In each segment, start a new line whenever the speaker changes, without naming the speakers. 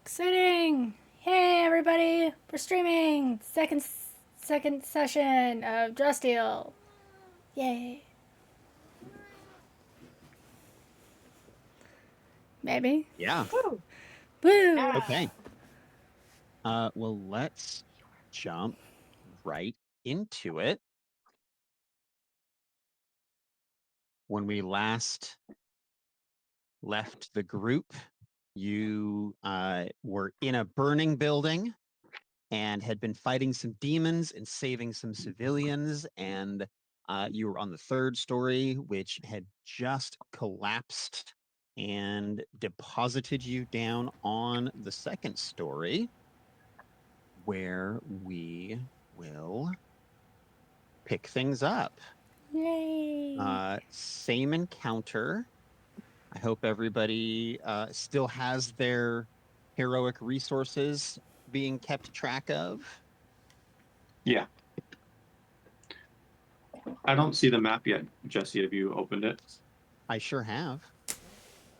Exciting! Hey everybody, we're streaming second session of Draw Steel. Yay! Maybe.
Yeah.
Woo!
Woo!
Yeah.
Okay. Well, let's jump right into it. When we last left the group, you were in a burning building and had been fighting some demons and saving some civilians, and you were on the third story, which had just collapsed and deposited you down on the second story, where we will pick things up.
Yay!
Same encounter. I hope everybody still has their heroic resources being kept track of.
Yeah. I don't see the map yet. Jesse, have you opened it?
I sure have.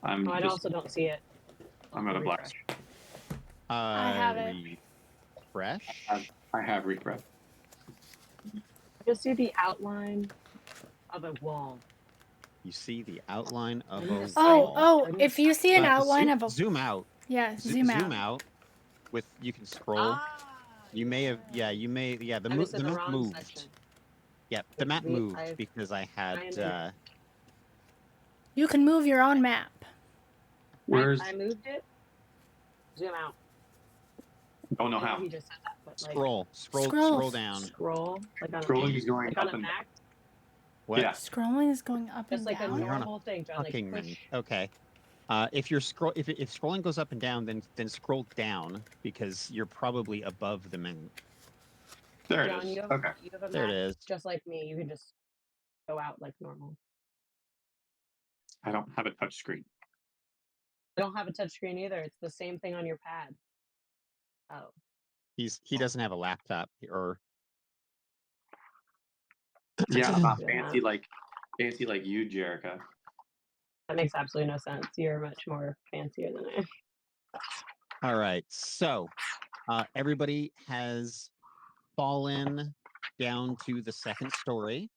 I also don't see it.
I'm at a black.
I have it.
Refresh.
I have refresh.
I just see the outline of a wall.
You see the outline of a
Oh,
wall.
if you see an outline of a
zoom out.
yeah, zoom out.
Zoom out. With you can scroll. You may have the map moved.
Section.
Yep, the map moved because I had
You can move your own map.
Where's
I moved it? Zoom out.
Don't know how.
He just said that, but
scroll down.
Scroll. Like on
Scrolling is going
like
up
on a
and
Mac.
What?
Yeah.
Scrolling is going up
Just
and
like
down.
a normal thing, John. Like push.
Okay. If you're if scrolling goes up and down, then scroll down because you're probably above the map.
There
John,
it is.
you have,
Okay.
you have a
There
Mac,
it is.
just like me. You can just go out like normal.
I don't have a touch screen.
I don't have a touchscreen either. It's the same thing on your pad. Oh.
He doesn't have a laptop or
Yeah, I'm not fancy like you, Jerica.
That makes absolutely no sense. You're much more fancier than I am.
All right. So everybody has fallen down to the second story.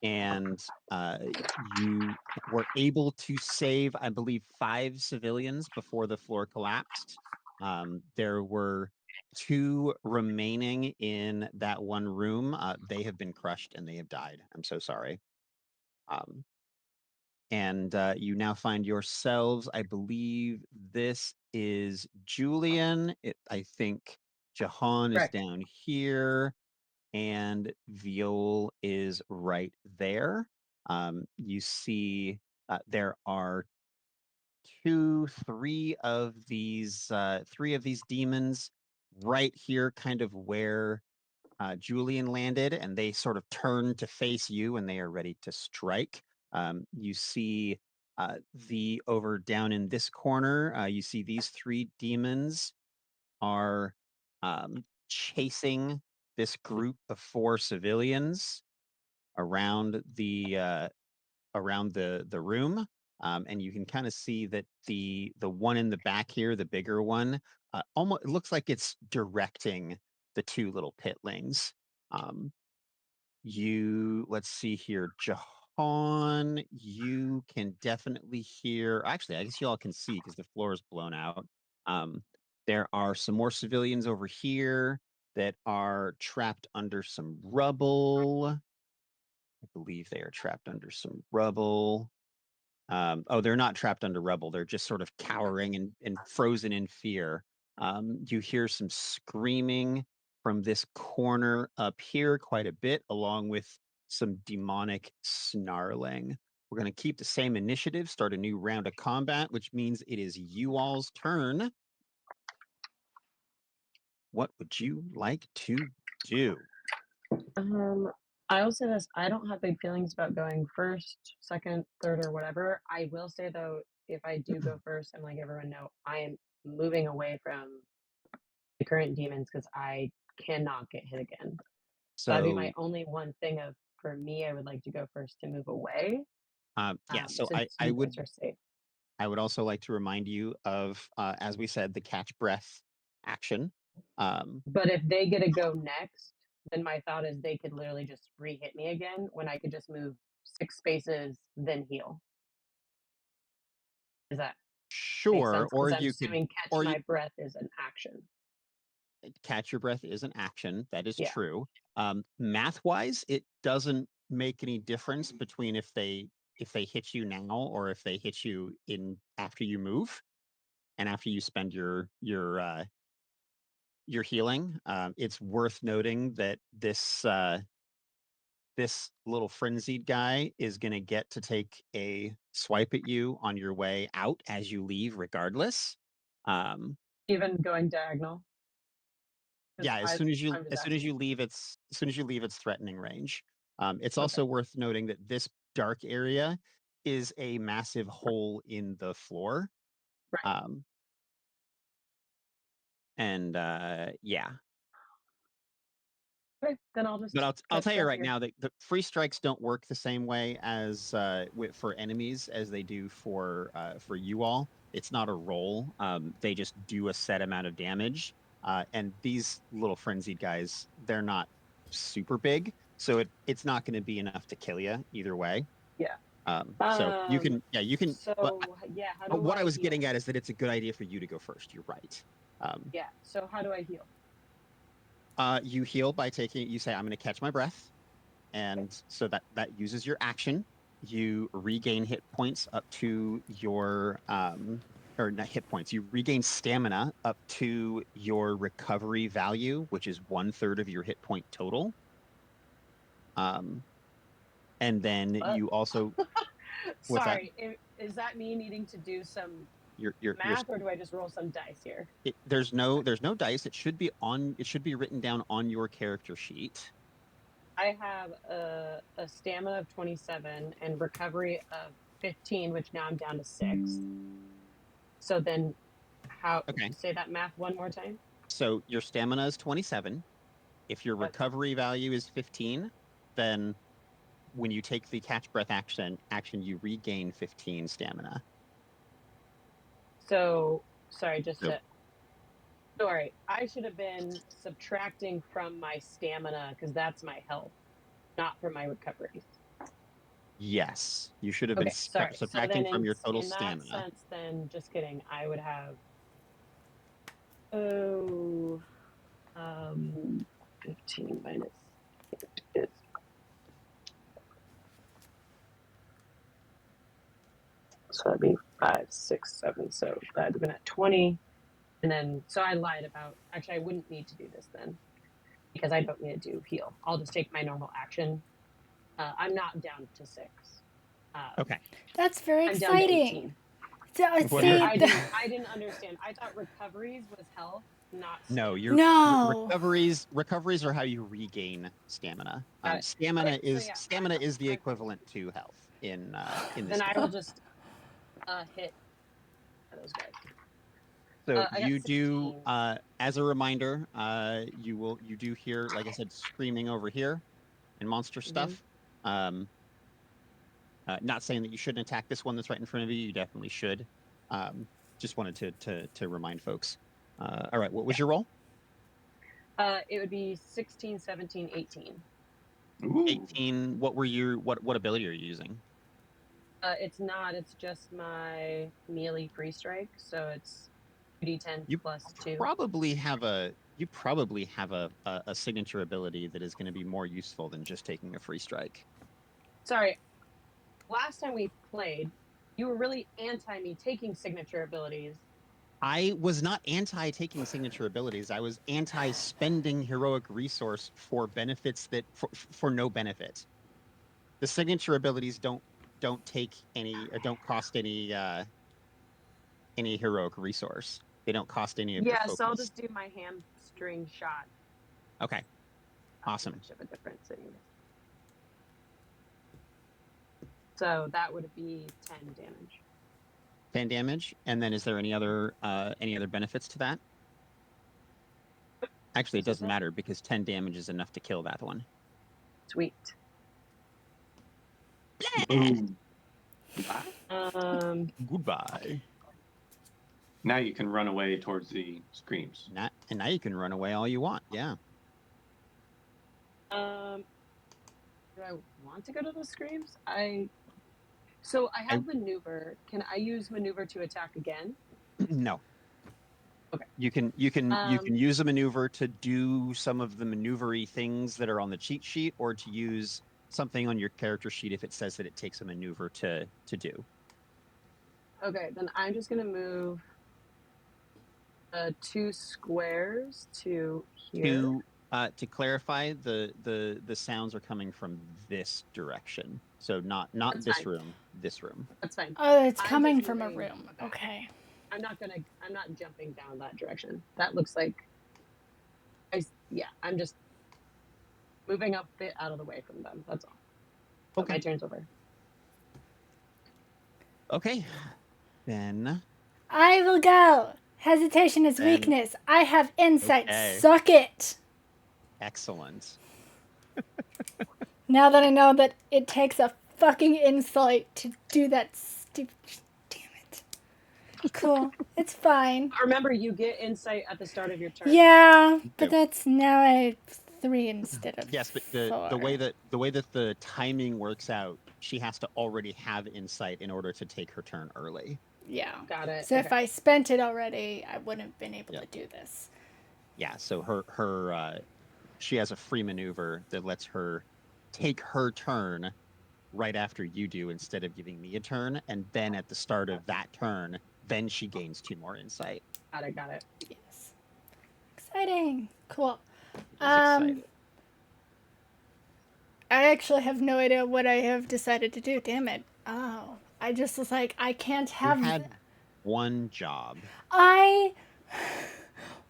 And you were able to save, I believe, 5 civilians before the floor collapsed. There were 2 remaining in that one room. They have been crushed and they have died. I'm so sorry. And you now find yourselves, I believe this is Julian. I think Jahan is down here and Viol is right there. You see there are 3 of these demons right here, kind of where Julian landed, and they sort of turn to face you and they are ready to strike. You see the over down in this corner, you see these 3 demons are chasing this group of 4 civilians around the room. And you can kind of see that the one in the back here, the bigger one, almost it looks like it's directing the 2 little pitlings. Let's see here, Jahan, you can definitely hear. Actually, I guess you all can see because the floor is blown out. There are some more civilians over here that are trapped under some rubble. I believe they are trapped under some rubble. They're not trapped under rubble. They're just sort of cowering and frozen in fear. You hear some screaming from this corner up here quite a bit, along with some demonic snarling. We're going to keep the same initiative, start a new round of combat, which means it is you all's turn. What would you like to do?
I will say this. I don't have big feelings about going first, second, third, or whatever. I will say, though, if I do go first, I'm like everyone know, I am moving away from the current demons because I cannot get hit again. So that'd be my only one thing of, for me, I would like to go first to move away.
So
since
I
you
would
guys are safe.
I would also like to remind you of, as we said, the catch breath action.
But if they get to go next, then my thought is they could literally just re-hit me again when I could just move 6 spaces, then heal. Does that make
Sure,
sense?
or
Because I'm
you could,
assuming catch
or you
my breath is an action.
catch your breath is an action. That is
Yeah.
true. Math-wise, it doesn't make any difference between if they hit you now or if they hit you in after you move and after you spend your healing. It's worth noting that this little frenzied guy is going to get to take a swipe at you on your way out as you leave, regardless.
Even going diagonal. 'Cause
Yeah,
I'm just
as soon as
asking.
you leave its threatening range. It's
Okay.
also worth noting that this dark area is a massive hole in the floor.
Right.
Yeah.
Okay, then I'll just.
But I'll
catch
tell you
breath
right
here.
now that the free strikes don't work the same way as for enemies as they do for you all. It's not a roll. They just do a set amount of damage. And these little frenzied guys, they're not super big, so it's not going to be enough to kill you either way.
Yeah.
So you can.
So yeah, how do
What
I
I was
heal?
getting at is that it's a good idea for you to go first. You're right.
Yeah. So how do I heal?
You heal by taking. You say, "I'm going to catch my breath." And so that uses your action. You regain hit points up to your or not hit points. You regain stamina up to your recovery value, which is 1/3 of your hit point total. And then
What?
you also what's that?
Sorry, is that me needing to do some
Your
math, or do I just roll some dice here?
there's no dice. It should be written down on your character sheet.
I have a stamina of 27 and recovery of 15, which now I'm down to 6. So then, how?
Okay.
Say that math one more time.
So your stamina is 27. If your
What?
recovery value is 15, then when you take the catch breath action, you regain 15 stamina.
So sorry, just
So-
to. Sorry, I should have been subtracting from my stamina because that's my health, not from my recoveries.
Yes, you should have been
Okay, sorry. So
subtracting
then,
from your total
in that
stamina.
sense, then just kidding. I would have 15 minus is so that'd be 5, 6, 7. So that'd have been at 20, and then so I lied about. Actually, I wouldn't need to do this then because I don't need to do heal. I'll just take my normal action. I'm not down to 6.
Okay.
That's very
I'm down to
exciting.
18.
What
See,
I didn't understand. I thought recoveries was health, not stamina.
No, your
No.
recoveries are how you regain stamina.
Got it.
Stamina
Okay, so yeah,
is the
I-
equivalent to health in this
Then I
game.
will just hit those guys.
So
I got
you do
16.
as a reminder, you do hear, like I said, screaming over here and monster stuff. Not saying that you shouldn't attack this one that's right in front of you. You definitely should. Just wanted to remind folks. All right, what was your roll?
It would be 16, 17, 18.
Ooh.
18. What ability are you using?
It's not. It's just my melee free strike. So it's 2d10
You
plus 2.
probably have a signature ability that is going to be more useful than just taking a free strike.
Sorry. Last time we played, you were really anti me taking signature abilities.
I was not anti taking signature abilities. I was anti spending heroic resource for benefits that for no benefit. The signature abilities don't take any don't cost any heroic resource. They don't cost any of your
Yeah,
focus.
so I'll just do my hamstring shot.
Okay.
Not
Awesome.
much of a difference, anyways. So that would be 10 damage.
10 damage, and then is there any other benefits to that? Actually, it doesn't matter because 10 damage is enough to kill that one.
Sweet.
Boom. Bye.
Goodbye.
Now you can run away towards the screams.
And now you can run away all you want. Yeah.
Do I want to go to the screams? So I have maneuver. Can I use maneuver to attack again?
No.
Okay.
You can use a maneuver to do some of the maneuvery things that are on the cheat sheet, or to use something on your character sheet if it says that it takes a maneuver to do.
Okay, then I'm just gonna move 2 squares to here.
To clarify, the sounds are coming from this direction. So not
That's
this
fine.
room, this room.
That's fine.
Oh, it's
I'm
coming
just
from a
moving
room.
back.
Okay.
I'm not jumping down that direction. That looks like I'm just moving a bit out of the way from them. That's all. So
Okay.
my turn's over.
Okay. Then
I will go. Hesitation is weakness. I have insight.
Okay.
Suck it.
excellent.
Now that I know that it takes a fucking insight to do that stupid. Damn it. Cool. It's fine.
Remember, you get insight at the start of your turn.
Yeah, but
Okay.
that's now I have 3 instead of
Yes, but
4.
the way that the timing works out, she has to already have insight in order to take her turn early.
Yeah.
Got it.
So
okay.
if I spent it already, I wouldn't have been able to do this.
Yeah, so her she has a free maneuver that lets her take her turn right after you do, instead of giving me a turn, and then at the start of that turn, then she gains 2 more insight.
Got it.
Yes. Exciting. Cool.
Which is exciting.
I actually have no idea what I have decided to do. Damn it. Oh. I just was like, I can't have...
You had one job.
I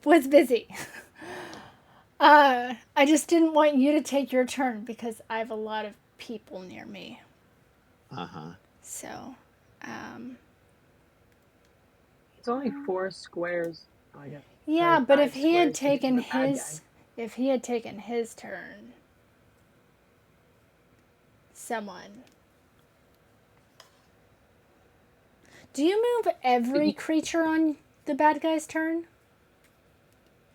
was busy. I just didn't want you to take your turn because I have a lot of people near me.
Uh-huh.
So,
It's only 4 squares. Oh, I guess.
yeah,
Sorry,
but
5
if he had
squares to get to
taken
the bad
his turn, someone. Do you move every creature on the bad guy's turn?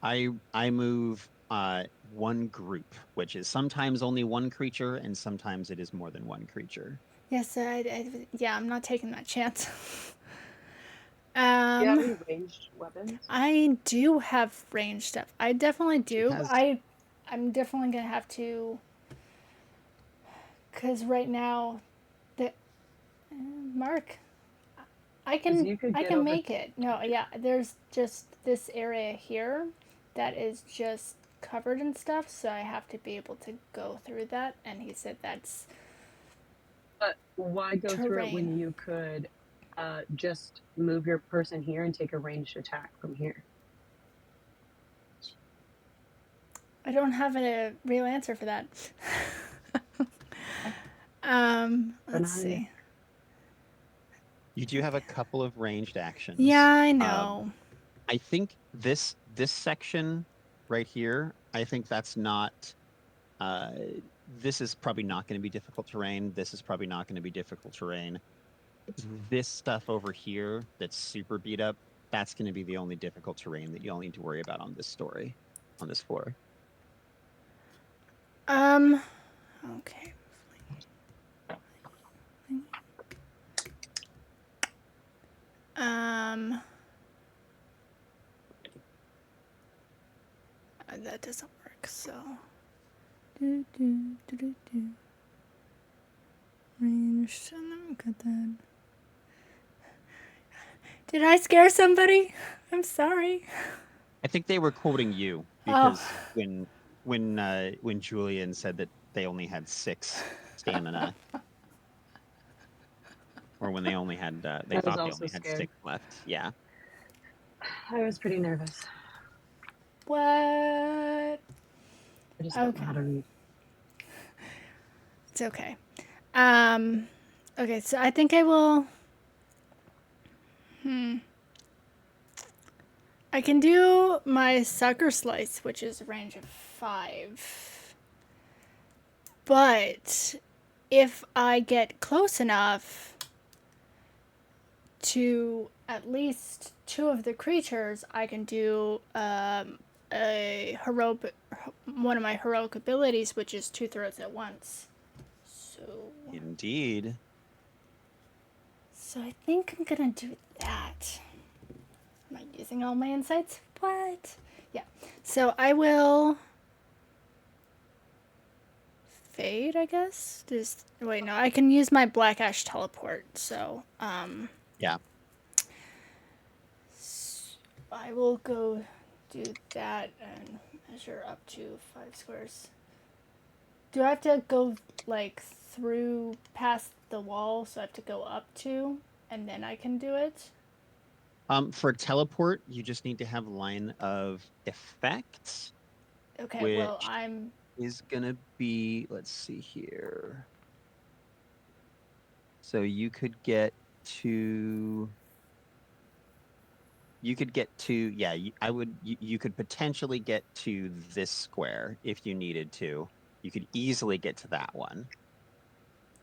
I move one group, which is sometimes only one creature, and sometimes it is more than one creature.
Yes, I'm not taking that chance.
Do you have any ranged weapons?
I do have ranged stuff. I definitely do.
has-
I'm definitely gonna have to, because right now, Mark, I
'Cause
can
you could
I
get
can
over
make it. No, yeah, there's just this area here that is just covered in stuff, so I have to be able to go through that. And he said that's
But why go through it when
terrain.
you could just move your person here and take a ranged attack from here?
I don't have a real answer for that. Let's see.
You do have a couple of ranged actions.
Yeah, I know.
I think this section right here, I think that's not this is probably not going to be difficult terrain. This is probably not going to be difficult terrain. This stuff over here that's super beat up, that's going to be the only difficult terrain that you'll need to worry about on this story, on this floor.
Okay. That doesn't work, so. Range, and then cut that. Did I scare somebody? I'm sorry.
I think they were quoting you because when Julian said that they only had 6 stamina, or when they only had they
I was
thought they
also
only had
scared.
6 left. Yeah.
I was pretty nervous.
What?
I just don't know how to read.
It's okay. Okay, so I think I will. I can do my sucker slice, which is a range of 5. But if I get close enough, to at least 2 of the creatures, I can do a heroic, one of my heroic abilities, which is 2 throats at once. So
Indeed.
I think I'm gonna do that. Am I using all my insights? What? Yeah. So I will fade, I guess. Wait, no, I can use my black ash teleport. So
Yeah.
I will go do that and measure up to 5 squares. Do I have to go like through past the wall? So I have to go up to, and then I can do it.
For teleport, you just need to have line of effect.
Okay. Well,
Which
I'm.
is gonna be, let's see here. So you could get to. Yeah. You could potentially get to this square if you needed to. You could easily get to that one.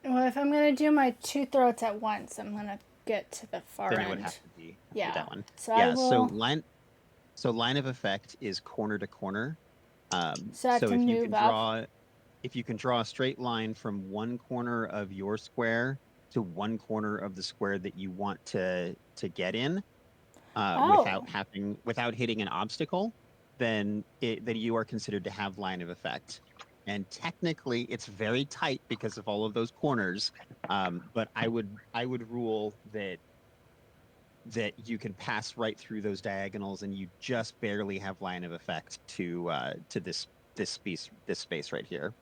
Well, if I'm gonna do my 2 throats at once, I'm gonna get to the far
Then
end.
it would have to be
Yeah.
that one.
So
Yeah.
I will.
So line of effect is corner to corner.
So I have to
if you
move
can
up.
draw a straight line from one corner of your square to one corner of the square that you want to get in,
Oh.
without hitting an obstacle, then you are considered to have line of effect. And technically, it's very tight because of all of those corners. But I would rule that you can pass right through those diagonals, and you just barely have line of effect to this space right here.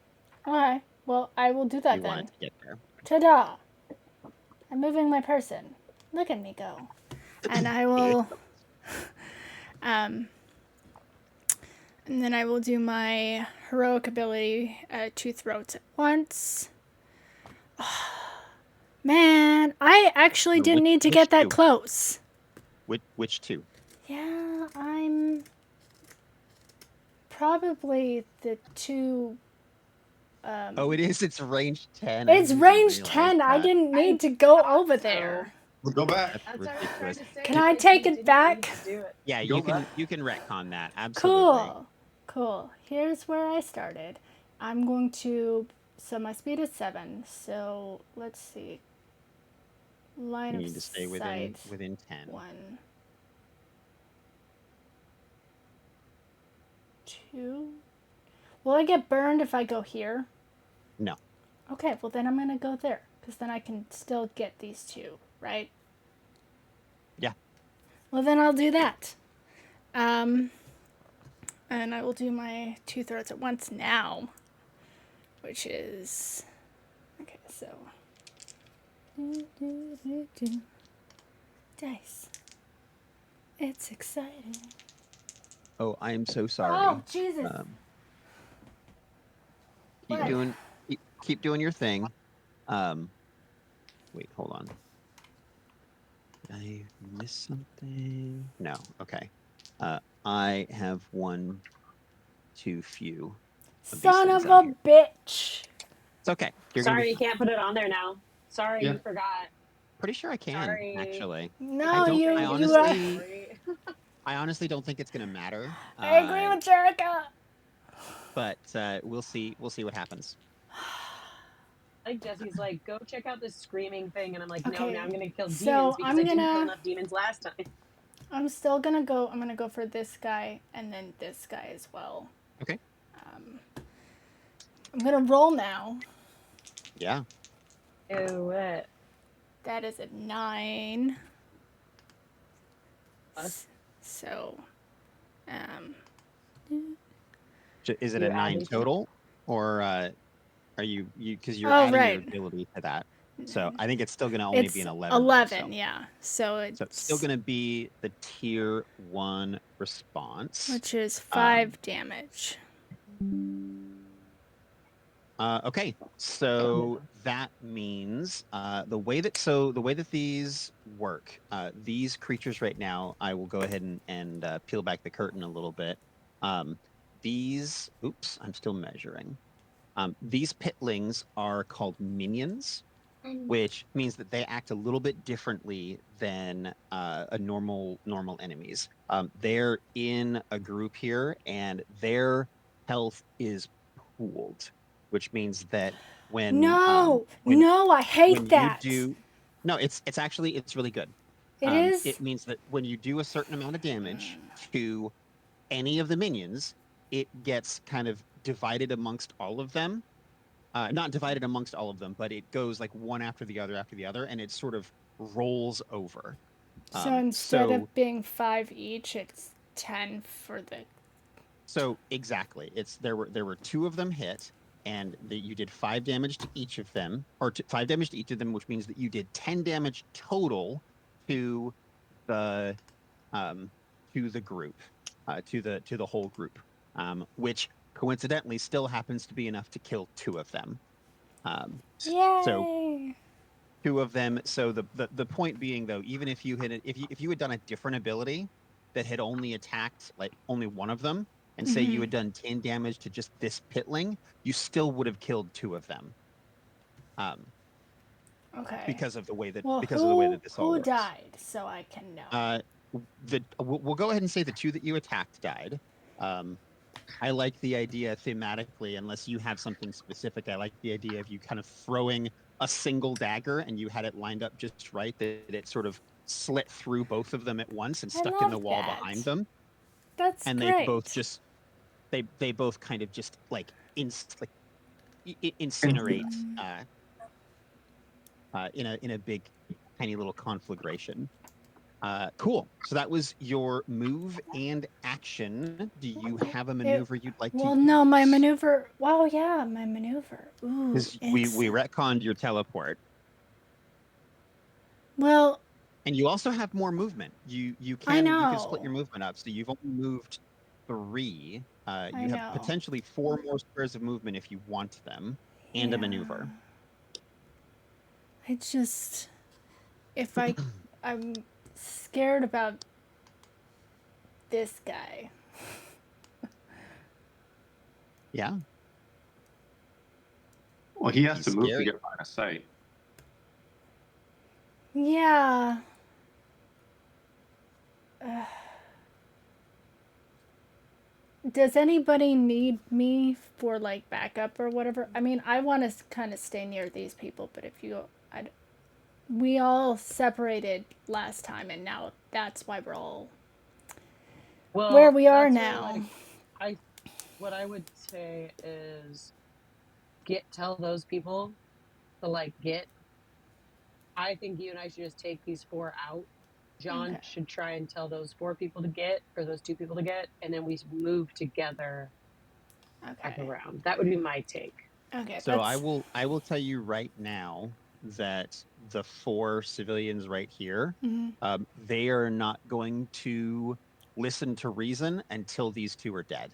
Okay. Well, I will do
If
that
you wanted
then.
to get there.
Ta-da! I'm moving my person. Look at me go. And I will. And then I will do my heroic ability, 2 throats at once. Man, I actually didn't need to get that
two?
close.
Which two?
Yeah, I'm probably the 2.
Oh, it is. It's range 10.
It's range 10. I
That.
didn't need to go over
so.
there.
Well, go back.
That's
That's what I was trying
ridiculous.
to say.
Can I
like,
take
you
it
didn't
back?
need to do it.
Yeah,
Go
you
back.
can retcon that. Absolutely.
Cool. Here's where I started. I'm going to. So my speed is 7. So let's see. Line
You
of
need to stay
sight.
within 10.
1, 2. Will I get burned if I go here?
No.
Okay, well then I'm gonna go there, because then I can still get these 2, right?
Yeah.
Well then I'll do that. And I will do my 2 throats at once now, which is okay. So dice. It's exciting.
Oh, I am so sorry.
Oh Jesus!
Keep
What?
doing your thing. Wait, hold on. Did I miss something? No. Okay. I have one too few.
Son of a bitch!
It's okay. You're
Sorry,
gonna be
you can't put it on there now. Sorry,
Yeah.
you forgot.
pretty sure I can.
Sorry.
Actually.
No,
I honestly don't think it's gonna matter.
I agree with Jerica.
But we'll see. We'll see what happens.
Like Jesse's like, go check out this screaming thing, and I'm like, no,
Okay,
now I'm gonna kill
so
demons because
I'm
I didn't
gonna-
kill enough demons last time.
I'm still gonna go. I'm gonna go for this guy and then this guy as well.
Okay.
I'm gonna roll now.
Yeah.
Do it.
That is a 9.
What?
So,
Is it
You
a
add
9
these
total, or are you because you're
Oh,
adding
right.
your ability to that? So I think it's still going to only
it's
be an 11.
11,
so.
yeah. So it's
still going to be the tier 1 response,
which is 5 damage.
Okay, so that means the way that these work, these creatures right now, I will go ahead and peel back the curtain a little bit. Oops, I'm still measuring. These pitlings are called minions. which means that they act a little bit differently than a normal enemies. They're in a group here, and their health is pooled, which means that
No, no, I hate
when you
that.
do, no, it's actually it's really good.
It is?
It means that when you do a certain amount of damage to any of the minions, it gets kind of divided amongst all of them. Not divided amongst all of them, but it goes like one after the other, and it sort of rolls over.
So instead
So
of being 5 each, it's 10 for the.
so exactly, there were two of them hit, and you did 5 damage to each of them, or 5 damage to each of them, which means that you did 10 damage total to the um to the group, to the whole group, which coincidentally still happens to be enough to kill 2 of them. So
Yay!
2 of them. So the point being, though, even if you if you had done a different ability that had only attacked like only one of them, and say you had done 10 damage to just this pitling, you still would have killed 2 of them.
Okay.
Because of the way that
Well,
this all
who
works.
died so I can know?
We'll go ahead and say the 2 that you attacked died. I like the idea thematically, unless you have something specific. I like the idea of you kind of throwing a single dagger, and you had it lined up just right that it sort of slit through both of them at once and
I
stuck in the
love
wall
that.
behind them.
That's
And
great.
they both kind of just like incinerate in a big tiny little conflagration. Cool. So that was your move and action. Do you have a maneuver you'd like to use?
Well, no, my maneuver. Well, yeah, my maneuver. Ooh,
Because we retconned your teleport.
Well,
and you also have more movement. You
I
can
know.
split your movement up. So you've only moved 3. You have
know.
potentially 4 more squares of movement if you want them, and a maneuver.
I just, if I'm scared about this guy.
Yeah.
Well, he has
He's
to move
scary.
to get line of sight.
Yeah. Does anybody need me for like backup or whatever? I mean, I want to kind of stay near these people, but if we all separated last time, and now that's why we're all where we are now.
What I would say is tell those people to get. I think you and I should just take these 4 out. John should try and tell those 4 people to get, or those 2 people to get, and then we move together back around. That would be my take.
Okay.
So I will tell you right now that the 4 civilians right here, they are not going to listen to reason until these 2 are dead.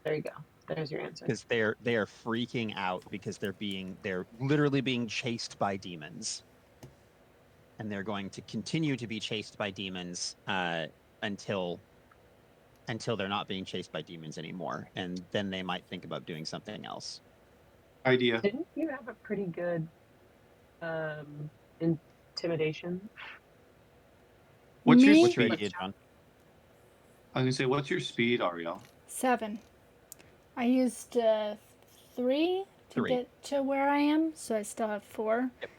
There you go. There's your answer.
Because they are freaking out because they're literally being chased by demons, and they're going to continue to be chased by demons until they're not being chased by demons anymore, and then they might think about doing something else.
Idea.
Didn't you have a pretty good intimidation?
What's your
What's your
speed?
idea, John?
I was gonna say, what's your speed, Ariel?
7. I used 3 to get to where I am, so I still have 4.
Yep.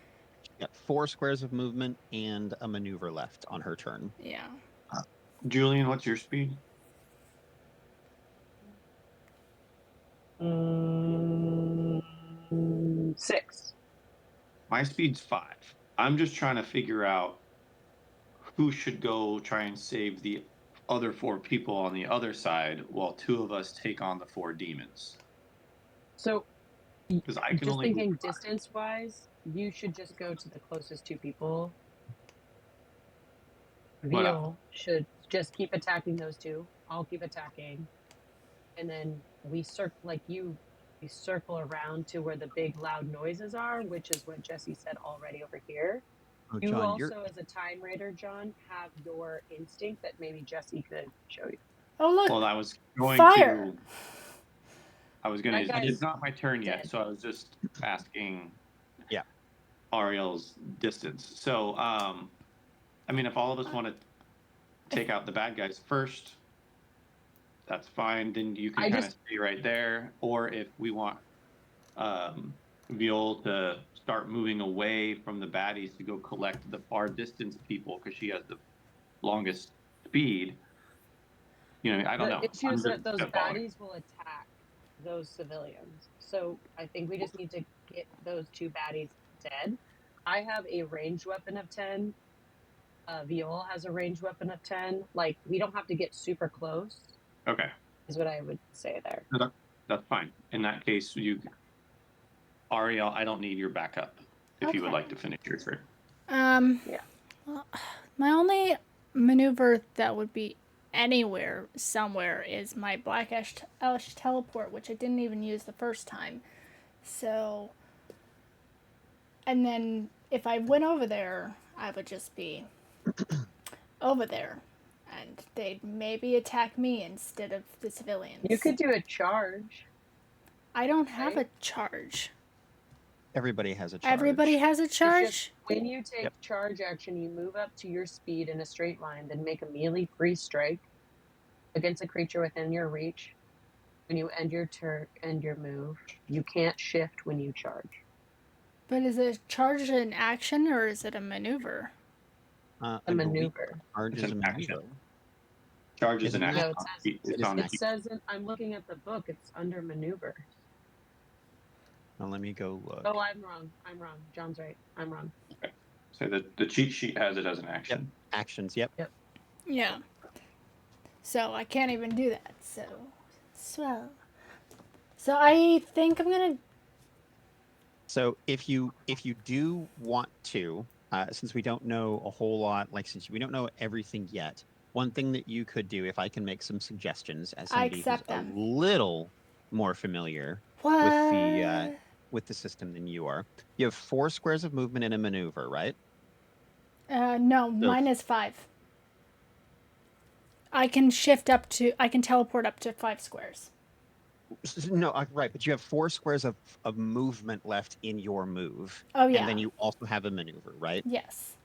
Got 4 squares of movement and a maneuver left on her turn.
Yeah.
Julian, what's your speed?
6.
My speed's 5. I'm just trying to figure out who should go try and save the other 4 people on the other side while 2 of us take on the 4 demons.
So,
because I can
just
only
thinking distance-wise, you should just go to the closest 2 people. Veal should just keep attacking those 2. I'll keep attacking, and then we circle around to where the big loud noises are, which is what Jesse said already over here.
Oh,
you
John,
also, as a time raider, John, have your instinct that maybe Jesse could show you.
Oh, look.
Well, I was going
Fire.
to. I was gonna. It's not my turn yet, so I was just asking.
Yeah.
Ariel's distance. So, I mean, if all of us want to take out the bad guys first, that's fine. Then you can
I
kind of
just
stay right there. Or if we want Viol to start moving away from the baddies to go collect the far distance people because she has the longest speed. I don't
the
know.
issue
I'm
is
just
that those
spitballing.
baddies will attack those civilians. So I think we just need to get those two baddies dead. I have a ranged weapon of 10. Viola has a ranged weapon of 10. Like, we don't have to get super close,
Okay,
is what I would say there.
that's fine. In that case, Ariel, I don't need your backup if you would
Okay.
like to finish your turn.
Yeah.
Well, my only maneuver that would be anywhere, somewhere, is my Black Ash teleport, which I didn't even use the first time. So, and then if I went over there, I would just be over there, and they'd maybe attack me instead of the civilians.
You could do a charge.
I don't have
right?
a charge.
Everybody has a charge.
Everybody has a
It's
charge?
just when you take
Yep.
charge action, you move up to your speed in a straight line, then make a melee free strike against a creature within your reach. When you end your move, you can't shift when you charge.
But is it a charge an action or is it a maneuver?
A
I believe
maneuver.
charge
It's
is a
an action.
maneuver.
Charge is an
Isn't
action.
No,
It's on the
it says I'm looking at the book. It's under maneuver.
Now let me go look.
Oh, I'm wrong. John's right. I'm wrong.
So the cheat sheet has it as an action.
Actions, yep.
Yeah. So I can't even do that. So I think I'm gonna.
So if you do want to, since we don't know a whole lot, since we don't know everything yet, one thing that you could do, if I can make some suggestions, as
I
somebody who's
accept
a
them.
little more familiar
What?
with the system than you are, you have 4 squares of movement in a maneuver, right?
No, mine is 5. I can teleport up to 5 squares.
No, right, but you have 4 squares of movement left in your move.
Oh, yeah.
And then you also have a maneuver, right?
Yes.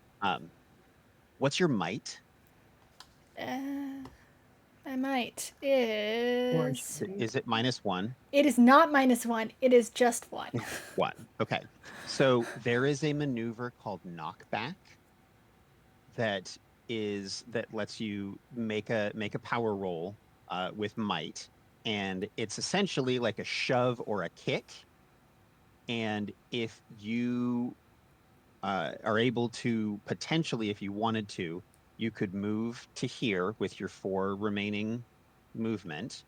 What's your might?
My might is.
Is it -1?
It is not -1. It is just 1.
1. Okay. So there is a maneuver called knockback that lets you make a power roll with might, and it's essentially like a shove or a kick. And if you are able to potentially, if you wanted to, you could move to here with your 4 remaining movement,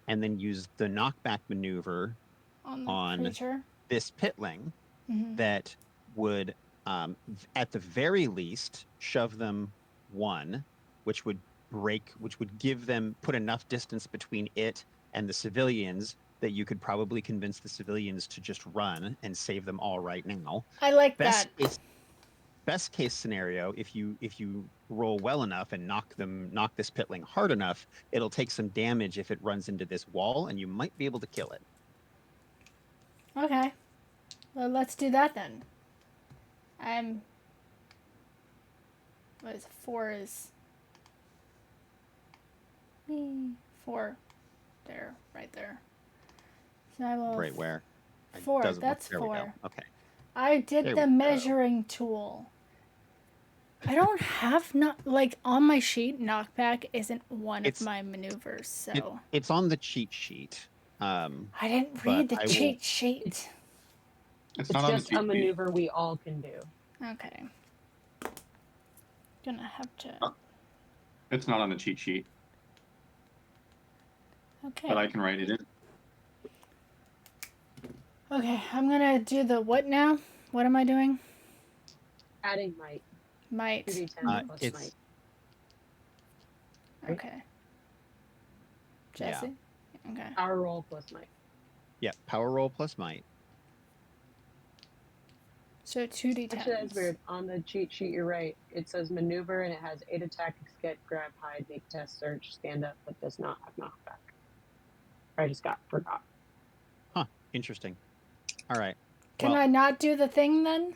and then use the knockback maneuver
On the
on
creature.
this pitling
Mm-hmm.
that would, at the very least, shove them 1, which would put enough distance between it and the civilians that you could probably convince the civilians to just run and save them all right now.
I like that.
Best case scenario, if you roll well enough and knock this pitling hard enough, it'll take some damage if it runs into this wall, and you might be able to kill it.
Okay. Well, let's do that then. What is 4 is... 4. There, right there. So I will...
Right where?
4, that's
there
4.
we go. Okay.
I did
There
the
we go.
measuring tool. I don't have on my sheet, knockback isn't one of my maneuvers, so
it's on the cheat sheet.
I didn't read the cheat sheet.
It's
It's
not on the
just
cheat
a
sheet.
maneuver we all can do.
Okay. Gonna have to.
It's not on the cheat sheet,
Okay.
but I can write it in.
Okay, I'm gonna do the what now? What am I doing?
Adding might.
Might.
2d10 plus might.
Okay. Jesse? Yeah. Okay.
Power roll plus might.
Yeah, power roll plus might.
So 2d10.
Actually, that's weird. On the cheat sheet, you're right. It says maneuver and it has 8 attack, escape, grab, hide, make test, search, stand up, but does not have knockback. I just forgot.
Huh. Interesting. All right.
Can I not do the thing then?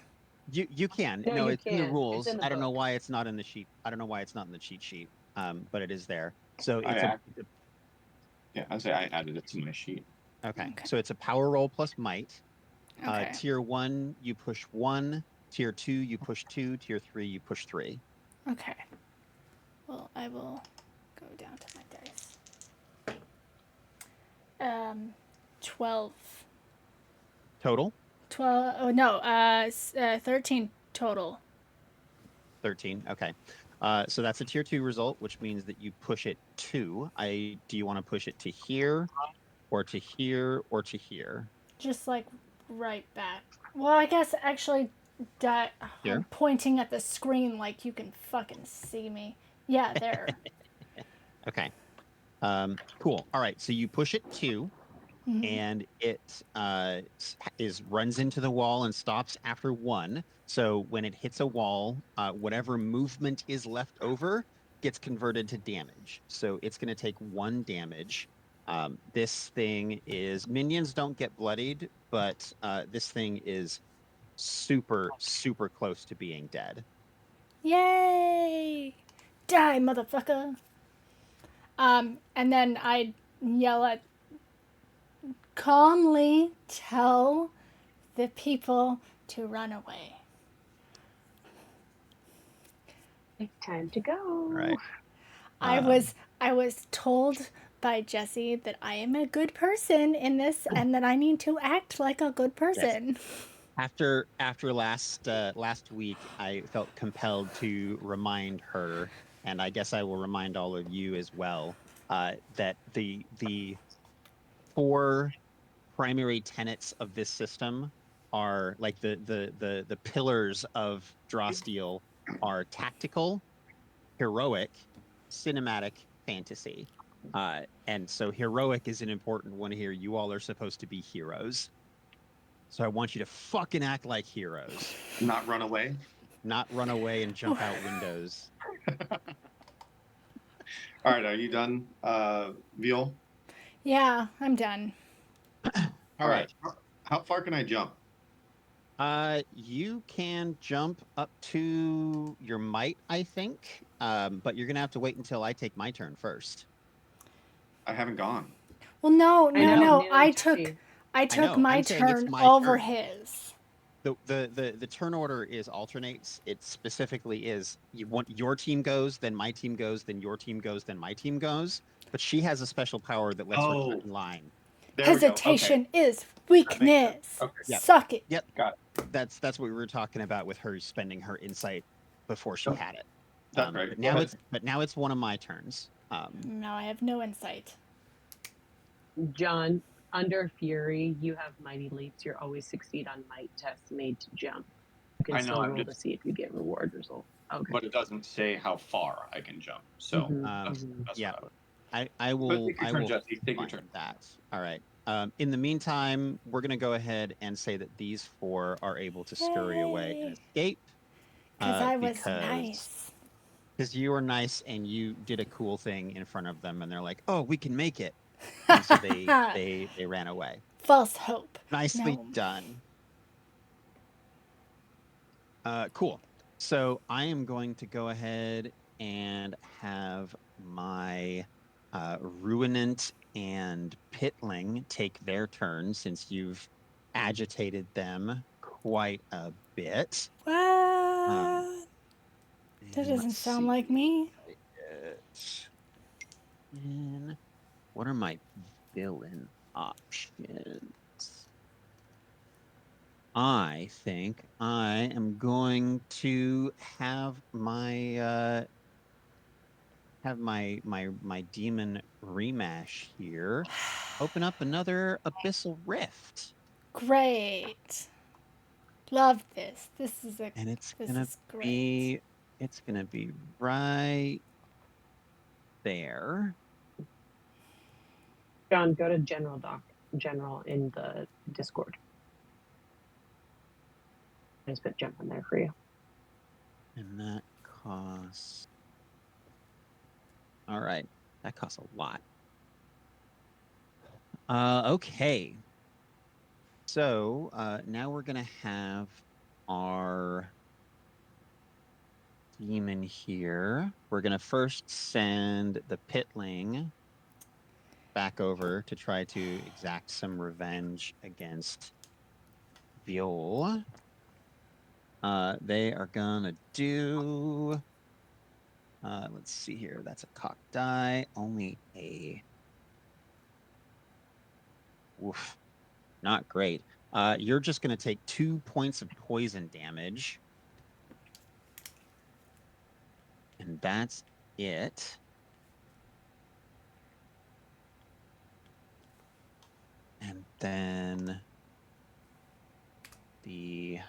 You can.
No,
No,
you
it's in the
can. It's
rules.
in the
I don't know
book.
why it's not in the sheet. I don't know why it's not in the cheat sheet. But it is there. So
I
it's a
act- Yeah, I'd say I added it to my sheet.
okay.
Okay.
So it's a power roll plus might.
Okay.
Tier 1, you push 1. Tier 2, you push 2. Tier 3, you push 3.
Okay. Well, I will go down to my dice. 12.
Total
12. Oh no. 13 total.
13. Okay. So that's a tier 2 result, which means that you push it 2. Do you want to push it to here, or to here, or to here?
Just like right back. Well, I guess actually, that
Here.
I'm pointing at the screen like you can fucking see me. Yeah, there.
Okay. Cool. All right. So you push it 2. And it runs into the wall and stops after 1. So when it hits a wall, whatever movement is left over gets converted to damage. So it's going to take 1 damage. This thing is minions don't get bloodied, but this thing is super, super close to being dead.
Yay! Die, motherfucker! And then I yell at calmly tell the people to run away.
It's time to go.
All right.
I was told by Jesse that I am a good person in this and that I need to act like a good person.
After last week, I felt compelled to remind her, and I guess I will remind all of you as well, that the 4 primary tenets of this system are like the pillars of Draw Steel are tactical, heroic, cinematic, fantasy. And so heroic is an important one here. You all are supposed to be heroes. So I want you to fucking act like heroes,
Not run away.
not run away and jump out windows.
All right, are you done, Veal?
Yeah, I'm done.
All right.
How far can I jump?
You can jump up to your might, I think. But you're gonna have to wait until I take my turn first.
I haven't gone.
Well, no.
neither
I
did
took
she.
I took my
I'm saying it's
turn
my
over
turn.
his.
The turn order is alternates. It specifically is your team goes, then my team goes, then your team goes, then my team goes. But she has a special power that lets her cut in line.
There we go. Okay.
Hesitation is
That makes
weakness.
sense. Okay.
Yep.
Suck it.
Yep.
Got
That's what we were talking about with her spending her insight before she
Yep.
had it.
That's right.
But now it's one of my turns.
No, I have no insight.
John, under Fury, you have mighty leaps. You're always succeed on might tests made to jump. You can
I know,
still
I'm
roll to
just-
see if you get reward result. Okay.
But it doesn't say how far I can jump. So that's
Yeah.
what I would.
I
But
will
take your
I
turn,
will
Jesse. Take your
find
turn.
that. All right. In the meantime, we're gonna go ahead and say that these 4 are able to scurry away and
Yay.
escape.
Because I was nice.
Because you were nice and you did a cool thing in front of them, and they're like, "Oh, we can make it," and so they ran away.
False hope.
Nicely
No.
done. Cool. So I am going to go ahead and have my Ruinant and Pitling take their turn since you've agitated them quite a bit.
What? That doesn't
Let's
sound
see.
like me.
And what are my villain options? I think I am going to have my demon remash here. Open up another abyssal rift.
Great. Love this. This is
And it's
great.
gonna be right there.
John, go to general in the Discord. I just put jump in there for you.
And that costs. All right, that costs a lot. Okay. So now we're gonna have our demon here. We're going to first send the pitling back over to try to exact some revenge against Viol. They are going to do... let's see here. That's a cock die. Only a... Oof. Not great. You're just going to take 2 points of poison damage. And that's it. And then the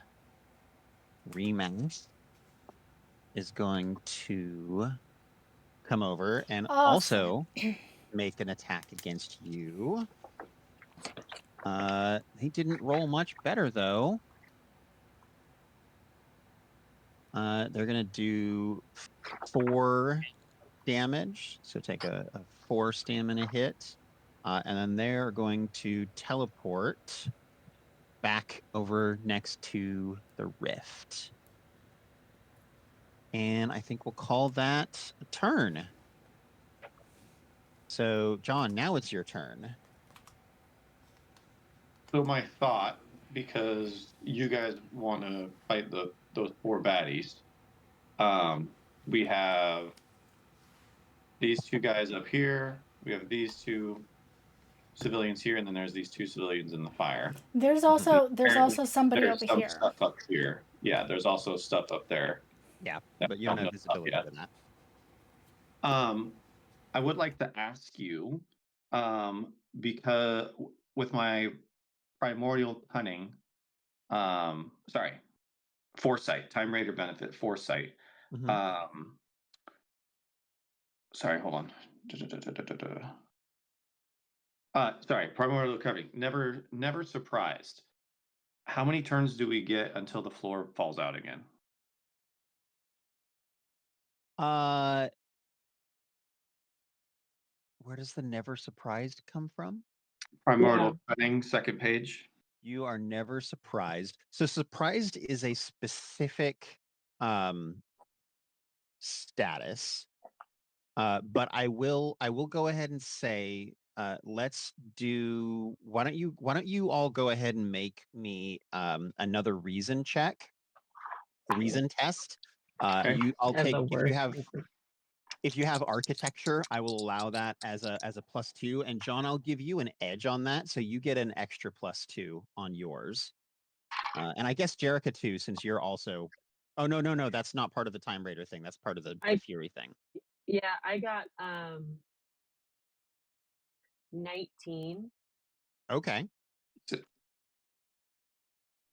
rematch is going to come over and also make an attack against you. He didn't roll much better, though. They're going to do 4 damage. So take a 4 stamina hit. And then they're going to teleport back over next to the rift. And I think we'll call that a turn. So, John, now it's your turn.
So my thought, because you guys want to fight those 4 baddies, we have these 2 guys up here. We have these 2 civilians here, and then there's these 2 civilians in the fire.
There's also somebody
There's
over
some
here.
stuff up here. Yeah, there's also stuff up there.
Yeah, but you don't have visibility to that.
I would like to ask you, because with my primordial cunning, foresight, time raider benefit, foresight. Sorry, hold on. Sorry, primordial cunning. Never surprised. How many turns do we get until the floor falls out again?
Where does the never surprised come from?
Primordial cunning, second page.
You are never surprised. So surprised is a specific status. But I will go ahead and say, let's do, why don't you all go ahead and make me another reason check, reason test.
Okay.
I'll take, if you have architecture, I will allow that as a +2. And John, I'll give you an edge on that, so you get an extra +2 on yours. And I guess Jerica too, since you're also... Oh, no, that's not part of the Time Raider thing. That's part of the Fury thing.
Yeah, I got 19.
Okay.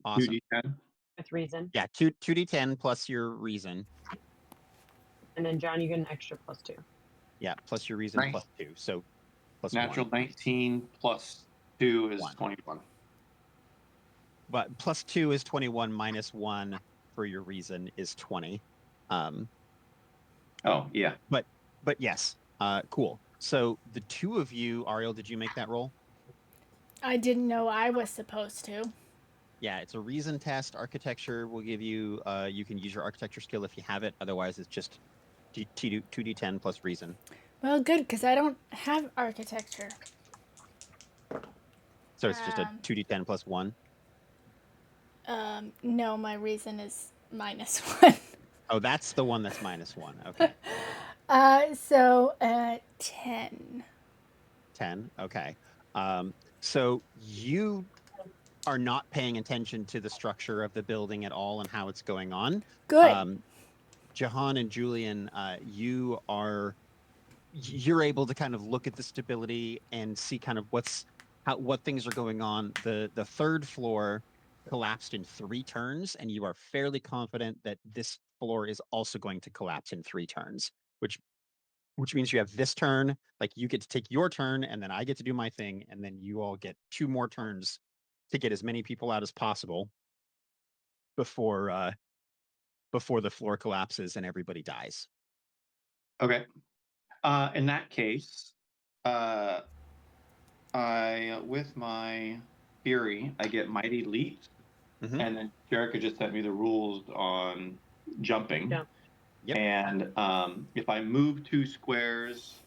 Awesome.
2d10
with reason.
Yeah, 2d10 plus your reason.
And then John, you get an extra +2.
Yeah, plus your reason
Nice.
+2. So plus
natural
1.
19 plus 2 is
1.
21.
But plus 2 is 21 minus 1 for your reason is 20.
Oh, yeah.
But yes, cool. So the 2 of you, Ariel, did you make that roll?
I didn't know I was supposed to.
Yeah, it's a reason test. Architecture will give you, you can use your architecture skill if you have it. Otherwise, it's just 2d10 plus reason.
Well, good, because I don't have architecture.
So it's just a 2d10 plus 1?
No, my reason is -1.
Oh, that's the one that's -1. Okay.
So 10.
10. Okay. So you are not paying attention to the structure of the building at all and how it's going on.
Good.
Jahan and Julian, you're able to kind of look at the stability and see kind of what things are going on. The 3rd floor collapsed in 3 turns, and you are fairly confident that this floor is also going to collapse in 3 turns, which means you have this turn, like you get to take your turn, and then I get to do my thing, and then you all get 2 more turns to get as many people out as possible before the floor collapses and everybody dies.
Okay. In that case, I with my fury, I get mighty leap, and then Jerica just sent me the rules on jumping.
Jump.
Yep.
And if I move 2 squares,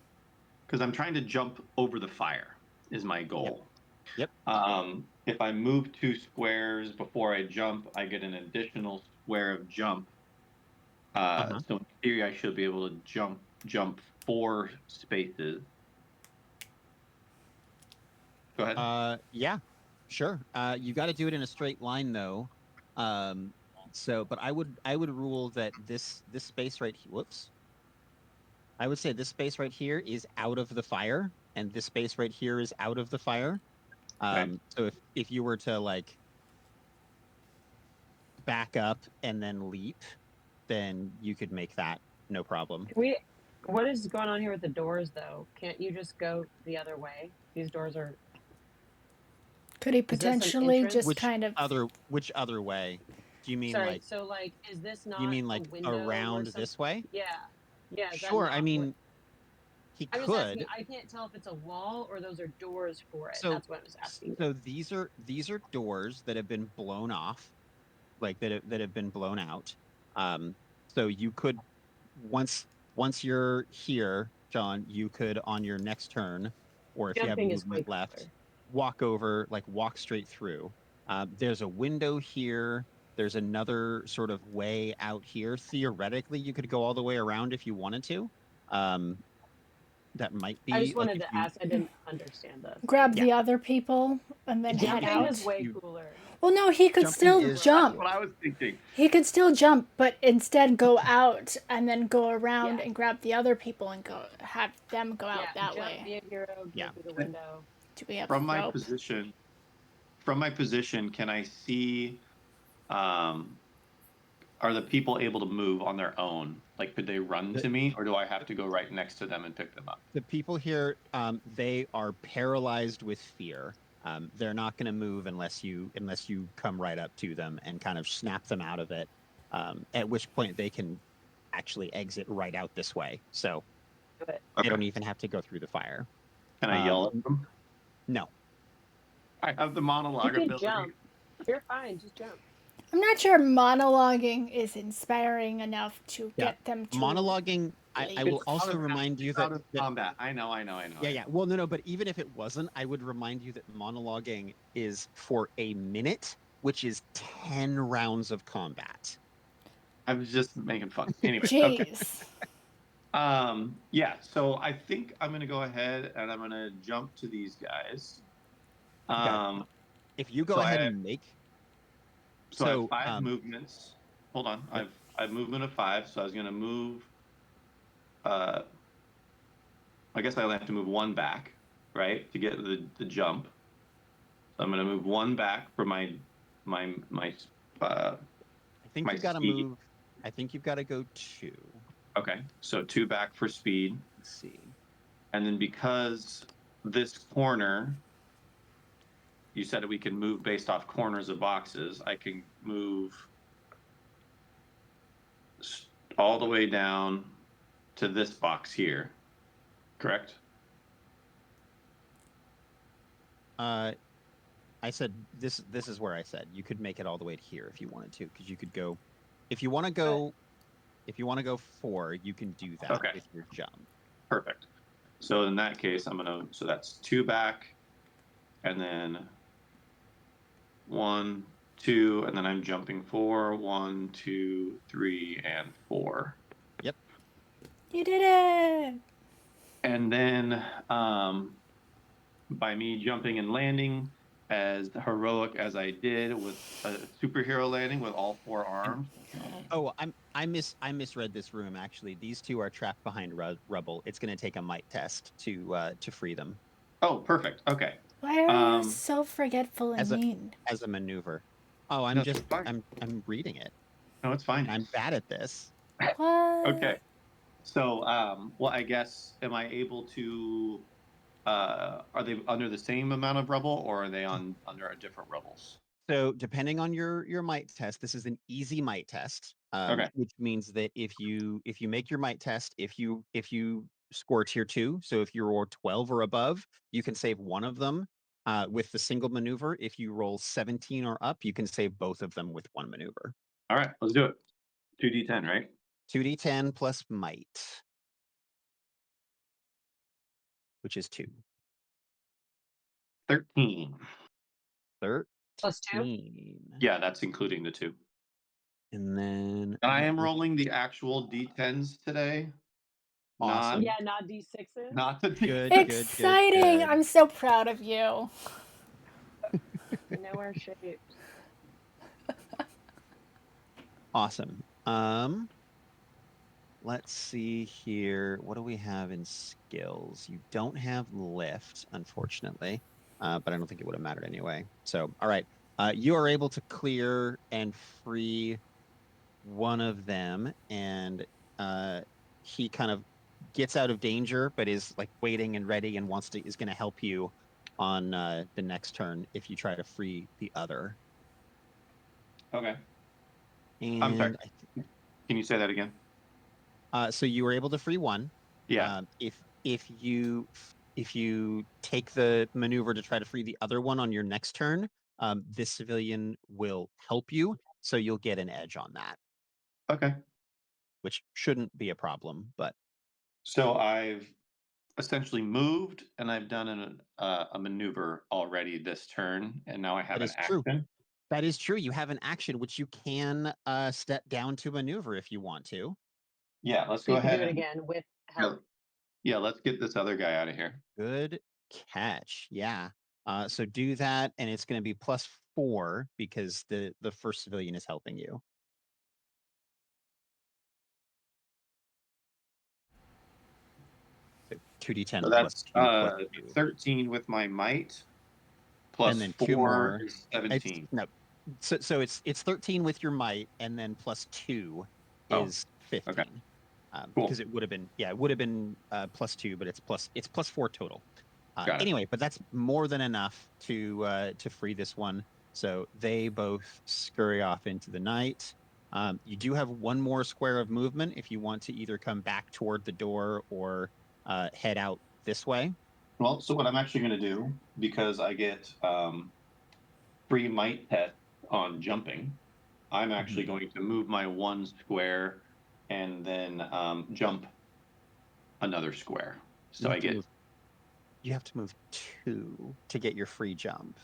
because I'm trying to jump over the fire, is my goal.
Yep.
If I move 2 squares before I jump, I get an additional square of jump. So in theory, I should be able to jump 4 spaces. Go ahead.
Yeah, sure. You got to do it in a straight line though. But I would rule that this space right here, whoops. I would say this space right here is out of the fire, and this space right here is out of the fire.
Okay.
So if you were to like back up and then leap, then you could make that no problem.
What is going on here with the doors, though? Can't you just go the other way? These doors are.
Could he
Is this an
potentially
entrance?
just
Which
kind of?
other way? Do you mean
Sorry.
like
So, like, is this
you
not
mean
a
like
window or
around
some?
this way?
Yeah. Yeah. Is that
Sure. I
not what?
mean, he
I'm just asking.
could.
I can't tell if it's a wall or those are doors for it.
So
That's what I was asking.
so these are doors that have been blown off, like that have been blown out. So you could once you're here, John, you could on your next turn, or if you have
Jumping is way
movement left,
cooler.
walk straight through. There's a window here. There's another sort of way out here. Theoretically, you could go all the way around if you wanted to. Um, that might
I
be
just
like
wanted
if
to
you
ask. I didn't understand this.
Grab
yeah
the other people and then head
Jumping is
out.
way cooler.
Well, no, he could
Jumping
still
is-
jump.
That's what I was thinking.
He could still jump, but instead go out and then go around
Yeah.
and grab the other people and go have them go out
Yeah.
that
Jump,
way.
be a hero. Go
Yeah.
through the window.
Do we have
From my
rope?
position, can I see are the people able to move on their own? Like, could they run to me, or do I have to go right next to them and pick them up?
The people here, they are paralyzed with fear. They're not going to move unless you come right up to them and kind of snap them out of it. At which point they can actually exit right out this way. So
Do it.
they don't even have to go through the fire.
Can I yell at them?
No.
I have the
You
monologue
can
ability.
jump. You're fine. Just jump.
I'm not sure monologuing is inspiring enough to
Yeah.
get them to
Monologuing, I will
It's
also
out of-
remind you
it's
that,
out of combat. I know.
yeah. Well, no, but even if it wasn't, I would remind you that monologuing is for a minute, which is 10 rounds of combat.
I was just making fun. Anyway. Okay.
Jeez.
Yeah. So I think I'm gonna go ahead and I'm gonna jump to these guys.
If you go
so
ahead
I-
and make
So I have 5 movements. Hold on.
Yep.
I have movement of 5, so I was gonna move. I guess I only have to move 1 back, right, to get the jump. So I'm gonna move 1 back for my.
I think
my
you've got to
speed.
move. I think you've got to go 2.
Okay, so 2 back for speed,
Let's see.
and then because this corner, you said we can move based off corners of boxes. I can move all the way down to this box here, correct?
I said this is where I said you could make it all the way to here if you wanted to, because you could go if you want to go 4, you can do that
Okay.
with your jump.
Perfect. So in that case, so that's 2 back, and then 1, 2, and then I'm jumping 4, 1, 2, 3, and 4.
Yep.
You did it.
And then by me jumping and landing as heroic as I did with a superhero landing with all 4 arms.
Oh, I misread this room actually. These 2 are trapped behind rubble. It's going to take a might test to free them.
Oh, perfect. Okay.
Why are you so forgetful and mean?
As a maneuver. Oh, I'm reading it.
No, it's fine.
I'm bad at this.
What?
Okay. So, well, I guess, am I able to? Are they under the same amount of rubble, or are they under a different rubbles?
So depending on your might test, this is an easy might test.
Okay.
Which means that if you make your might test, if you score tier 2, so if you roll 12 or above, you can save one of them. With the single maneuver, if you roll 17 or up, you can save both of them with one maneuver.
All right, let's do it. 2d10, right?
2d10 plus might, which is 2.
13.
13.
Plus 2?
Yeah, that's including the 2.
And then
And I am rolling the actual d10s today.
Awesome.
Yeah, not D6s.
Not the
Good,
d10s.
Exciting!
good.
I'm so proud of you.
We know our shapes.
Awesome. Let's see here. What do we have in skills? You don't have lift, unfortunately, but I don't think it would have mattered anyway. So, all right. You are able to clear and free one of them, and he kind of gets out of danger, but is like waiting and ready and is going to help you on the next turn if you try to free the other.
Okay.
And
I'm sorry. Can you say that again?
So you were able to free one.
Yeah.
If you take the maneuver to try to free the other one on your next turn, this civilian will help you, so you'll get an edge on that,
Okay.
which shouldn't be a problem. But
So I've essentially moved and I've done a maneuver already this turn, and now I have
that
an
is true.
action.
That is true. You have an action which you can step down to maneuver if you want to.
Yeah, let's
So
go
you can
ahead
do it
and
again with help.
yeah, let's get this other guy out of here.
Good catch. Yeah. So do that, and it's going to be +4 because the first civilian is helping you. So 2d10
So
plus
that's
2 plus 2.
13 with my might, plus
And then
4
2 more.
is 17.
No. So it's 13 with your might, and then plus 2
Oh,
is 15.
okay. Cool.
Because it would have been +2, but it's +4 total.
Got it.
Anyway, but that's more than enough to free this one. So they both scurry off into the night. You do have one more square of movement if you want to either come back toward the door or head out this way.
Well, so what I'm actually going to do, because I get free might test on jumping, I'm actually going to move my 1 square and then jump another square. So I get
You have to move 2 to get your free jump.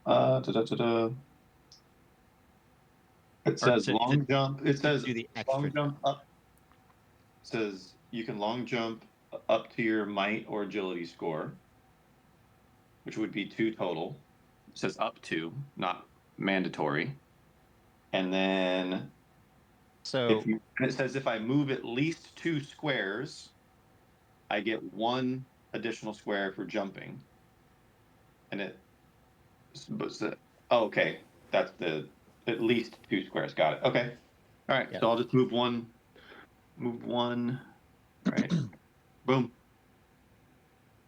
It says
to
long jump. It says
do the extra
long jump
jump.
up. It says you can long jump up to your might or agility score, which would be 2 total. It says up to, not mandatory. And then
So
and it says if I move at least 2 squares, I get 1 additional square for jumping. And okay, that's the at least 2 squares. Got it. Okay. All right.
Yep.
So I'll just move one. Right. Boom.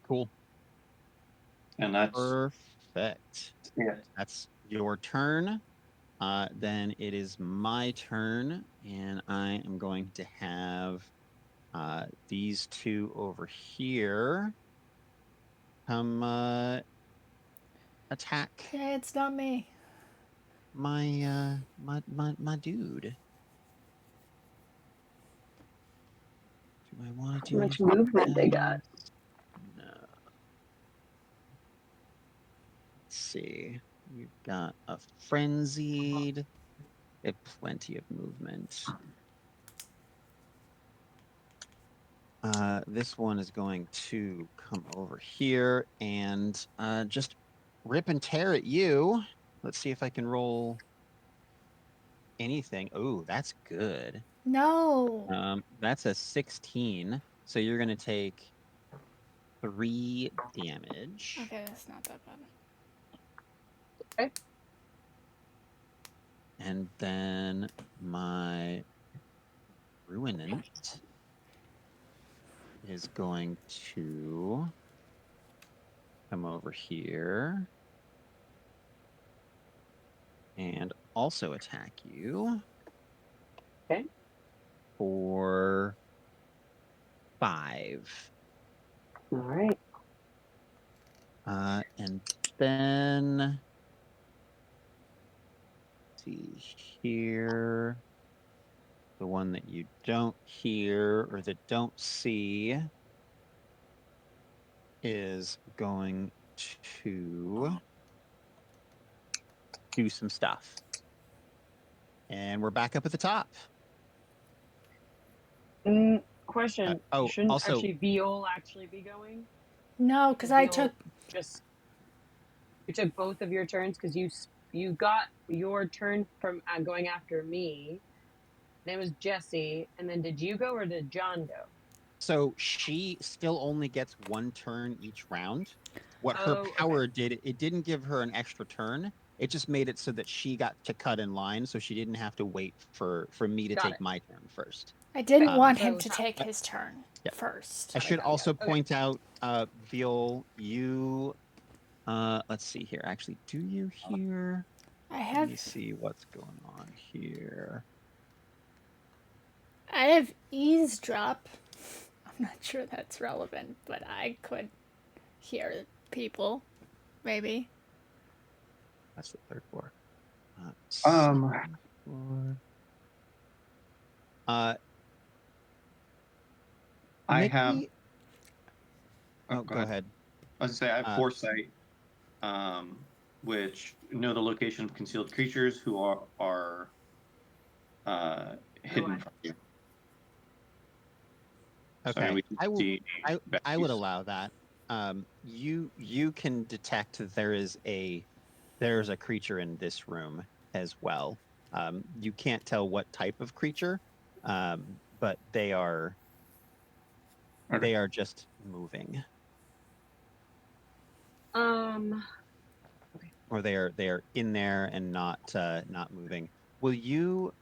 Cool.
And that's
Perfect.
yeah.
That's your turn. Then it is my turn, and I am going to have these two over here come attack
Okay, it's not me.
my dude. Do I want to do
How much
anything
movement they got?
else? No. Let's see. We've got a frenzied. We have plenty of movement. This one is going to come over here and just rip and tear at you. Let's see if I can roll anything. Oh, that's good.
No.
That's a 16. So you're going to take 3 damage.
Okay, that's not that bad.
Okay.
And then my Ruinant is going to come over here and also attack you.
Okay.
For 5.
All right.
And then see here. The one that you don't hear or that don't see is going to do some stuff. And we're back up at the top.
Question.
Oh,
Shouldn't
also,
actually Viol actually be going?
No, because I
Viol
took.
just you took both of your turns because you got your turn from going after me. Name was Jesse, and then did you go or did John go?
so she still only gets one turn each round. What her
Oh,
power
okay.
did, it didn't give her an extra turn. It just made it so that she got to cut in line, so she didn't have to wait for me to
Got
take
it.
my turn first.
I didn't want
So
him
it was
to
half.
take his turn
Yeah.
first.
I should
Got it.
also
Okay.
point out, Veal, you, let's see here. Actually, do you hear?
I
Let
have
me see what's going on here.
eavesdrop. I'm not sure that's relevant, but I could hear people, maybe.
That's the third floor.
Um,
Second floor. Uh,
I
make
have.
me. Oh, go ahead.
I was gonna say I have
Uh,
foresight, which know the location of concealed creatures who are hidden from you. So I mean,
Okay,
we can
I will.
see
I would
Becky's.
allow that. You can detect that there's a creature in this room as well. You can't tell what type of creature, but they are
Okay.
just moving,
Okay.
or they are in there and not moving. Will you?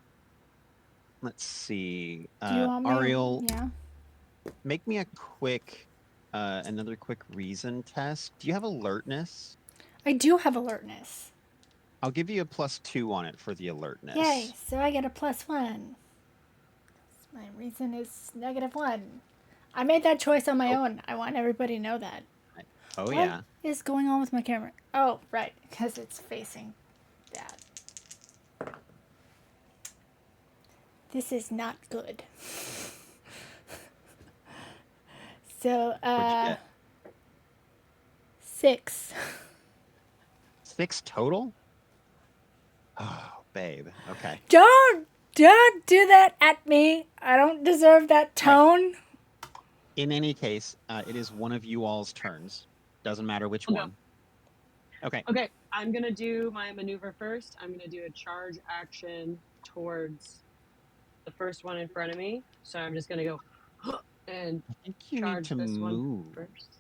Let's see.
Do you want me?
Ariel,
Yeah.
make me a quick, another quick reason test. Do you have alertness?
I do have alertness.
I'll give you a +2 on it for the alertness.
Yay, so I get a +1. My reason is -1. I made that choice on my own. I want everybody to know that.
Oh,
What
yeah.
is going on with my camera? Oh, right, because it's facing that. This is not good. So,
What'd you get?
6.
6 total? Oh, babe. Okay.
Don't do that at me. I don't deserve that tone.
In any case, it is one of you all's turns. Doesn't matter which
I'll go.
one. Okay.
Okay, I'm gonna do my maneuver first. I'm gonna do a charge action towards the first one in front of me. So I'm just gonna go and
I think you need
charge
to
this one
move.
first.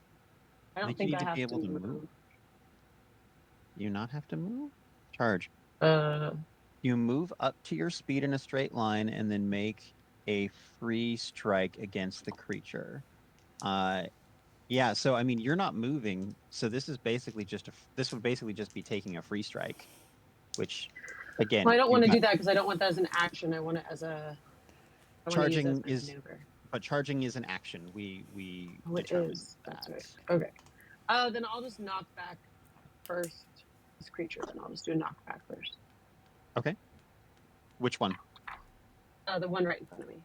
I
I
don't
think you
think
need
I
to
have
be able
to
to
move.
move. You not have to move? Charge.
Uh,
You move up to your speed in a straight line and then make a free strike against the creature. Yeah, so I mean, you're not moving, so this is basically just this would basically just be taking a free strike, which again,
well, I don't
you've
want to
got
do that because I don't want that as an action. I want it as a. I want to use it as
charging
my
is,
maneuver.
but charging is an action. We
Oh, it
determined
is. That's
that.
right. Okay. Then I'll just knock back first this creature. Then I'll just do a knockback first.
Okay. Which one?
The one right in front of me.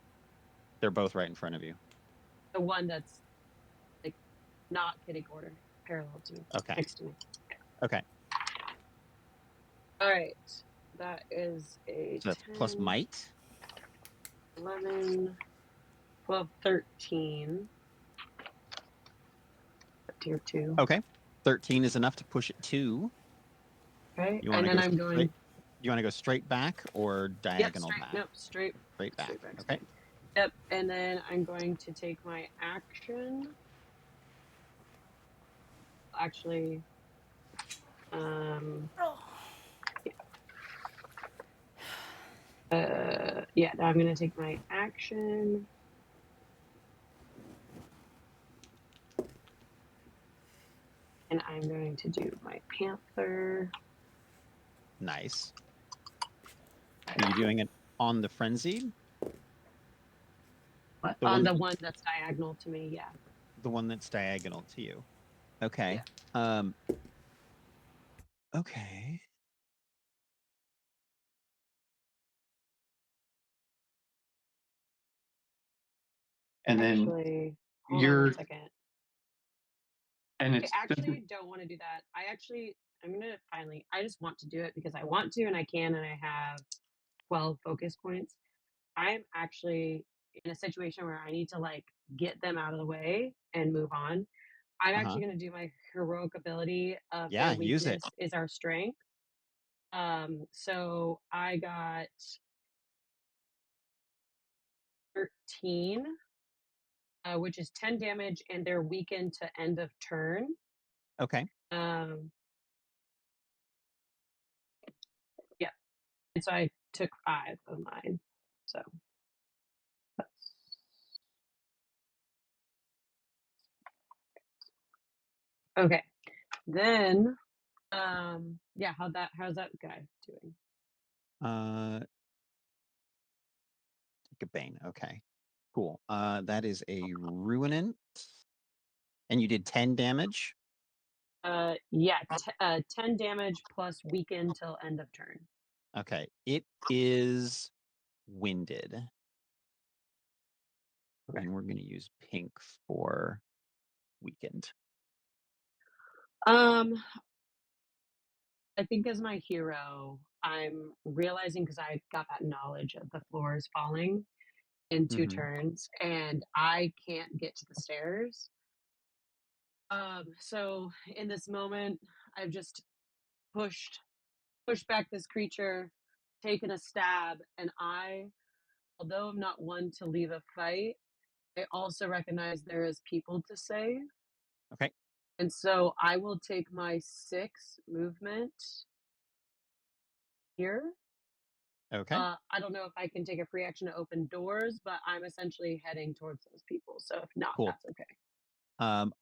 They're both right in front of you.
The one that's like not kitty corner, parallel to me,
Okay.
next to me.
Okay.
All right. That is a
So that's
10,
plus might.
11, 12, 13. Tier 2.
Okay. 13 is enough to push it 2.
Okay.
You
And
want to
then
go
I'm
straight?
going.
You want to go straight back or
Yep,
diagonal
straight.
back?
Nope, straight.
Straight back.
Straight back.
Okay.
Yep. And then I'm going to take my action. Actually, yeah, I'm going to take my action. And I'm going to do my panther.
Nice. Are you doing it on the frenzied?
What?
The
On
one
the one that's diagonal to me, yeah.
The one that's diagonal to you. Okay. Okay.
And then
Actually, hold on
you're
one second.
and
I
it's
actually don't want to do that. I'm gonna finally. I just want to do it because I want to and I can and I have 12 focus points. I'm actually in a situation where I need to like get them out of the way and move on. I'm
Uh-huh.
actually gonna do my heroic ability of
Yeah,
their
use it.
weakness is our strength. So I got 13, which is 10 damage, and they're weakened to end of turn.
Okay.
Um, yeah, and so I took 5 of mine. So that's okay. Then, yeah, how's that guy doing?
Take a bane. Okay. Cool. That is a ruinant. And you did 10 damage?
Yeah, 10 damage plus weaken till end of turn.
Okay. It is winded.
Okay.
And we're going to use pink for weakened.
I think as my hero, I'm realizing because I got that knowledge of the floors falling in 2
Mm-hmm.
turns, and I can't get to the stairs. So in this moment, I've just pushed back this creature, taken a stab, and although I'm not one to leave a fight, I also recognize there is people to save.
Okay.
And so I will take my 6 movement here.
Okay.
I don't know if I can take a free action to open doors, but I'm essentially heading towards those people. So if not,
Cool.
that's okay.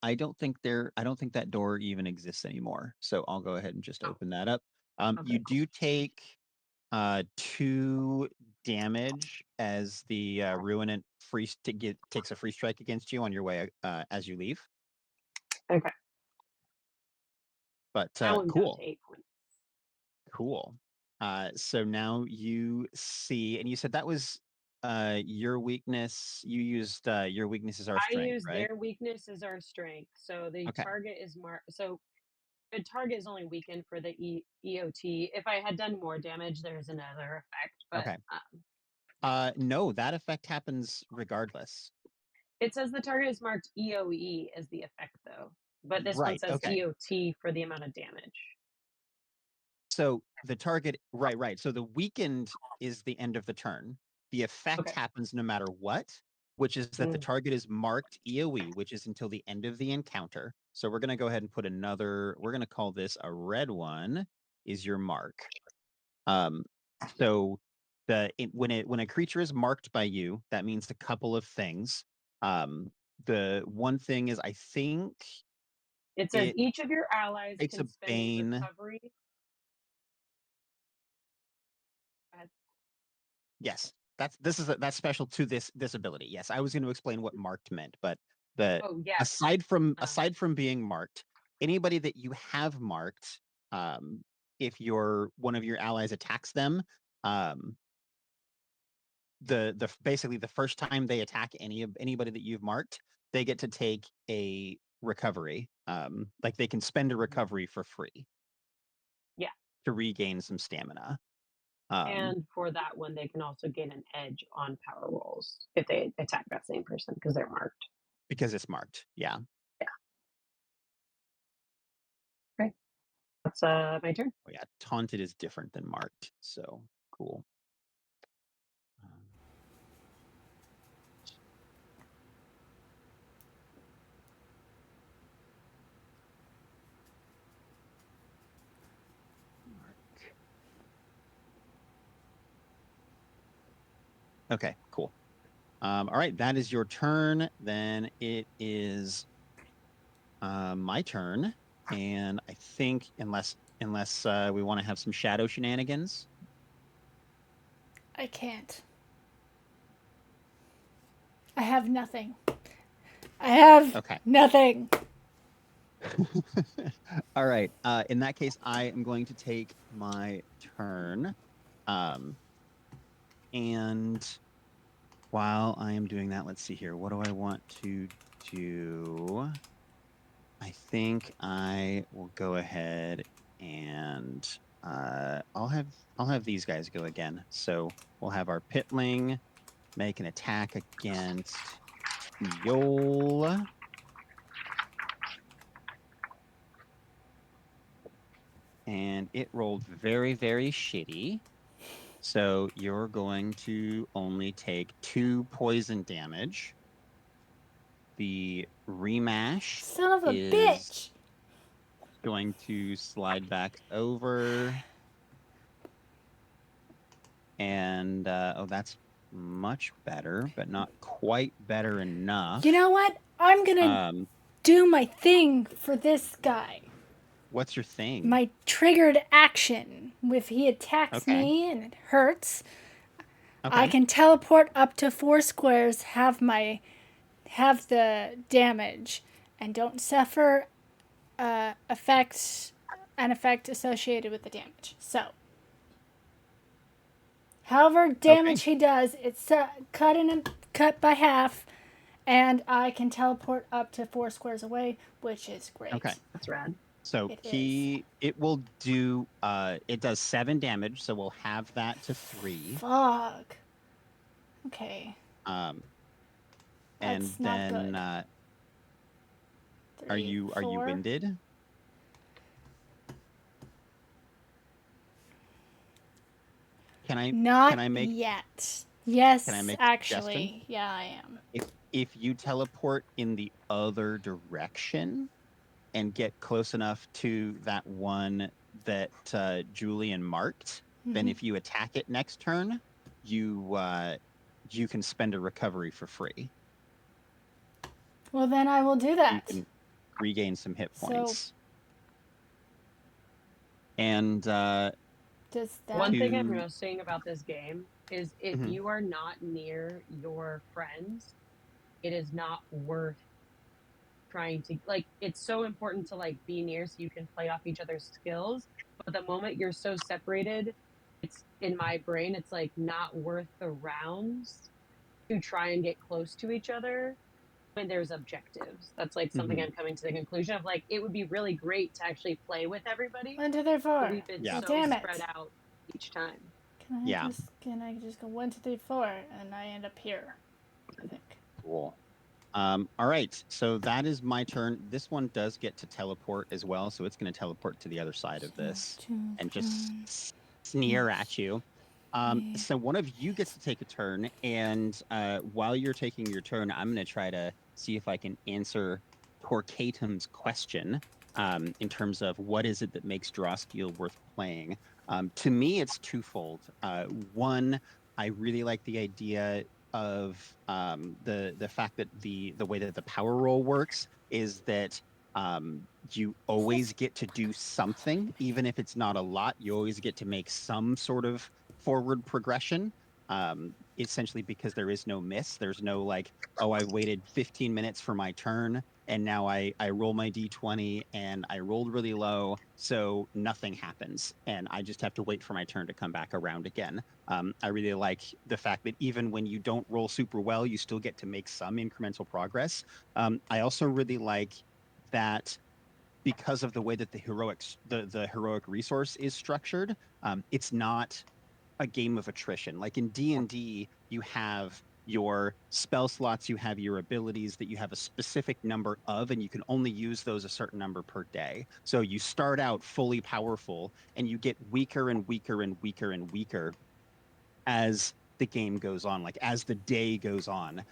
I don't think that door even exists anymore. So I'll go ahead and just
Oh,
open that up. You
okay, cool.
do take 2 damage as the ruinant takes a free strike against you on your way as you leave.
Okay.
But
Now I'm down
cool.
to 8 points.
Cool. So now you see, and you said that was your weakness. You used your weakness as our
I
strength,
use
right?
their weakness as our strength. So the
Okay.
target is marked. So the target is only weakened for the EOT. If I had done more damage, there's another effect. But
Okay. No, that effect happens regardless.
it says the target is marked EOE as the effect, though. But this one
Right.
says
Okay.
EOT for the amount of damage.
So the target, right. So the weakened is the end of the turn. The effect
Okay.
happens no matter what, which is that the target is marked EOE, which is until the end of the encounter. So we're going to go ahead and put we're going to call this a red one is your mark. So when a creature is marked by you, that means a couple of things. The one thing is I think
It says
it
each of your allies
takes a
can spend
bane.
recovery.
Yes, that's special to this ability. Yes, I was going to explain what marked meant, but the
Oh yeah.
aside from being marked, anybody that you have marked, if one of your allies attacks them, basically the first time they attack anybody that you've marked, they get to take a recovery. Like they can spend a recovery for free.
Yeah.
To regain some stamina.
And for that one, they can also gain an edge on power rolls if they attack that same person because they're marked.
Because it's marked. Yeah.
Yeah. Okay. That's my turn.
Oh yeah, taunted is different than marked. So cool. Okay, cool. All right, that is your turn. Then it is my turn, and I think unless we want to have some shadow shenanigans.
I can't. I have nothing. I have
Okay.
nothing.
All right. In that case, I am going to take my turn. And while I am doing that, let's see here. What do I want to do? I think I will go ahead and I'll have these guys go again. So we'll have our pitling make an attack against Yol. And it rolled very, very shitty. So you're going to only take 2 poison damage. The remash
Son of a
is
bitch!
going to slide back over. And oh, that's much better, but not quite better enough.
You know what? I'm gonna do my thing for this guy.
What's your thing?
My triggered action. If he attacks
Okay.
me and it hurts,
Okay.
I can teleport up to 4 squares, have the damage, and don't suffer an effect associated with the damage. So, however damage he does, it's cut by half, and I can teleport up to 4 squares away, which is great.
Okay.
That's rad.
So it will do it does 7 damage, so we'll have that to 3.
Fuck. Okay.
And
That's not
then
good.
are you winded? Can I make
yet. Yes,
can I make
actually. Yeah, I am.
If you teleport in the other direction and get close enough to that one that Julian marked, then if you attack it next turn, you can spend a recovery for free.
Well, then I will do that.
You can regain some hit points. And
one thing I'm noticing about this game is if
Mhm.
you are not near your friends, it is not worth trying to, like, it's so important to like be near so you can play off each other's skills, but the moment you're so separated, it's in my brain, it's like not worth the rounds to try and get close to each other when there's objectives. That's like something I'm coming to the conclusion of, like, it would be really great to actually play with everybody,
1, 2, 3, 4.
but we've been so spread out each time.
Can I just go 1, 2, 3, 4, and I end up here? I think.
Cool. All right, so that is my turn. This one does get to teleport as well, so it's going to teleport to the other side of this and just sneer at you. So one of you gets to take a turn, and while you're taking your turn, I'm going to try to see if I can answer Torquatum's question in terms of what is it that makes Draw Steel worth playing. To me, it's twofold. One, I really like the idea of the fact that the way that the power roll works is that you always get to do something, even if it's not a lot. You always get to make some sort of forward progression. Essentially because there is no miss. There's no like, oh, I waited 15 minutes for my turn and now I roll my d20 and I rolled really low, so nothing happens and I just have to wait for my turn to come back around again. I really like the fact that even when you don't roll super well, you still get to make some incremental progress. I also really like that because of the way that the heroic resource is structured, it's not a game of attrition. Like in D&D, you have your spell slots, you have your abilities that you have a specific number of, and you can only use those a certain number per day. So you start out fully powerful and you get weaker and weaker and weaker and weaker as the game goes on, like as the day goes on.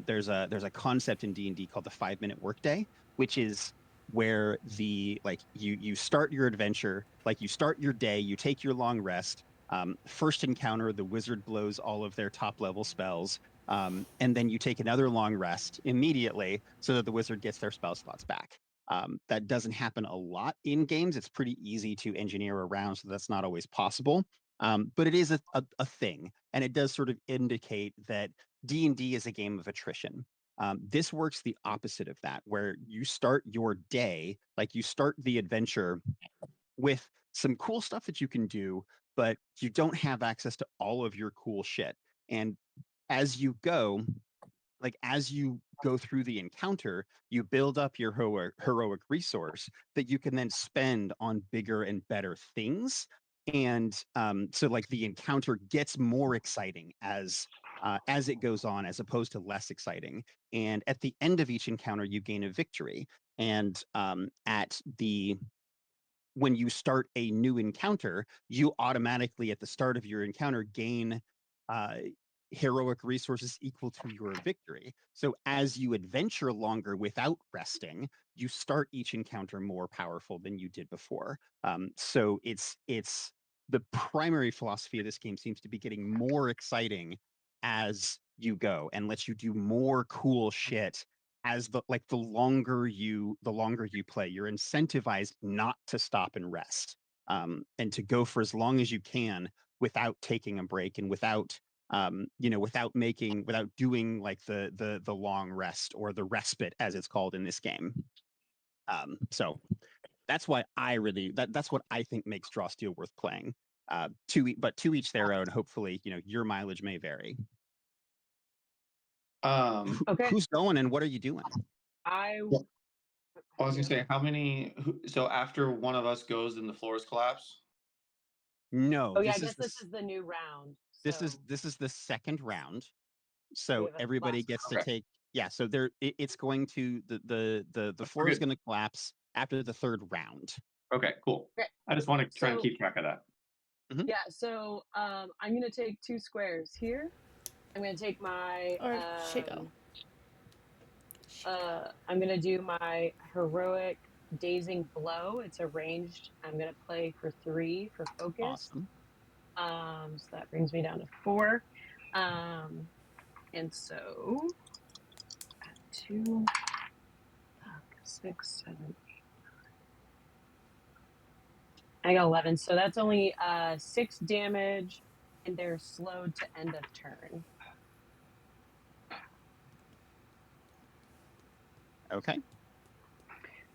There's a concept in D&D called the 5-minute workday, which is where the like you start your adventure, like you start your day, you take your long rest. First encounter, the wizard blows all of their top level spells, and then you take another long rest immediately so that the wizard gets their spell slots back. That doesn't happen a lot in games. It's pretty easy to engineer around, so that's not always possible. But it is a thing, and it does sort of indicate that D&D is a game of attrition. This works the opposite of that, where you start your day, like you start the adventure with some cool stuff that you can do, but you don't have access to all of your cool shit. And as you go, like as you go through the encounter, you build up your heroic resource that you can then spend on bigger and better things. And so like the encounter gets more exciting as it goes on, as opposed to less exciting. And at the end of each encounter, you gain a victory. And when you start a new encounter, you automatically at the start of your encounter gain uh, heroic resources equal to your victory. So as you adventure longer without resting, you start each encounter more powerful than you did before. So it's the primary philosophy of this game seems to be getting more exciting as you go and lets you do more cool shit as the longer you play. You're incentivized not to stop and rest, and to go for as long as you can without taking a break and without without doing like the long rest or the respite as it's called in this game. So that's why that's what I think makes Draw Steel worth playing. To each their own. Hopefully, your mileage may vary.
Okay.
Who's going and what are you doing?
I
was gonna say how many. So after one of us goes, then the floors collapse.
No.
Oh yeah, I guess this is the new round.
This
So
is the second round.
we
So
have a
everybody
last
gets
round.
to take. Yeah. So it's going to the floor is
good.
going to collapse after the third round.
Okay, cool.
Okay.
I just want to try and
So-
keep track of that.
Yeah, so I'm gonna take 2 squares here. I'm gonna take my
Or Shigo.
I'm gonna do my heroic dazing blow. It's a ranged. I'm gonna play for 3 for focus.
Awesome.
So that brings me down to 4. And so 2, 6, 7. I got 11. So that's only 6 damage, and they're slowed to end of turn.
Okay.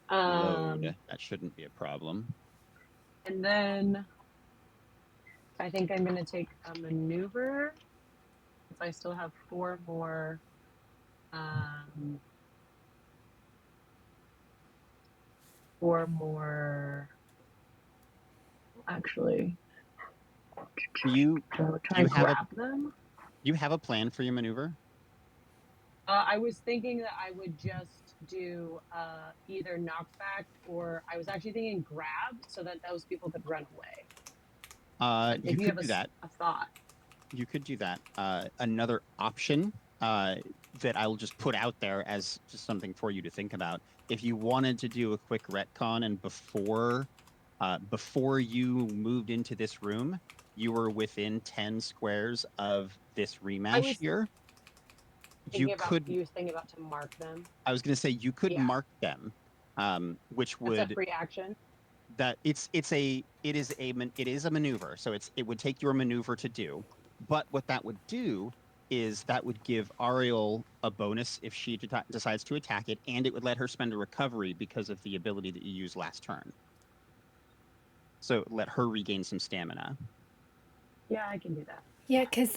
Load. That shouldn't be a problem.
And then I think I'm going to take a maneuver. If I still have 4 more. 4 more. Actually,
You
try and grab them.
You have a plan for your maneuver?
I was thinking that I would just do either knockback or I was actually thinking grab so that those people could run away.
You could do that.
A thought.
You could do that. Another option that I will just put out there as just something for you to think about. If you wanted to do a quick retcon and before you moved into this room, you were within 10 squares of this rematch here.
You was thinking about to mark them.
I was going to say you could mark them, which would.
That's a free action.
That it is a maneuver, so it would take your maneuver to do. But what that would do is that would give Ariel a bonus if she decides to attack it, and it would let her spend a recovery because of the ability that you used last turn. So let her regain some stamina.
Yeah, I can do that.
Yeah, because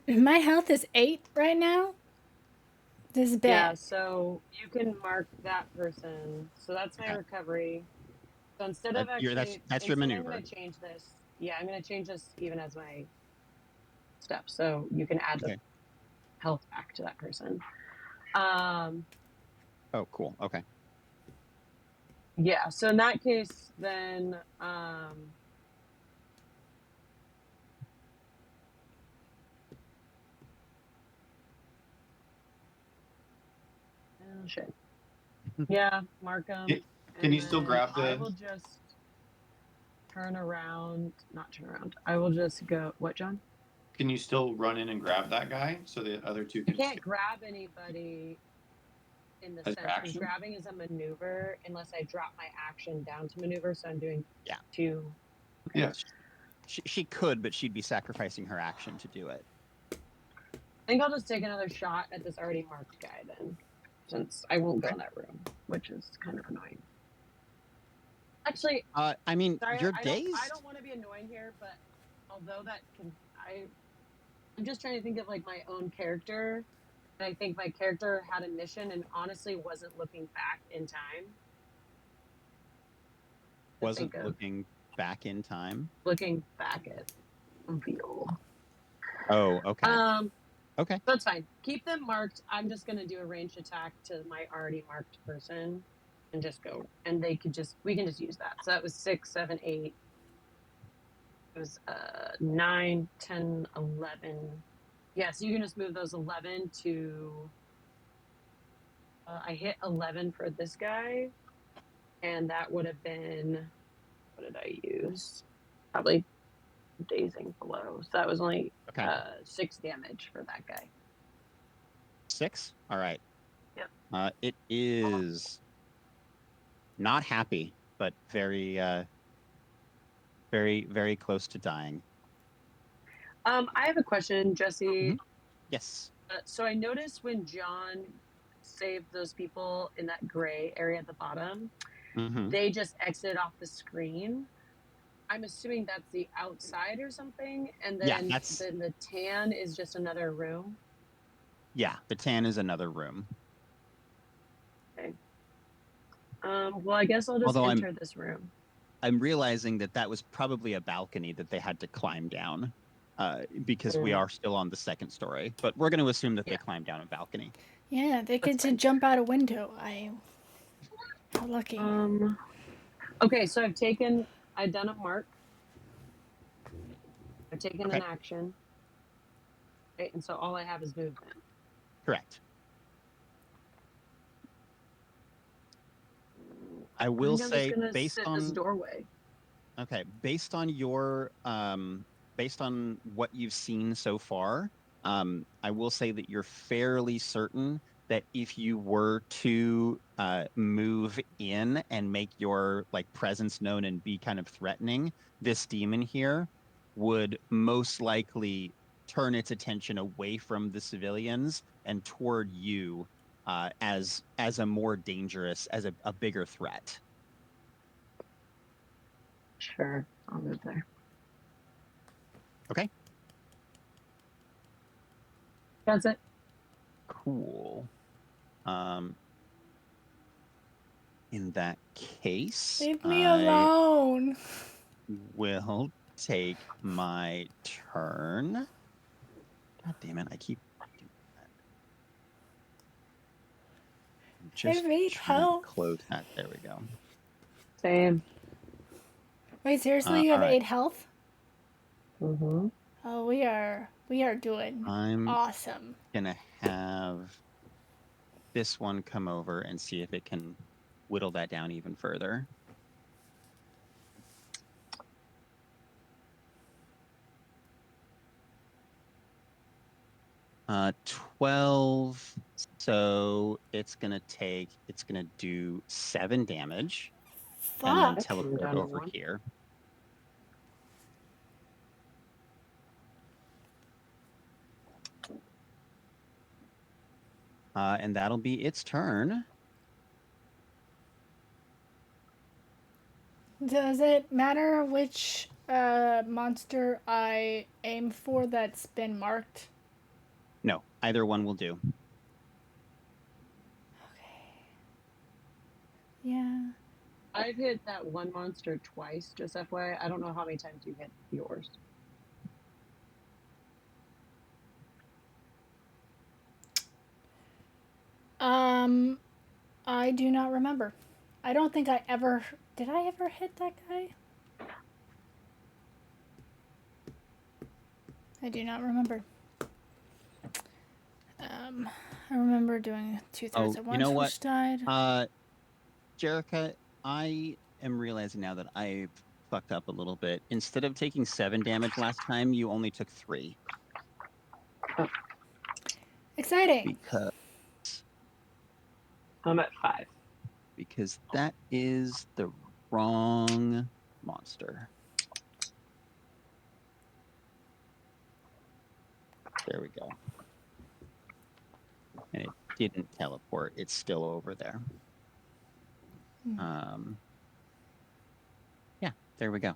my health is 8 right now. This is bad.
Yeah, so you can mark that person. So that's my recovery. So instead of actually...
That's your maneuver.
I'm going to change this. Yeah, I'm going to change this even as my step. So you can add the health back to that person.
Oh, cool. Okay.
Yeah, so in that case, then... oh, shit. Yeah, mark them.
Can you still grab the...
I will just turn around. Not turn around. I will just go... What, John?
Can you still run in and grab that guy so the other 2 can...
I can't grab anybody in the sense because grabbing is a maneuver unless I drop my action down to maneuver. So I'm doing 2.
Okay. Yeah.
She could, but she'd be sacrificing her action to do it.
I think I'll just take another shot at this already marked guy then, since I won't go in that room, which is kind of annoying. Actually,
I mean,
sorry,
you're
I
dazed.
don't want to be annoying here, but although that can, I'm just trying to think of like my own character, and I think my character had a mission and honestly wasn't looking back in time.
Wasn't looking back in time.
Looking back at Veal.
Oh, okay. Okay.
That's fine. Keep them marked. I'm just gonna do a ranged attack to my already marked person, and just go. And we can just use that. So that was 6, 7, 8. It was 9, 10, 11. Yeah, so you can just move those 11 to. I hit 11 for this guy, and that would have been. What did I use? Probably dazing blow. So that was only 6 damage for that guy.
6? All right.
Yep.
It is not happy, but very, very close to dying.
I have a question, Jesse.
Mm-hmm. Yes.
So I noticed when John saved those people in that gray area at the bottom, they just exited off the screen. I'm assuming that's the outside or something, and then then the tan is just another room.
Yeah, the tan is another room.
Okay. Well, I guess I'll just enter this room.
I'm realizing that was probably a balcony that they had to climb down, because we are still on the second story. But we're going to assume that they climbed down a balcony.
Yeah, they get to jump out a window. How lucky.
Okay, so I've done a mark. I've taken an action. Right, and so all I have is movement.
Correct. I will say, based on
this doorway.
Okay, based on your based on what you've seen so far, I will say that you're fairly certain that if you were to move in and make your like presence known and be kind of threatening, this demon here would most likely turn its attention away from the civilians and toward you, as a more dangerous, as a bigger threat.
Sure, I'll move there.
Okay.
That's it.
Cool. In that case,
leave me alone.
Will take my turn. God damn it! I keep doing that. Just trying to close that. There we go.
Same.
Wait, seriously, you have 8 health?
Mm-hmm.
Oh, we are doing awesome.
Gonna have this one come over and see if it can whittle that down even further. Uh, 12. So it's gonna do 7 damage.
Fuck.
And then teleport over here. And that'll be its turn.
Does it matter which monster I aim for that's been marked?
No, either one will do.
Okay. Yeah.
I've hit that one monster twice, just FYI. I don't know how many times you hit yours.
I do not remember. I don't think I ever... Did I ever hit that guy? I do not remember. I remember doing 2/3 at once, which died.
Jerica, I am realizing now that I've fucked up a little bit. Instead of taking 7 damage last time, you only took 3.
Exciting.
Because
I'm at 5.
Because that is the wrong monster. There we go. didn't teleport. It's still over there. Yeah, there we go.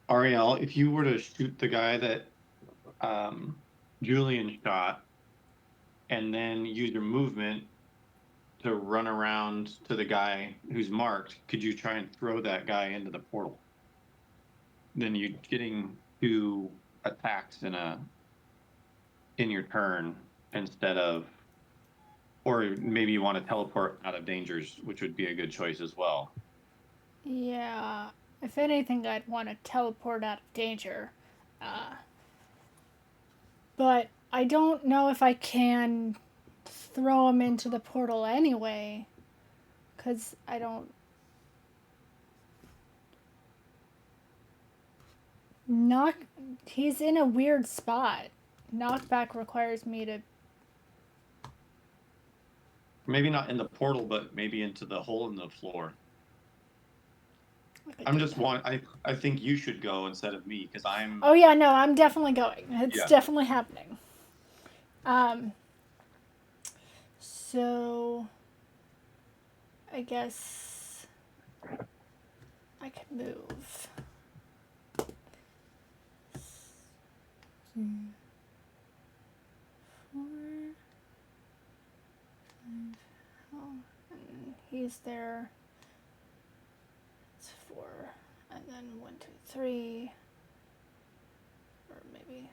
Ariel, if you were to shoot the guy that Julian shot, and then use your movement to run around to the guy who's marked, could you try and throw that guy into the portal? Then you're getting 2 attacks in your turn instead of, or maybe you want to teleport out of dangers, which would be a good choice as well.
Yeah. If anything, I'd want to teleport out of danger. But I don't know if I can throw him into the portal anyway. Because I don't... He's in a weird spot. Knockback requires me to...
Maybe not in the portal, but maybe into the hole in the floor. I think you should go instead of me, because I'm...
Oh yeah, no, I'm definitely going. It's definitely happening. So I guess I could move. And he's there. It's 4, and then 1, 2, 3, or maybe.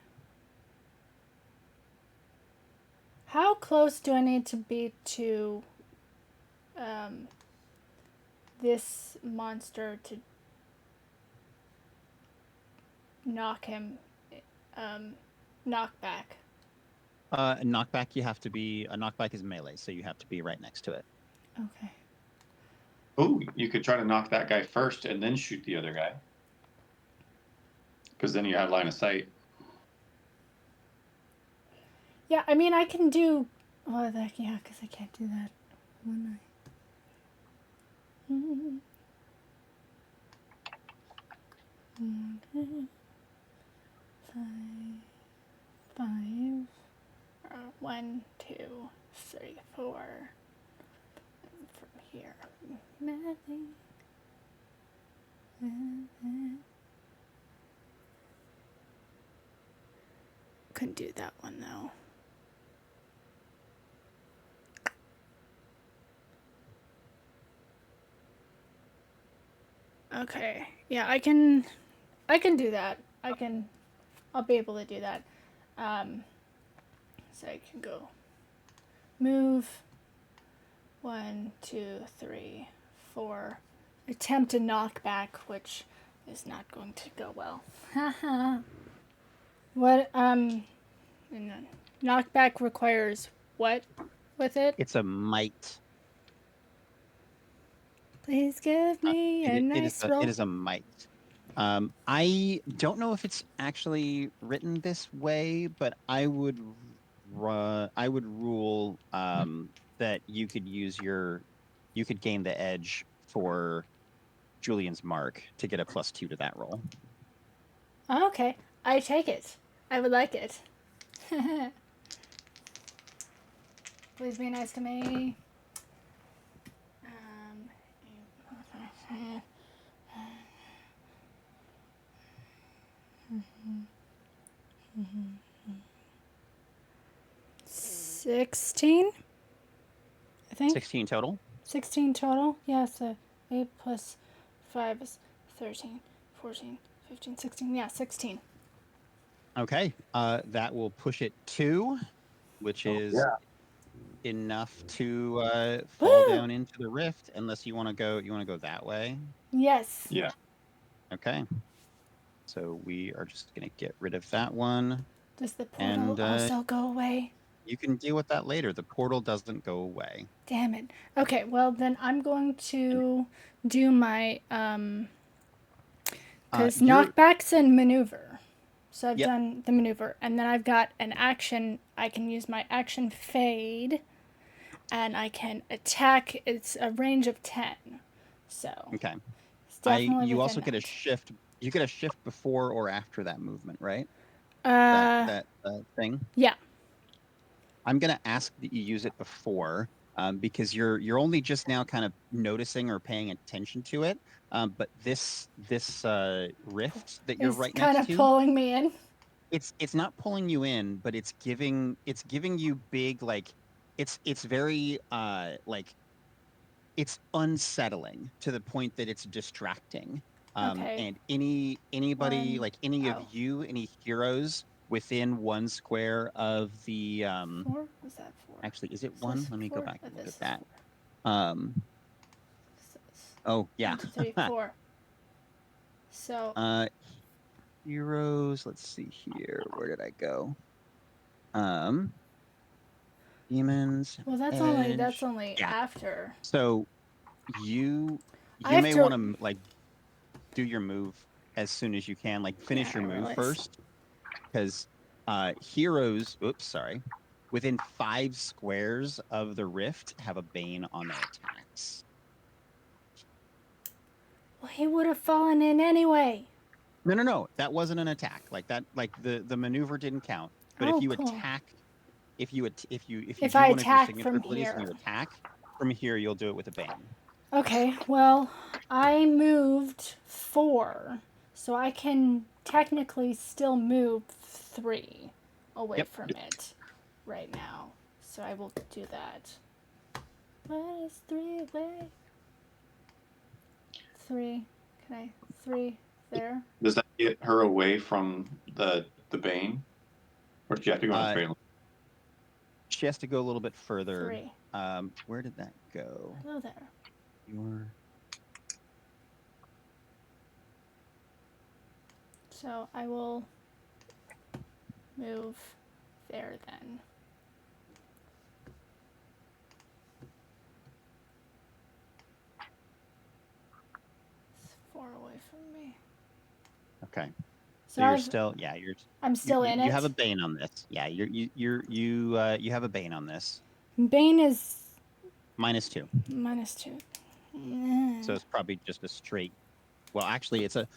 How close do I need to be to this monster to knock him, knockback?
Knockback, you have to be... A knockback is melee, so you have to be right next to it.
Okay.
Oh, you could try to knock that guy first and then shoot the other guy. Because then you have line of sight.
Yeah, I mean, I can do... Well, yeah, because I can't do that. 1, 9. 5. 1, 2, 3, 4. And from here, nothing. Couldn't do that one though. Okay. Yeah, I can do that. I'll be able to do that. So I can go move 1, 2, 3, 4. Attempt a knockback, which is not going to go well. Haha. What knockback requires what with it?
It's a might.
Please give me a nice roll.
It is a might. I don't know if it's actually written this way, but I would rule that you could gain the edge for Julian's mark to get a +2 to that roll.
Okay, I take it. I would like it. Please be nice to me. 16, I think.
16 total?
16 total? Yeah, so 8 plus 5 is 13, 14, 15, 16. Yeah, 16.
Okay, that will push it 2, which is enough to fall down into the rift, unless you want to go that way.
Yes.
Yeah.
Okay. So we are just going to get rid of that one.
Does the portal also go away?
You can deal with that later. The portal doesn't go away.
Damn it. Okay, well then I'm going to do my because knockbacks and maneuver. So I've done the maneuver, and then I've got an action. I can use my action fade, and I can attack. It's a range of 10. So
okay.
definitely
you also
within
get a
that.
shift. You get a shift before or after that movement, right?
Uh,
That thing.
yeah.
I'm gonna ask that you use it before, because you're only just now kind of noticing or paying attention to it. But this rift that you're
It's
right
kind
next
of
to,
pulling me in.
it's not pulling you in, but it's giving you big, like, it's very like, it's unsettling to the point that it's distracting.
Okay.
And anybody,
One.
like any of
Oh.
you, any heroes within 1 square of the
4? Was that 4?
actually, is it
Is
one?
this
Let me go
4?
back
Oh,
and look
this
at
is
that.
4. This is
Oh yeah.
1, 2, 3, 4. So,
uh Heroes, let's see here. Where did I go? Um Demons,
well, that's
Edge.
only
Yeah.
after.
So you
I
you
have
may
to.
want to, like, do your move as soon as you can. Like,
Yeah,
finish
I
your move
realize.
first, because heroes, oops, sorry, within 5 squares of the rift have a bane on their attacks.
Well, he would have fallen in anyway.
No, that wasn't an attack. Like that, like the maneuver didn't count. But if
Oh,
you
cool.
attack, if you
If
do
I
one of your
attack
signature
from
abilities and
here.
you attack from here, you'll do it with a bane.
Okay, well, I moved 4, so I can technically still move 3 away
Yep.
from it right now. So I will do that. What is 3 away? 3. Can I? 3 there.
Does that get her away from the bane, or do you have to go in
Uh,
straight?
she has to go a little bit further.
3.
Where did that go?
Hello there.
Your
So I will move there then. It's 4 away from me.
okay.
So
So you're
I've,
still, yeah,
I'm still in
you
it.
have a bane on this. Yeah, you have a bane on this.
Bane is
-2.
-2.
So it's probably just a straight. Well, actually, it's a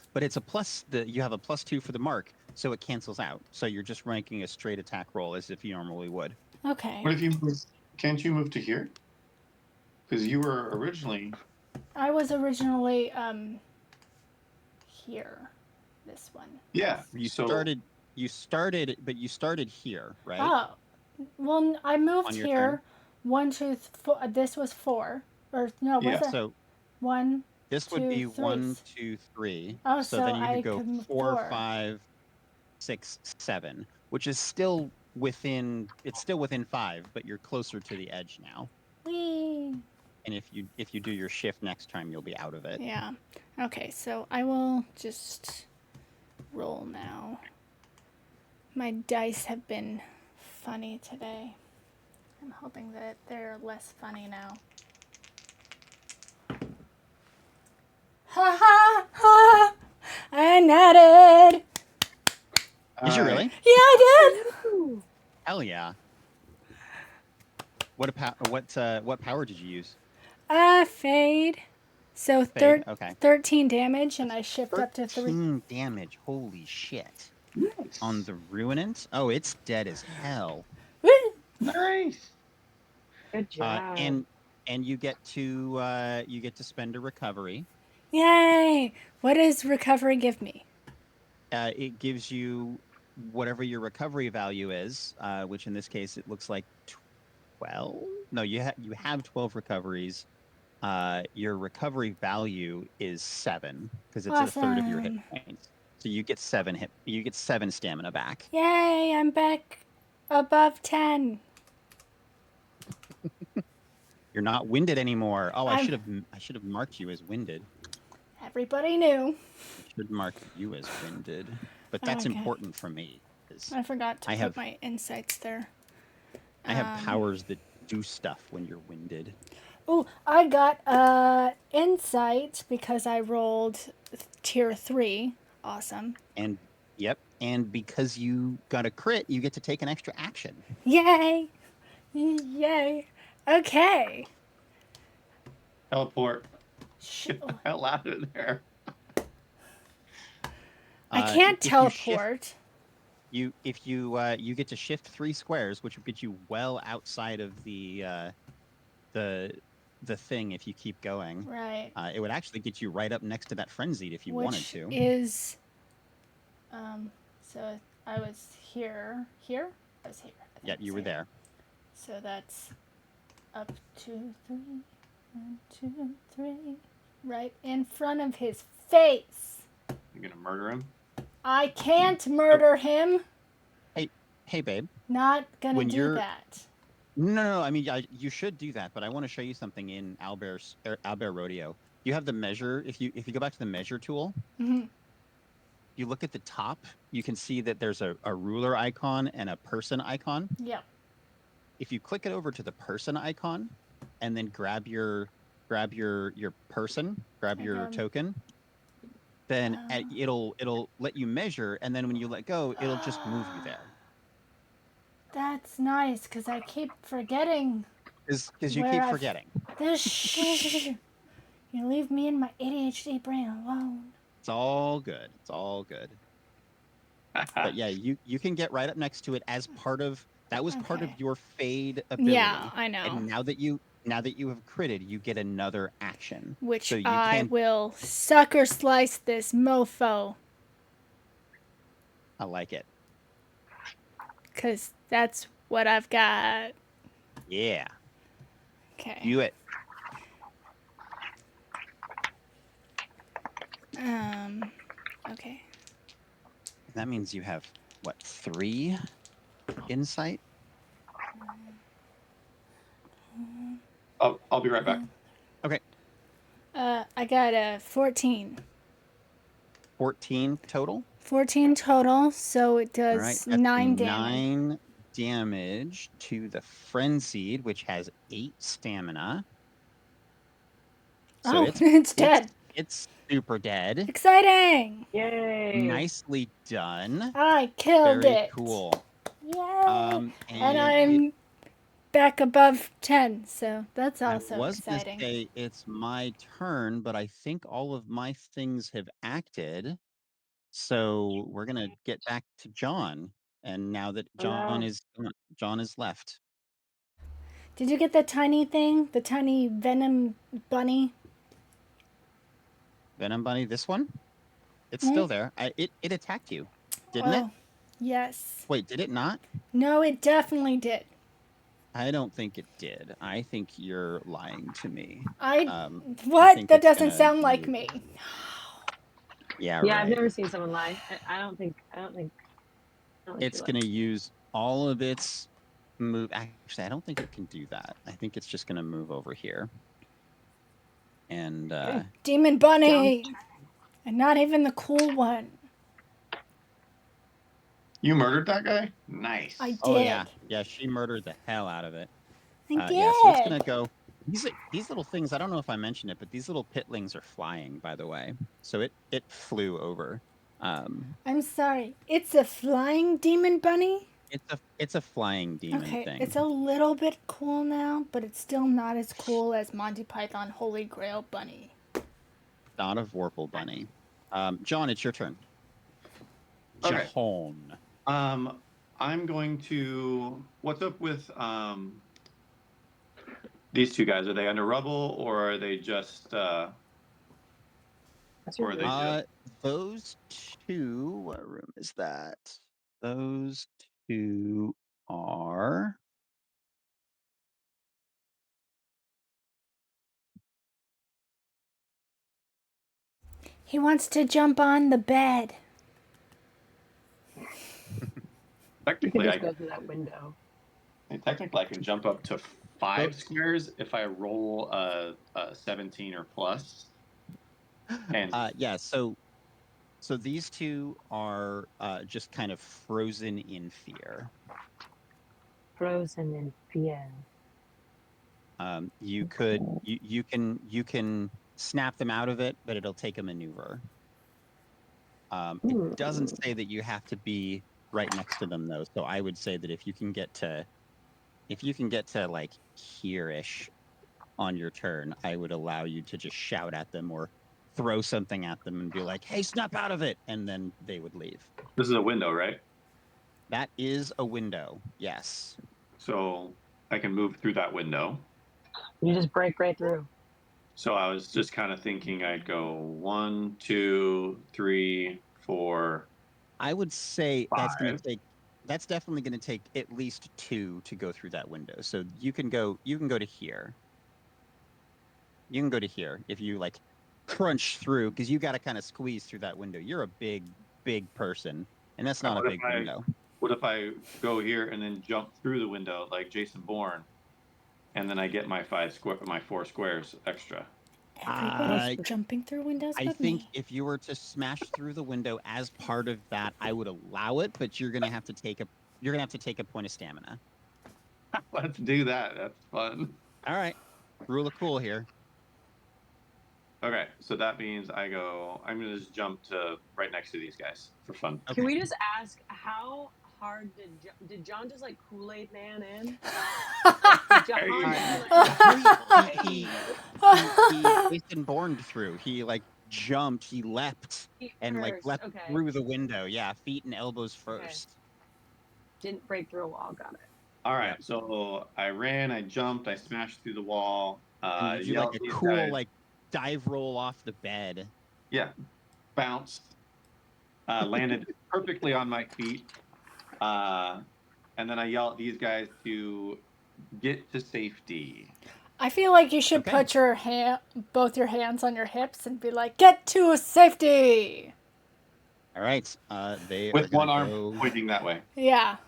plus. You have a +2 for the mark, so it cancels out. So you're just ranking a straight attack roll as if you normally would.
Okay.
What if you move? Can't you move to here? Because you were originally.
I was originally here. This one.
Yeah.
You
So
started, but you started here, right?
Oh, well, I moved
On your
here.
turn.
1, 2, 4. This was 4. Or no, was
yeah.
it
So
1,
this would
2,
be
3?
1, 2, 3.
Oh,
So
so
then you could
I
go
could move
4,
4.
5, 6, 7, which is still within. It's still within 5, but you're closer to the edge now.
Whee!
And if you do your shift next time, you'll be out of it.
Yeah. Okay, so I will just roll now. My dice have been funny today. I'm hoping that they're less funny now. Ha ha ha! I netted!
Did you really?
Yeah, I did!
Ooh.
Hell yeah! What power did you use?
Fade. So
Fade. Okay.
13 damage, and I shift up to 3.
13 damage. Holy shit!
Nice.
On the Ruinant. Oh, it's dead as hell.
Woo!
Nice.
Good job.
And you get to spend a recovery.
Yay! What does recovery give me?
It gives you whatever your recovery value is, which in this case it looks like 12. No, you have 12 recoveries. Your recovery value is 7 because it's a third of your hit
Awesome.
points. So you get 7 stamina back.
Yay! I'm back above 10.
You're not winded anymore. Oh, I
I'm-
should have marked you as winded.
Everybody knew.
I should mark you as winded. But that's
Okay.
important for me. 'Cause
I forgot to
I
put
have-
my insights there.
I have powers that do stuff when you're winded.
Oh, I got insight because I rolled tier 3. Awesome.
And yep, and because you got a crit, you get to take an extra action.
Yay! Yay! Okay.
Teleport.
Sh-
Get the hell out of there.
I can't
if you shift-
teleport.
if you get to shift 3 squares, which will get you well outside of the thing if you keep going.
Right.
It would actually get you right up next to that frenzied if you wanted
Which
to.
is, so I was here. Here? I was here. I think
Yeah,
I was
you were
here.
there.
So that's up 2, 3. 1, 2, 3. Right in front of his face.
You're gonna murder him?
I can't murder him.
Hey, babe.
Not gonna
When
do
you're-
that.
No. I mean, you should do that, but I want to show you something in Albert Rodeo. You have the measure. If you go back to the measure tool,
Mhm.
you look at the top. You can see that there's a ruler icon and a person icon.
Yep.
If you click it over to the person icon, and then grab your person, grab your
grab-
token, then it'll let you measure, and then when you let go, it'll just move you there.
That's nice, because I keep forgetting.
Because you
Where
keep
I've-
forgetting.
You leave me and my ADHD brain alone.
It's all good. It's all good. But yeah, you can get right up next to it as part of that was part of
Okay.
your fade ability.
Yeah, I know.
And now that you have critted, you get another action.
Which
so you
I
can
will sucker slice this mofo.
I like it.
Because that's what I've got.
Yeah.
Okay.
Do it.
Okay.
That means you have what, 3 insight?
I'll be right back.
Okay.
I got a 14.
14 total.
14 total, so it does
All right. That's
9 damage.
9 damage to the frenzied, which has 8 stamina. So
it's dead.
It's super dead.
Exciting!
Yay!
Nicely done.
I killed
Very
it.
cool.
Yay! And
And
I'm back above 10, so that's
I
also
was gonna
exciting.
say it's my turn, but I think all of my things have acted. So we're gonna get back to John. And now that John is left.
Did you get the tiny thing? The tiny venom bunny?
Venom Bunny, this one? It's still there. It attacked you, didn't it?
Yes.
Wait, did it not?
No, it definitely did.
I don't think it did. I think you're lying to me.
What?
think
That
it's
doesn't
gonna
sound like
move.
me.
Yeah,
Yeah,
right.
I've never seen someone lie. I don't think
It's
you
gonna use all of its move. Actually, I don't think it can do that. I think it's just gonna move over here. And
Demon bunny! And not even the cool one.
You murdered that guy? Nice.
I did.
oh yeah, she murdered the hell out of it.
I did.
Yeah, so it's gonna go. These little things. I don't know if I mentioned it, but these little pitlings are flying. By the way, so it flew over.
I'm sorry. It's a flying demon bunny?
It's a flying demon
Okay,
thing.
it's a little bit cool now, but it's still not as cool as Monty Python Holy Grail Bunny.
Not a Vorpal bunny. John, it's your turn.
Okay.
John.
I'm going to. What's up with these two guys? Are they under rubble or are they just? Or are they just?
Those two. What room is that? Those two are.
He wants to jump on the bed.
You can
Technically,
just go through that window.
I can jump up to 5 squares if I roll a 17 or plus. And
Yeah. So these two are just kind of frozen in fear.
Frozen in fear.
You could you can snap them out of it, but it'll take a maneuver. It doesn't say that you have to be right next to them though. So I would say that if you can get to like here-ish on your turn, I would allow you to just shout at them or throw something at them and be like, "Hey, snap out of it," and then they would leave.
This is a window, right?
That is a window. Yes.
So I can move through that window.
You just break right through.
So I was just kind of thinking I'd go 1, 2, 3, 4.
I would say that's going to
5.
take. That's definitely going to take at least 2 to go through that window. So you can go. You can go to here. You can go to here if you like crunch through because you got to kind of squeeze through that window. You're a big person, and that's not a big window.
What if I go here and then jump through the window like Jason Bourne, and then I get my 4 squares extra?
Everybody's jumping through windows
I
with
think
me.
if you were to smash through the window as part of that, I would allow it, but you're gonna have to take a point of stamina.
Let's do that. That's fun.
All right, rule of cool here.
Okay, so that means I'm gonna just jump to right next to these guys for fun.
Okay.
Can we just ask how hard did John just like Kool-Aid Man in?
He Jason Bourne through. He like jumped, he leapt, and like leapt through the window. Yeah, feet and elbows first.
Okay. Didn't break through a wall. Got it.
All right, so I ran, I jumped, I smashed through the wall.
And you do like a cool like dive roll off the bed.
Yeah, bounced, landed perfectly on my feet, and then I yell at these guys to get to safety.
I feel like you should put your both your hands on your hips and be like, "Get to safety."
All right, they
with
are
one arm pointing that way.
Yeah.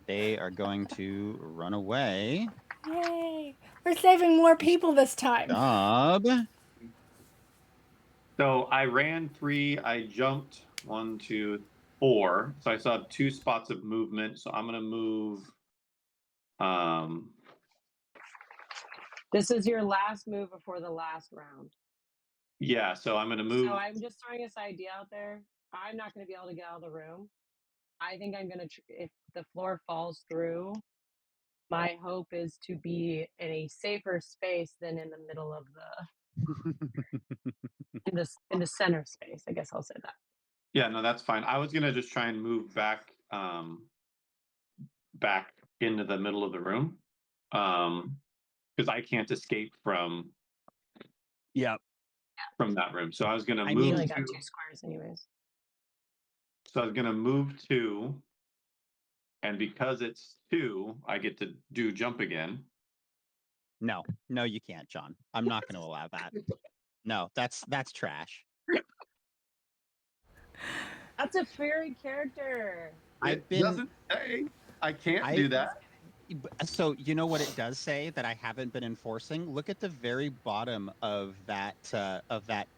They are going to run away.
Yay! We're saving more people this time.
Job.
So I ran 3, I jumped 1, 2, 4. So I saw 2 spots of movement. So I'm gonna move.
This is your last move before the last round.
Yeah, so I'm gonna move.
So I'm just throwing this idea out there. I'm not gonna be able to get out of the room. I think I'm gonna if the floor falls through. My hope is to be in a safer space than in the middle of in the center space. I guess I'll say that.
Yeah, no, that's fine. I was gonna just try and move back into the middle of the room, because I can't escape from from that room. So I was gonna move.
I only got 2 squares anyways.
So I was gonna move 2, and because it's 2, I get to do jump again.
No, you can't, John. I'm not going to allow that. No, that's trash.
That's a fairy character.
Doesn't say I can't do that.
So you know what it does say that I haven't been enforcing? Look at the very bottom of that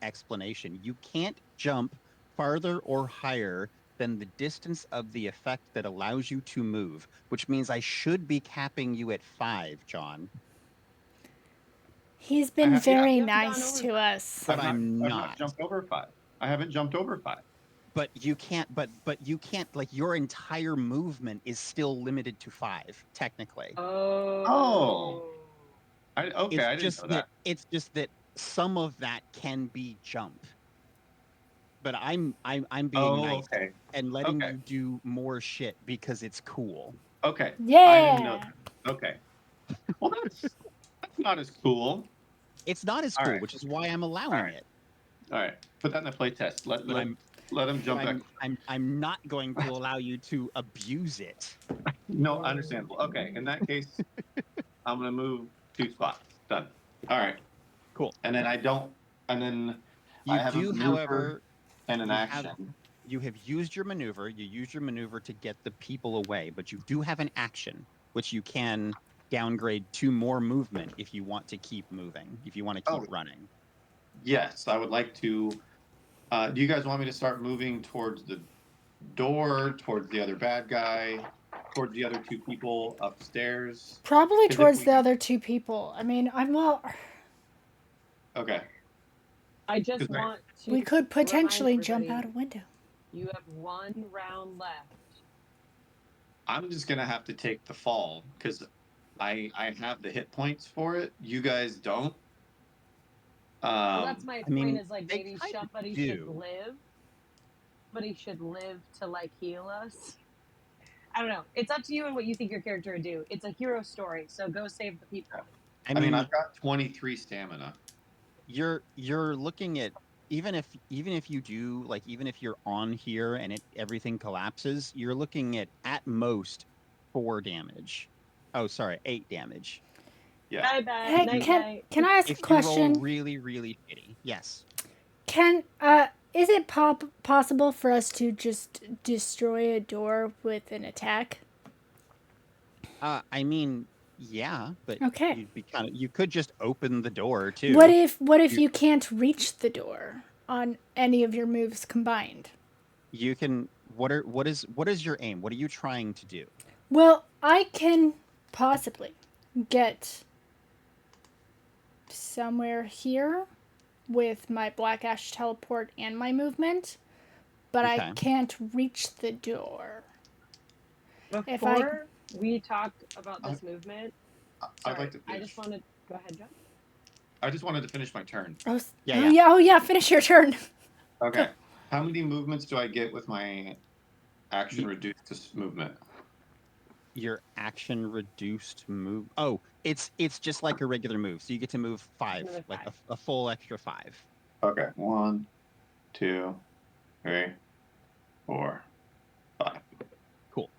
explanation. You can't jump farther or higher than the distance of the effect that allows you to move, which means I should be capping you at 5, John.
He's been very nice to us.
But
I'm not jumped over 5. I haven't jumped over 5.
But you can't. But you can't. Like your entire movement is still limited to 5, technically.
Oh. I didn't know that.
It's just that some of that can be jump. But I'm being nice and letting you do more shit because it's cool.
Okay.
Yeah.
I didn't know that. Okay. Well, that's not as cool.
It's not as cool, which is why I'm allowing it.
All right. Put that in the play test. Let him jump back.
I'm not going to allow you to abuse it.
No, understandable. Okay. In that case, I'm gonna move 2 spots. Done. All right.
Cool.
And then I have a maneuver,
however,
and an action.
You have used your maneuver. You use your maneuver to get the people away, but you do have an action, which you can downgrade to more movement if you want to keep moving, if you want to keep running.
Yes, I would like to. Do you guys want me to start moving towards the door, towards the other bad guy, towards the other 2 people upstairs?
Probably towards the other 2 people. I mean,
Okay.
I just want to.
We could potentially jump out a window.
You have 1 round left.
I'm just gonna have to take the fall because I have the hit points for it. You guys don't.
Well, that's my
I
point.
mean,
Is like
they
maybe
kind of
somebody
do.
should live, but he should live to like heal us. I don't know. It's up to you and what you think your character would do. It's a hero story, so go save the people.
I
I mean,
mean,
I've got 23 stamina.
you're looking at even if you do like even if you're on here and everything collapses, you're looking at most 4 damage. Oh, sorry, 8 damage.
Yeah.
Night, night,
Hey,
night,
can
night.
can I ask a
If you roll
question?
really, really shitty. Yes.
Can is it possible for us to just destroy a door with an attack?
I mean, yeah, but
Okay.
you could just open the door
What
too.
if
You
you can't reach the door on any of your moves combined?
you can what is your aim? What are you trying to do?
Well, I can possibly get somewhere here with my Black Ash teleport and my movement, but I
Okay.
can't reach the door. If I
Before we talked about
I-
this movement,
I'd
sorry,
like to
I
finish.
just wanted. Go ahead, John.
I just wanted to finish my turn.
Yeah.
oh yeah, finish your turn.
Okay. How many movements do I get with my action
You-
reduced to movement?
Your action reduced move. Oh, it's just like a regular move. So you get to move 5,
Another
like
5.
a full extra 5.
Okay. 1, 2, 3, 4, 5.
Cool.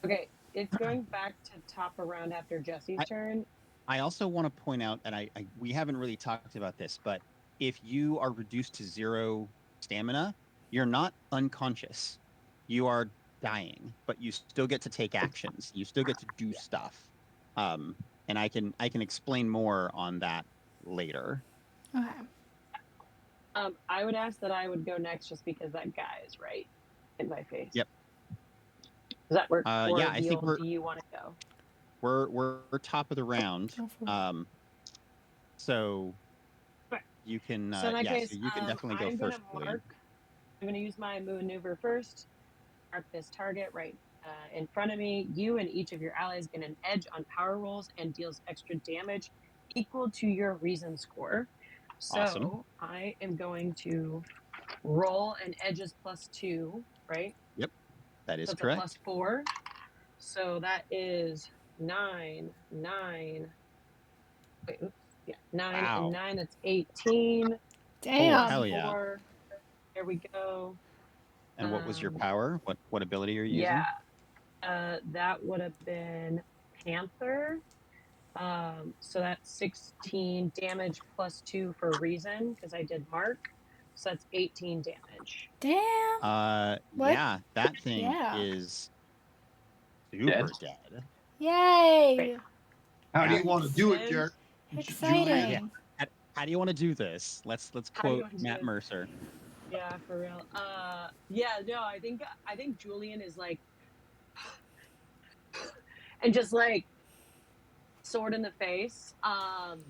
Okay, it's going back to top around after Jesse's turn.
I also want to point out, and we haven't really talked about this, but if you are reduced to 0 stamina, you're not unconscious. You are dying, but you still get to take actions. You still get to do stuff. And I can explain more on that later.
Okay.
I would ask that I would go next just because that guy is right in my face.
Yep.
Does that work? Or
Yeah, I think
do you want to go?
we're top of the round.
Go for it.
So
Okay.
you can
So in that case,
so you can definitely go
I'm
first,
gonna
Julian.
mark. I'm gonna use my maneuver first. Mark this target right in front of me. You and each of your allies get an edge on power rolls and deals extra damage equal to your reason score. So
Awesome.
I am going to roll an edges +2, right?
Yep, that is
So it's a
correct.
+4. So that is 9, 9. Wait, oops. Yeah, 9 and
Wow.
9. That's 18.
Oh,
Damn.
hell yeah.
4. There we go.
And what was your power? What ability are you
Yeah,
using?
that would have been Panther. So that's 16 damage +2 for reason because I did mark. So that's 18 damage.
Damn. What?
Yeah, that thing
Yeah.
is super dead.
Yay.
Great.
How do
Yeah.
you want to do it,
Then-
Jared?
Exciting.
Julian?
How do you want to do this? Let's
How do you
quote
wanna do
Matt
this?
Mercer.
Yeah, for real. Yeah, no, I think Julian is like, and just like sword in the face,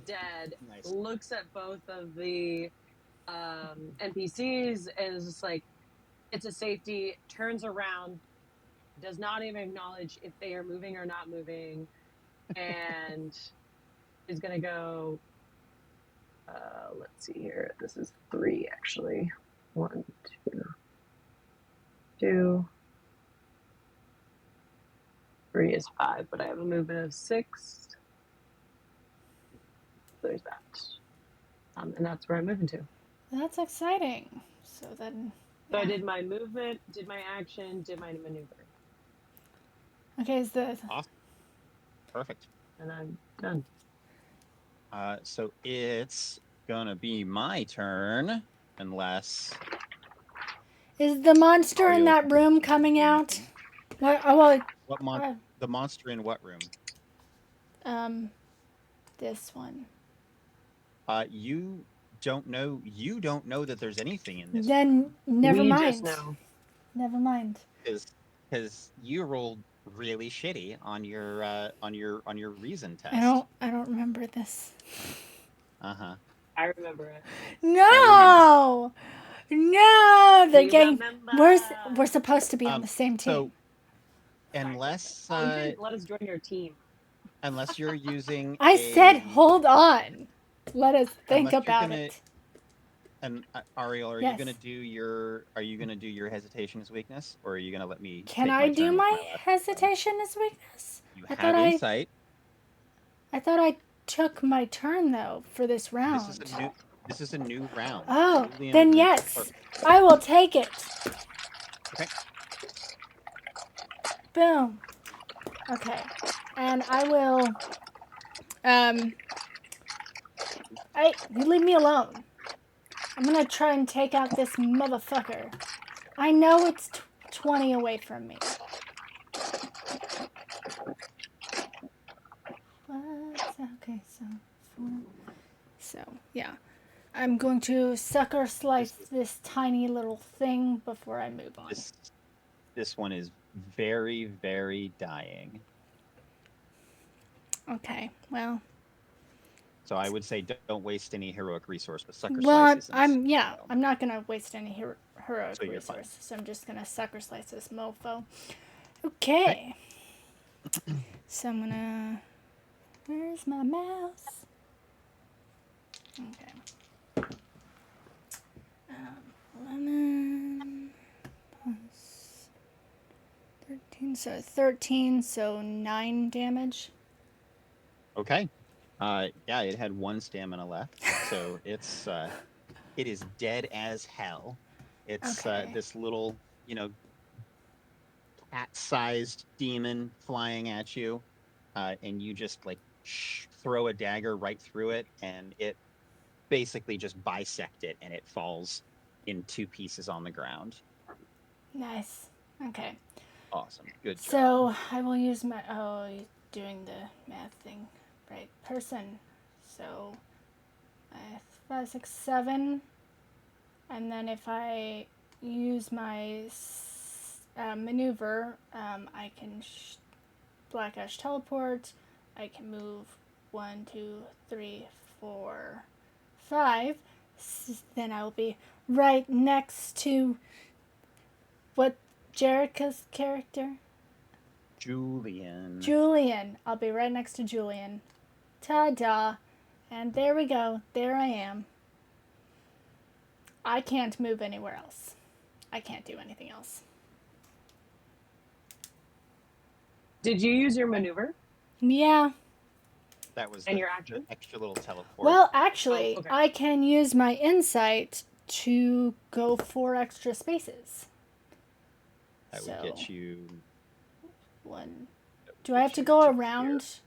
dead.
Nice.
Looks at both of the NPCs and is just like, it's a safety. Turns around, does not even acknowledge if they are moving or not moving, and is gonna go. Let's see here. This is 3 actually. 1, 2, 2. 3 is 5, but I have a movement of 6. There's that. And that's where I'm moving to.
That's exciting. So then.
So I
yeah.
did my movement, did my action, did my maneuver,
Okay, is the
Awesome. Perfect.
and I'm done.
So it's gonna be my turn, unless
is the monster in
Mario-
that room coming out? What? Oh well.
the monster in what room?
This one.
You don't know that there's anything in this
Then never
We
mind.
just know.
Never mind.
because you rolled really shitty on your reason test.
I don't remember this.
Uh-huh.
I remember it.
No. No, the
We
game.
remember.
We're supposed to be on the same team.
So unless
Oh, you didn't let us join your team.
unless you're using
I said hold on. Let us think
Unless you're
about
gonna-
it.
And Ariel, are
Yes.
you gonna do your hesitation as weakness, or are you gonna let me
Can
take
I
my
do
turn with
my
last turn?
hesitation as weakness?
You
I
have
thought
insight.
I thought I took my turn though for this round.
This is a new round.
Oh,
Julian
then
is in-
yes, I will take it.
Okay.
Boom. Okay, and I will. Hey, you leave me alone. I'm gonna try and take out this motherfucker. I know it's 20 away from me. What? Okay, so 4. So, yeah. I'm going to sucker slice this tiny little thing before I move on.
This one is very, very dying.
Okay, well.
So I would say don't waste any heroic resource, but sucker
Well,
slices.
I'm not gonna waste any heroic
So you're
resources.
fine.
So I'm just gonna sucker slice this mofo. Okay. So I'm gonna. Where's my mouse? Okay. 11 plus 13, so 13, so 9 damage.
Okay. Yeah, it had 1 stamina left, so it's it is dead as hell. It's
Okay.
this little, cat-sized demon flying at you, and you just like throw a dagger right through it, and it basically just bisect it, and it falls in 2 pieces on the ground.
Nice. Okay.
Awesome. Good job.
So I will use my you're doing the math thing, right? Person. So 5, 6, 7, and then if I use my maneuver, I can black ash teleport. I can move 1, 2, 3, 4, 5. Then I will be right next to what Jerica's character?
Julian.
Julian. I'll be right next to Julian. Ta-da. And there we go. There I am. I can't move anywhere else. I can't do anything else.
Did you use your maneuver?
Yeah.
That was
And
the
your action?
extra little teleport.
Well, actually,
okay.
I can use my insight to go 4 extra spaces.
That would get you
1. Do I have to go around?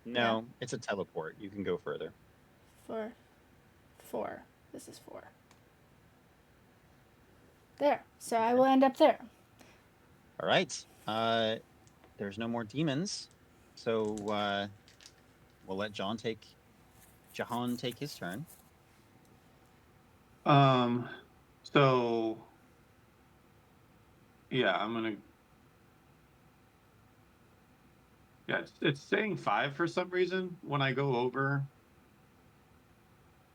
No, it's a teleport. You can go further.
4. This is 4. There. So I will end up there.
All right. There's no more demons, so we'll let Jahan take his turn.
So yeah, I'm gonna. Yeah, it's saying 5 for some reason when I go over.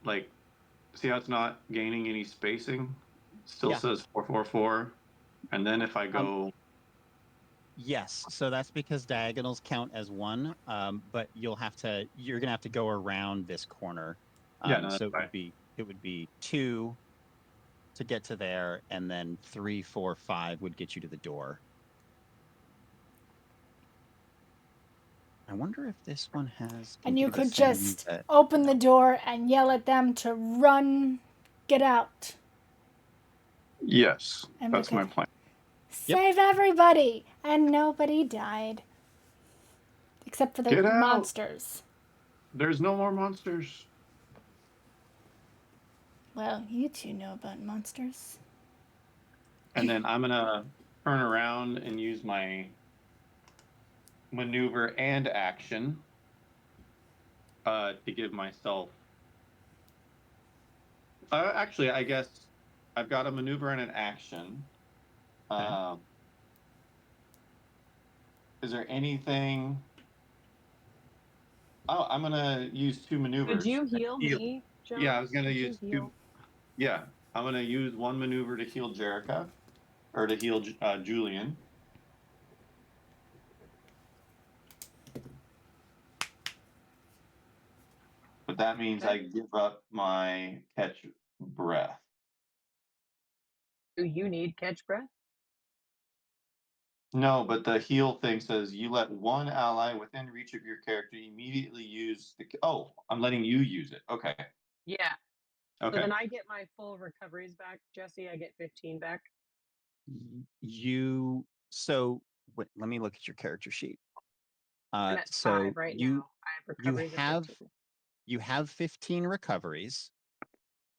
Like, see how it's not gaining any spacing? Still says 444, and then if I go.
Yes, so that's because diagonals count as 1, but you're gonna have to go around this corner.
Yeah, no,
so
that's fine.
it would be 2 to get to there, and then 3, 4, 5 would get you to the door. I wonder if this one has.
And you could just open the door and yell at them to run, get out.
Yes,
And
that's my plan.
Save everybody! And nobody died. Except for the
Get out!
monsters.
There's no more monsters.
Well, you two know about monsters.
And then I'm gonna turn around and use my maneuver and action to give myself. Actually, I guess I've got a maneuver and an action.
Okay.
Is there anything? Oh, I'm gonna use 2 maneuvers.
Could you heal me, John?
Yeah, I was gonna use 2. Yeah, I'm gonna use 1 maneuver to heal Jerica, or to heal Julian. But that means
Okay.
I give up my catch breath.
Do you need catch breath?
No, but the heal thing says you let one ally within reach of your character immediately use the. Oh, I'm letting you use it. Okay.
Yeah. So
Okay.
then I get my full recoveries back, Jesse. I get 15 back.
Let me look at your character sheet.
I'm at
So
5 right
you
now. I have
you
recoveries of
have
15.
you have 15 recoveries.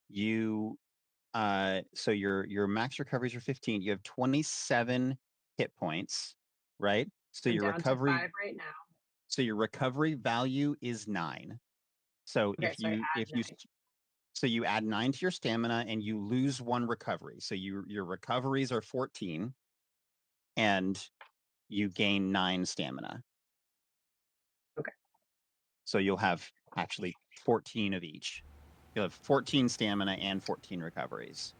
You so your max recoveries are 15. You have 27 hit points, right? So
I'm
your
down to
recovery
5 right now.
so your recovery value is 9. So
Okay, so I add 9.
so you add 9 to your stamina and you lose 1 recovery. So your recoveries are 14 and you gain 9 stamina.
Okay.
So you'll have actually 14 of each. You'll have 14 stamina and 14 recoveries.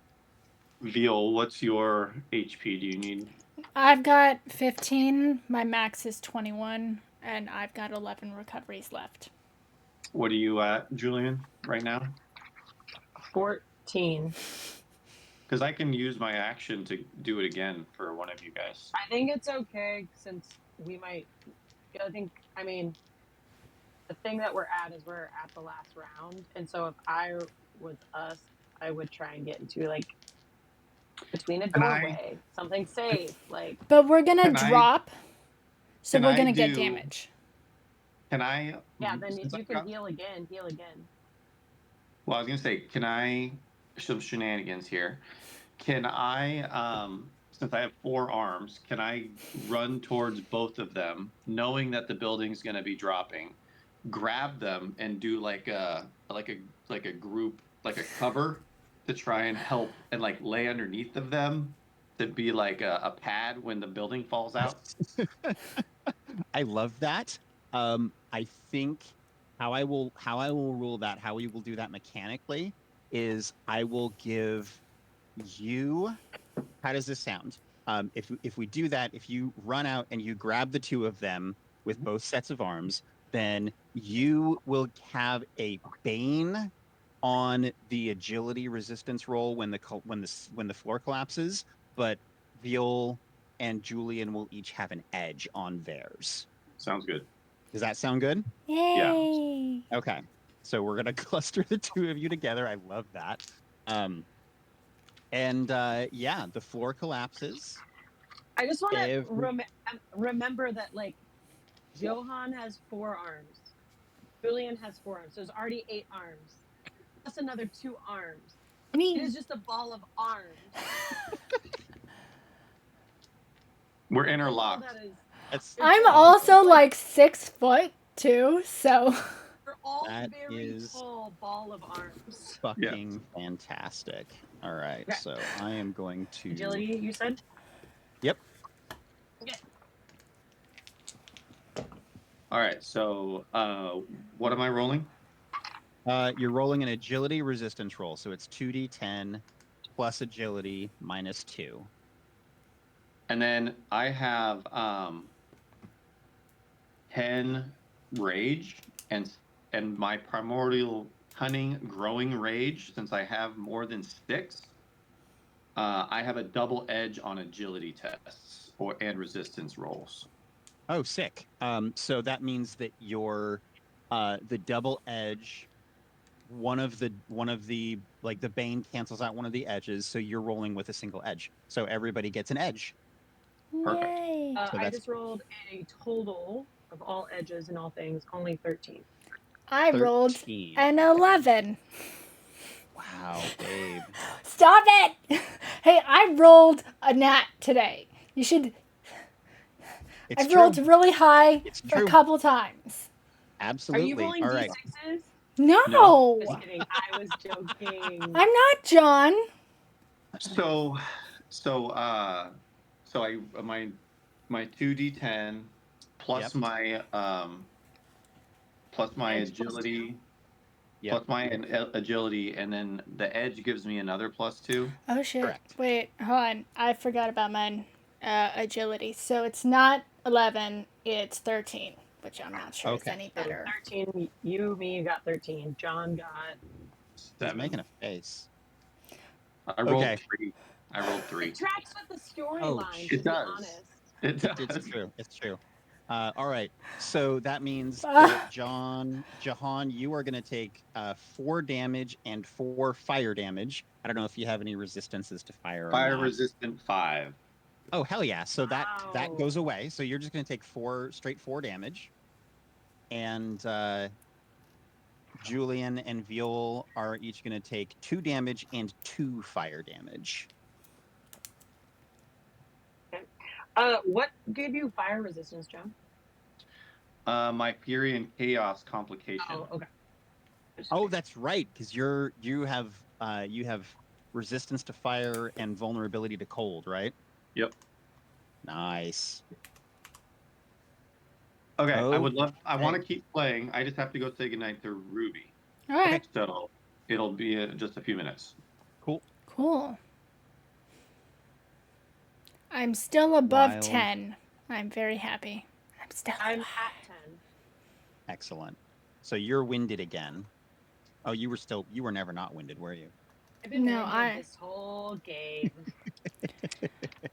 Veal, what's your HP? Do you need?
I've got 15. My max is 21, and I've got 11 recoveries left.
What are you at, Julian, right now?
14.
Because I can use my action to do it again for one of you guys.
I think it's okay since we might. I mean, the thing that we're at is we're at the last round. And so if I was us, I would try and get into like between a
Can I?
doorway, something safe. Like,
But we're gonna
Can I?
drop, so
Can
we're
I
gonna get
do?
damage.
Can I?
yeah, then
Since
if you
I've
can
got.
heal again, heal again.
Well, I was gonna say, can I? Some shenanigans here. Can I? Since I have 4 arms, can I run towards both of them, knowing that the building's gonna be dropping? Grab them and do like a group, like a cover to try and help and like lay underneath of them to be like a pad when the building falls out.
I love that. I think how I will rule that, how we will do that mechanically is I will give you. How does this sound? If we do that, if you run out and you grab the 2 of them with both sets of arms, then you will have a bane on the agility resistance roll when the floor collapses, but Veal and Julian will each have an edge on theirs.
Sounds good.
Does that sound good?
Yay!
Okay. So we're gonna cluster the 2 of you together. I love that. Yeah, the floor collapses.
I just want to remember that like Johan has 4 arms. Julian has 4 arms. So there's already 8 arms. Plus another 2 arms. It is just a ball of arms.
We're interlocked.
I'm also like 6 foot too, so
We're all
That
very
is
tall ball of arms.
fucking fantastic. All right,
Okay.
so I am going to.
Agility, you said?
Yep.
Okay.
All right. So, what am I rolling?
You're rolling an agility resistance roll, so it's 2d10 plus agility minus 2.
And then I have 10 rage and my primordial cunning growing rage. Since I have more than 6, I have a double edge on agility tests and resistance rolls.
Oh, sick. So that means that your the double edge, one of the like the bane cancels out one of the edges, so you're rolling with a single edge. So everybody gets an edge.
Perfect.
yay!
So
I
that's
just rolled a total of all edges and all things, only 13.
I rolled
13.
an 11.
Wow, babe.
Stop it! Hey, I rolled a nat today. You should.
It's
I've
true.
rolled really high
It's
for a
true.
couple times.
Absolutely.
Are you rolling
All right.
D6s?
No!
Just kidding. I was joking.
I'm not John.
So I my 2d10 plus
Yep.
my plus my
Edge plus
agility
Yep.
plus my agility, and then the edge gives me another +2.
Oh shit.
Correct.
Wait, hold on. I forgot about mine agility. So it's not 11, it's 13. which I'm not sure is
Okay.
any
So
better.
13. Me got 13. John got
He's
7.
making a face.
I rolled
Okay.
3. I rolled 3.
It tracks with the
Oh,
storyline,
It
to be
does.
honest.
It does.
It's true. It's true. All right. So that means
Ah.
that Jahan, you are going to take 4 damage and 4 fire damage. I don't know if you have any resistances to fire or
Fire
not.
resistant 5.
Oh, hell yeah. So that
Wow.
goes away. So you're just going to take 4 damage. And Julian and Viol are each going to take 2 damage and 2 fire damage.
What gave you fire resistance, John?
My Fury and Chaos complication.
Oh, okay.
Oh, that's right, because you have resistance to fire and vulnerability to cold, right?
Yep.
Nice.
Okay. I
Oh,
want to keep playing. I just have to go say goodnight to Ruby.
All right,
So it'll be just a few minutes.
cool.
cool. I'm still above
Wild.
10. I'm very happy.
I'm at 10.
Excellent. So you're winded again. Oh, you were never not winded, were you?
I've been
No,
winded this whole game.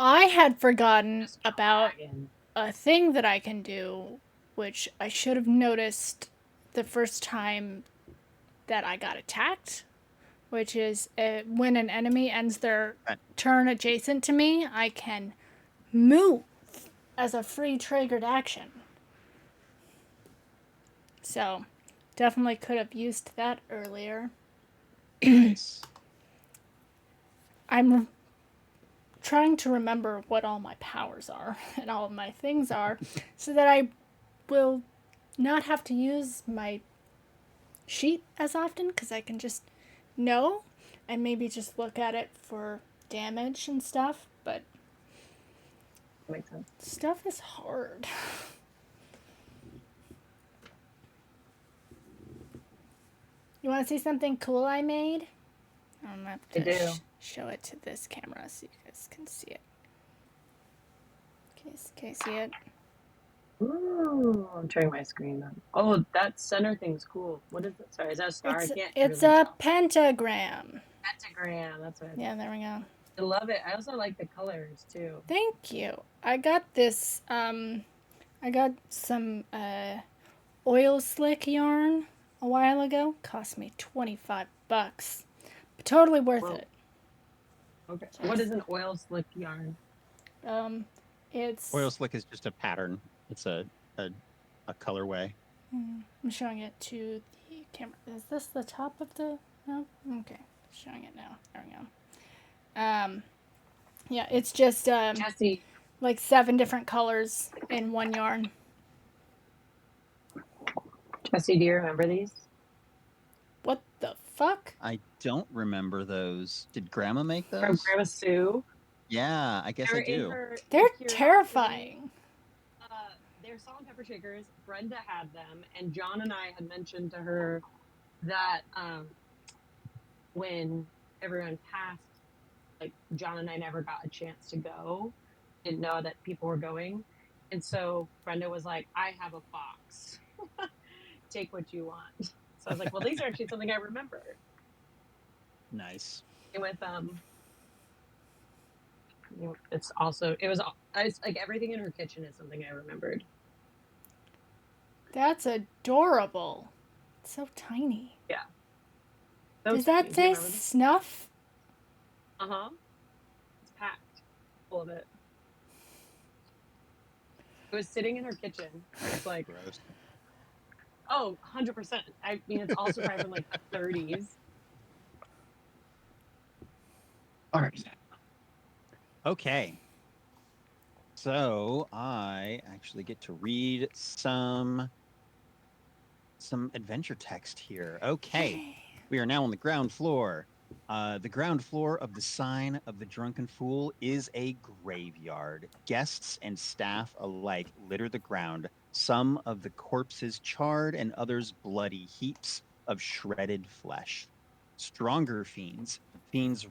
I had forgotten
Just
about
dragging.
a thing that I can do, which I should have noticed the first time that I got attacked, which is when an enemy ends their turn adjacent to me, I can move as a free triggered action. So, definitely could have used that earlier.
Nice.
I'm trying to remember what all my powers are and all of my things are so that I will not have to use my sheet as often because I can just know and maybe just look at it for damage and stuff, but
Makes sense.
stuff is hard. You want to see something cool I made? I'm going
I
to
do.
have to show it to this camera so you guys can see it. Can you see it?
Ooh, I'm turning my screen on. Oh, that center thing's cool. What is it? Sorry, is that a star? I can't
It's
really
a
tell.
pentagram.
Pentagram. That's what I
Yeah, there we go.
I love it. I also like the colors too.
Thank you. I got this, I got some, oil slick yarn a while ago. Cost me $25. But totally worth
Whoa.
it.
Okay. What is an oil slick yarn?
It's
Oil slick is just a pattern. It's a colorway.
I'm showing it to the camera. Is this the top of the no? Okay. Showing it now. There we go. Yeah, it's just
Jesse,
like 7 different colors in one yarn.
do you remember these?
What the fuck?
I don't remember those. Did Grandma make those?
From Grandma Sue.
Yeah, I guess
They're
I do.
in her
They're
curiosity.
terrifying.
They're salt and pepper shakers. Brenda had them, and John and I had mentioned to her that when everyone passed, like John and I never got a chance to go, didn't know that people were going, and so Brenda was like, "I have a box. Take what you want." So I was like, "Well, these are actually something I remember."
Nice.
And with it's like everything in her kitchen is something I remembered.
That's adorable. It's so tiny.
Yeah.
Does that say snuff?
Uh-huh. It's packed full of it. It was sitting in her kitchen. It's like,
Gross.
oh, 100%. I mean, it's also probably from like the 30s.
All right.
Okay. So I actually get to read some adventure text here. Okay. We are now on the ground floor. The ground floor of the Sign of the Drunken Fool is a graveyard. Guests and staff alike litter the ground, some of the corpses charred and others bloody heaps of shredded flesh. Stronger fiends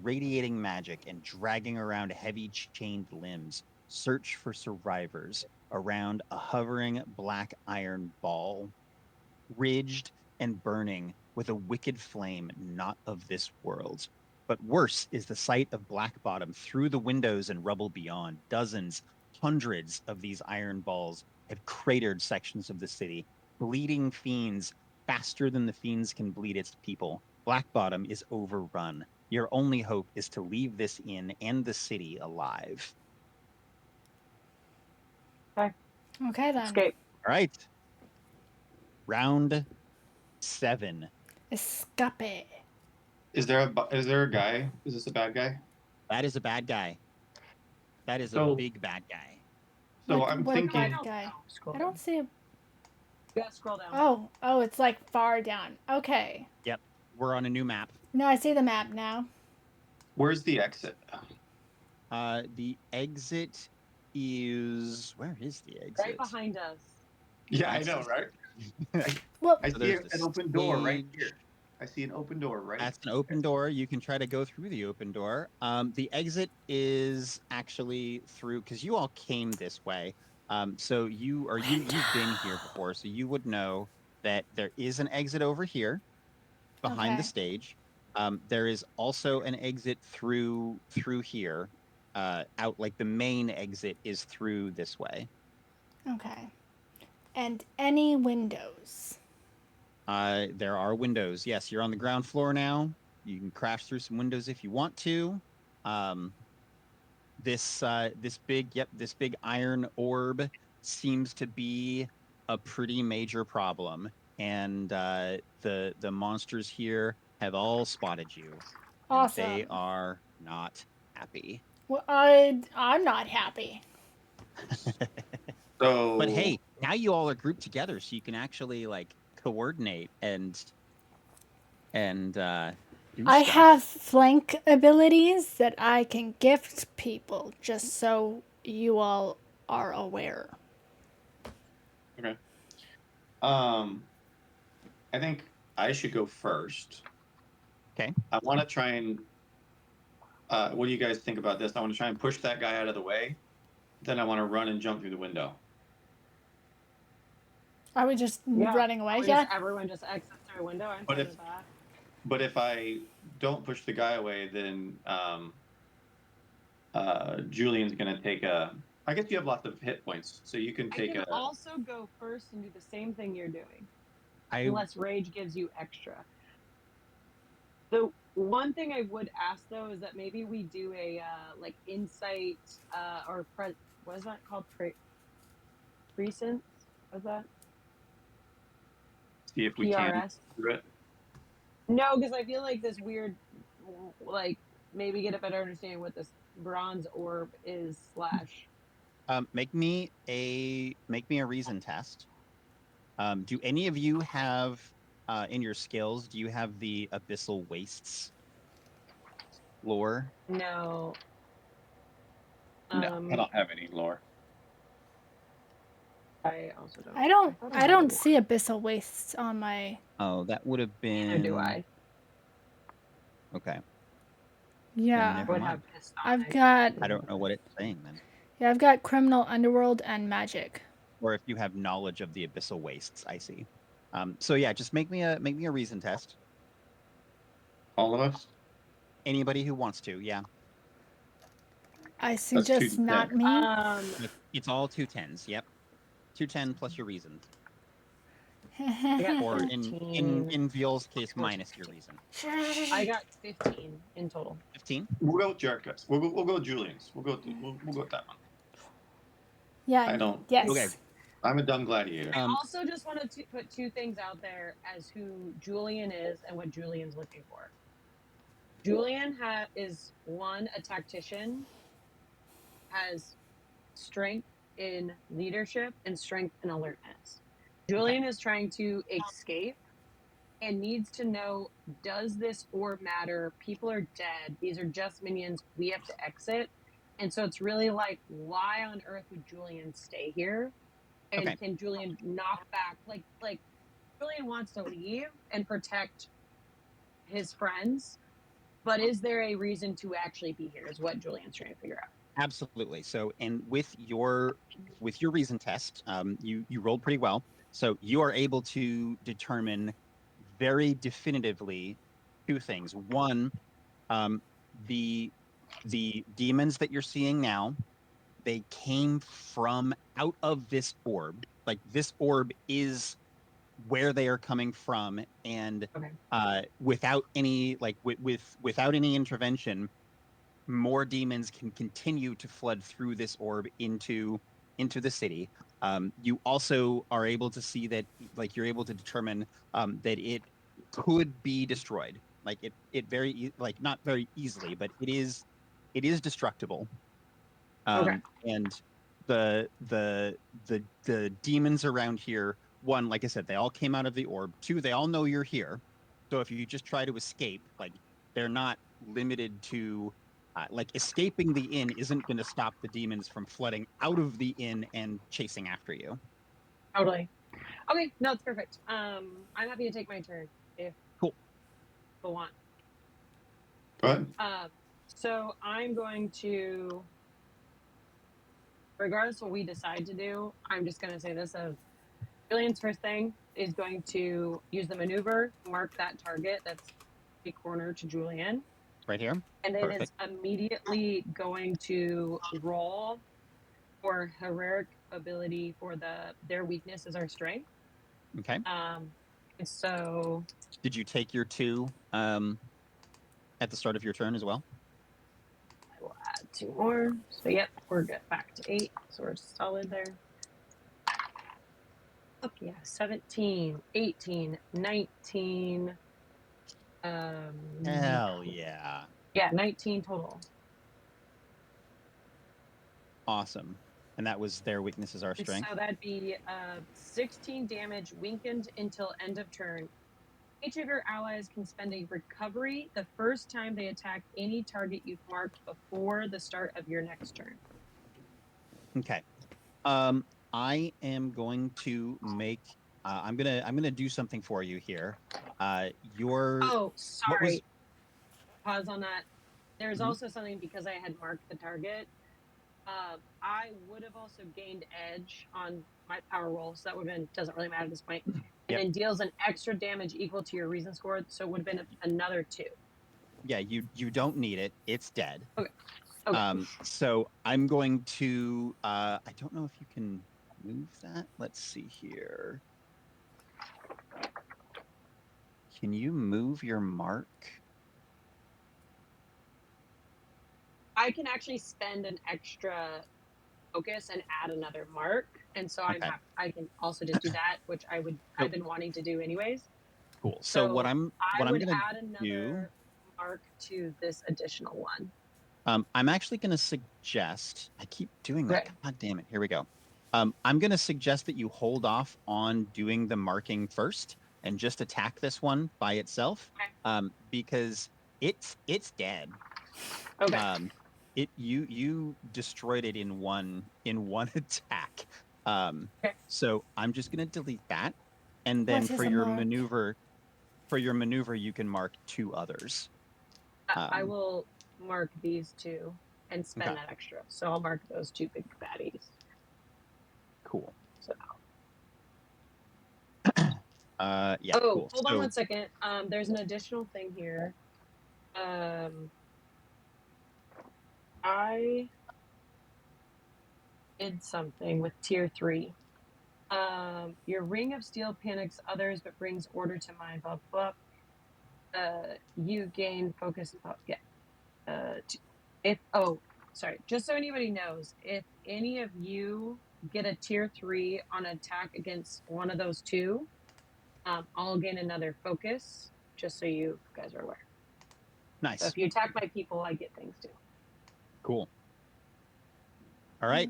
radiating magic and dragging around heavy chained limbs, search for survivors around a hovering black iron ball, ridged and burning with a wicked flame not of this world. But worse is the sight of black bottom through the windows and rubble beyond. Dozens, hundreds of these iron balls have cratered sections of the city, bleeding fiends faster than the fiends can bleed its people. Black bottom is overrun. Your only hope is to leave this inn and the city alive.
Okay then.
Escape.
All right. Round 7.
Escape.
Is there a guy? Is this a bad guy?
That is a bad guy. That is a
So-
big bad guy.
So
What-
I'm
what
thinking.
bad guy?
Scroll
I
down.
don't see a.
You gotta scroll down.
Oh, it's like far down. Okay.
Yep. We're on a new map.
No, I see the map now.
Where's the exit?
The exit is where is the exit?
Right behind us.
Yeah, I know, right?
Well,
I
So
see
there's
an
the
open door right
stage.
here. I see an open door right.
That's an open door. You can try to go through the open door. The exit is actually through because you all came this way. So you've been here before, so you would know that there is an exit over here behind the
Okay.
stage. There is also an exit through here. Out like the main exit is through this way.
okay. And any windows?
There are windows. Yes, you're on the ground floor now. You can crash through some windows if you want to. This big iron orb seems to be a pretty major problem, and the monsters here have all spotted you. And
Awesome.
they are not happy.
Well, I'm not happy.
So,
But hey, now you all are grouped together, so you can actually like coordinate and do
I
stuff.
have flank abilities that I can gift people, just so you all are aware.
I think I should go first.
Okay.
I want to try and. What do you guys think about this? I want to try and push that guy out of the way. Then I want to run and jump through the window.
Are we just running away?
Or
Yeah.
just everyone just exits through a window. I'm
But
fine
if-
with that.
But if I don't push the guy away, then Julian's gonna take a. I guess you have lots of hit points, so you can
I
take
can
a.
also go first and do the same thing you're doing,
I
unless rage gives you extra. The one thing I would ask though is that maybe we do a like insight or what is that called? Presence? What's that?
See if we can
PRS?
do it.
No, because I feel like this weird, like maybe get a better understanding what this bronze orb is /
make me a reason test. Do any of you have in your skills? Do you have the Abyssal Wastes lore?
No.
No, I don't have any lore.
I also don't.
I don't see abyssal wastes on my.
Oh, that would have been.
Neither do I.
Okay.
Yeah.
never
Would
mind.
have pissed off.
I've got.
I don't know what it's saying then.
Yeah, I've got criminal underworld and magic.
Or if you have knowledge of the Abyssal Wastes, I see. So yeah, just make me a reason test.
All of us.
Anybody who wants to, yeah.
I suggest
2d10.
not me.
It's all 210s. Yep, 210 plus your reason,
got
or
15.
in Veal's case, minus your reason.
I got 15 in total.
15.
We'll go with Jericho's. We'll go Julian's. We'll go with that one.
Yeah.
I don't.
Yes.
Okay.
I'm a dumb gladiator.
I also just wanted to put two things out there as who Julian is and what Julian's looking for. Julian is a tactician, has strength in leadership and strength in alertness. Julian is trying to escape and needs to know, does this orb matter? People are dead. These are just minions. We have to exit. And so it's really like, why on earth would Julian stay here? And can Julian knock back? Like Julian wants to leave and protect his friends, but is there a reason to actually be here is what Julian's trying to figure out.
Absolutely. So, and with your reason test, you rolled pretty well. So you are able to determine very definitively two things. One, um, the demons that you're seeing now, they came from out of this orb. Like this orb is where they are coming from, and
Okay.
without any without any intervention, more demons can continue to flood through this orb into the city. You also are able to see that, like you're able to determine that it could be destroyed. Like like not very easily, but it is destructible.
Okay.
And the demons around here, one, like I said, they all came out of the orb. Two, they all know you're here. So if you just try to escape, like they're not limited to like escaping the inn isn't going to stop the demons from flooding out of the inn and chasing after you.
Totally. Okay. No, it's perfect. I'm happy to take my turn if
Cool.
people want.
Go ahead.
So I'm going to, regardless of what we decide to do, I'm just going to say this as Julian's first thing is going to use the maneuver, mark that target that's a corner to Julian,
Right here.
and then is
Perfect.
immediately going to roll for heroic ability for their weakness is our strength.
Okay.
And so
Did you take your two at the start of your turn as well?
I will add 2 more. So yep, we're good. Back to 8. So we're solid there. Fuck yeah, 17, 18, 19.
Hell yeah.
Yeah, 19 total.
Awesome. And that was their weakness is our
And
strength.
so that'd be 16 damage, weakened until end of turn. Each of your allies can spend a recovery the first time they attack any target you've marked before the start of your next turn.
Okay. I am going to make. I'm gonna do something for you here. Your
Oh,
what was?
sorry. Pause on that. There's
Mhm.
also something because I had marked the target. I would have also gained edge on my power roll, so that would have been doesn't really matter at this point. And
Yep.
then deals an extra damage equal to your reason score, so it would have been another 2.
Yeah. You don't need it. It's dead.
Okay. Okay.
So I'm going to. I don't know if you can move that. Let's see here. Can you move your mark?
I can actually spend an extra focus and add another mark, and so I'm
Okay.
happy. I can also just do that, which
So
I've been wanting to do anyways.
cool. So
So I
what I'm
would
gonna
add
do.
another mark to this additional one.
I'm actually going to suggest, I keep doing that.
Okay.
God damn it. Here we go. I'm going to suggest that you hold off on doing the marking first and just attack this one by itself, because it's dead.
Okay.
You destroyed it in one attack.
Okay.
So I'm just going to delete that, and then
What is a mark?
for your maneuver, you can mark 2 others.
I will mark these 2 and
Okay,
spend that extra. So I'll mark those 2 big baddies.
cool.
So
Yeah,
oh,
cool.
hold on
So
1 second. There's an additional thing here. I did something with tier 3. Your ring of steel panics others but brings order to mind. Blah blah. You gain focus. Yeah. If sorry, just so anybody knows, if any of you get a tier 3 on attack against one of those 2, I'll gain another focus. Just so you guys are aware. So
nice.
if you attack my people, I get things too.
Cool. All right.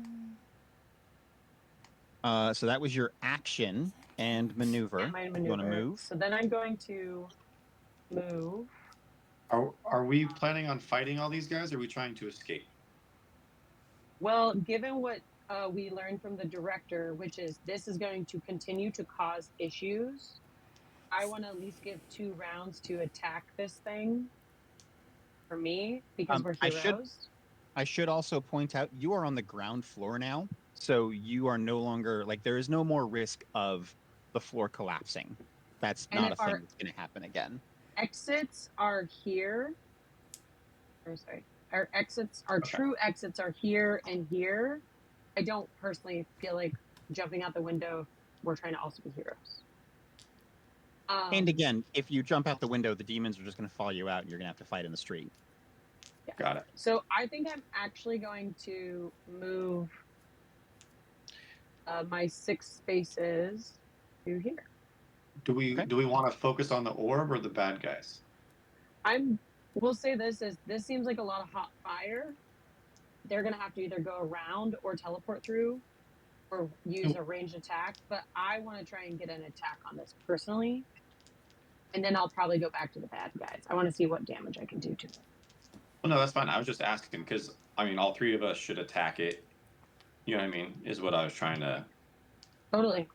So that was your action and maneuver.
And my
You want to
maneuver.
move?
So then I'm going to move.
Are we planning on fighting all these guys? Or are we trying to escape?
Well, given what we learned from the director, which is this is going to continue to cause issues, I want to at least give 2 rounds to attack this thing for me because
Um,
we're
I should
heroes.
I should also point out you are on the ground floor now, so you are no longer like there is no more risk of the floor collapsing. That's
And
not a
if
thing
our
that's going to happen again.
exits are here, or sorry, our
Okay.
true exits are here and here, I don't personally feel like jumping out the window. We're trying to also be heroes.
And again, if you jump out the window, the demons are just going to follow you out, and you're going to have to fight in the street.
Yeah.
Got it.
So I think I'm actually going to move my 6 spaces to here.
Do we want to focus on the orb or the bad guys?
We'll say this seems like a lot of hot fire. They're gonna have to either go around or teleport through or use a ranged attack, but I want to try and get an attack on this personally. And then I'll probably go back to the bad guys. I want to see what damage I can do to it.
Well, no, that's fine. I was just asking because I mean, all 3 of us should attack it. You know what I mean? Is what I was trying to.
Totally.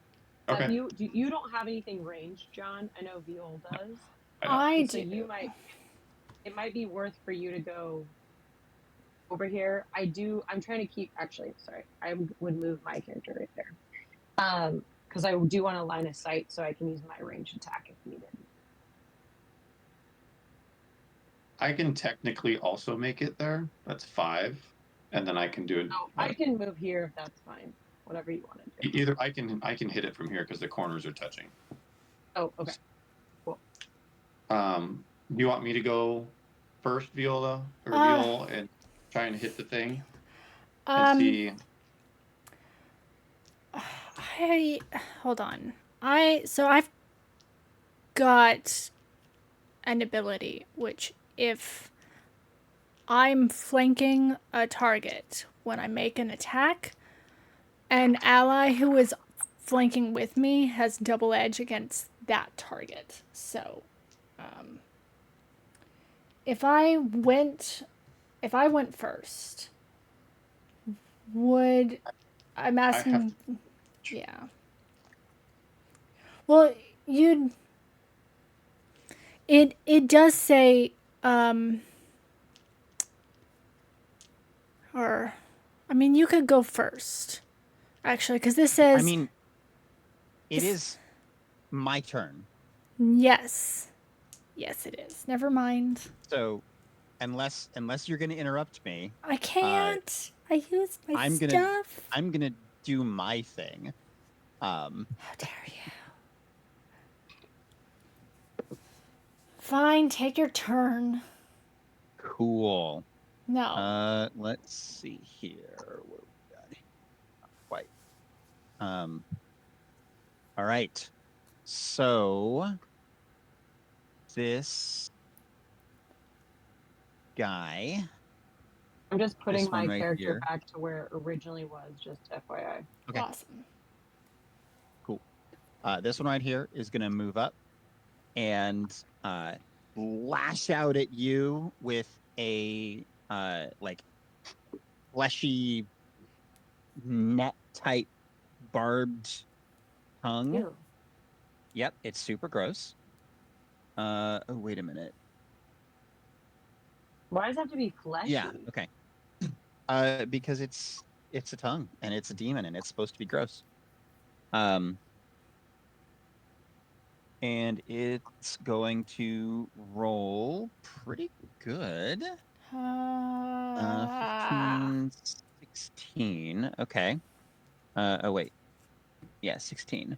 Okay.
You don't have anything ranged, John. I know Viol does.
I
So
do.
it might be worth for you to go over here. I'm trying to keep, actually, sorry, I would move my character right there. Because I do want to line of sight so I can use my ranged attack if needed.
I can technically also make it there. That's 5, and then I can do it.
Oh, I can move here if that's fine. Whatever you want to do.
Either I can hit it from here because the corners are touching.
Oh, okay. Cool.
Do you want me to go first, Viola or Viol, and try and hit the thing and see?
Hold on. I've got an ability which if I'm flanking a target when I make an attack, an ally who is flanking with me has double edge against that target. So, if I went first, would I'm asking? Yeah. Well, it does say or I mean you could go first. Actually, cuz this says
I mean, it is my turn.
Yes. Yes, it is. Never mind.
So, unless you're going to interrupt me,
I can't. I use my stuff.
I'm going to do my thing.
How dare you? Fine, take your turn.
Cool.
No.
Let's see here. What do we got? Not quite. All right. So this guy.
I'm just putting my
right
character
here.
back to where it originally was, just FYI.
Okay.
Awesome.
Cool. This one right here is going to move up and lash out at you with a like fleshy net type barbed tongue.
Ew.
Yep, it's super gross. Oh, wait a minute.
Why does it have to be fleshy?
Yeah, okay. Because it's a tongue and it's a demon and it's supposed to be gross. And it's going to roll pretty good. 15, 16. Okay. Oh, wait. Yeah, 16.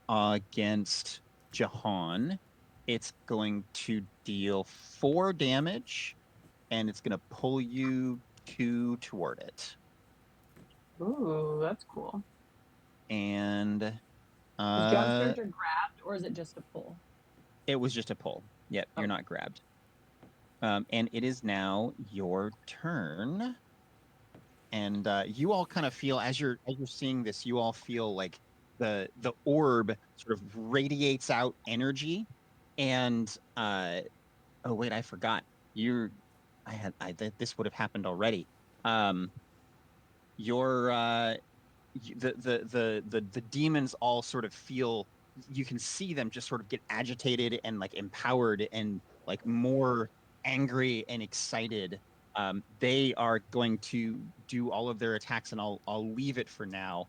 Against Jahan, it's going to deal 4 damage, and it's going to pull you 2 toward it.
Ooh, that's cool.
And
is John's character grabbed, or is it just a pull?
It was just a pull. Yep, you're not grabbed. And it is now your turn. And you all kind of feel as you're seeing this, you all feel like the orb sort of radiates out energy. And oh wait, I forgot. This would have happened already. The demons all sort of feel, you can see them just sort of get agitated and like empowered and like more angry and excited They are going to do all of their attacks, and I'll leave it for now.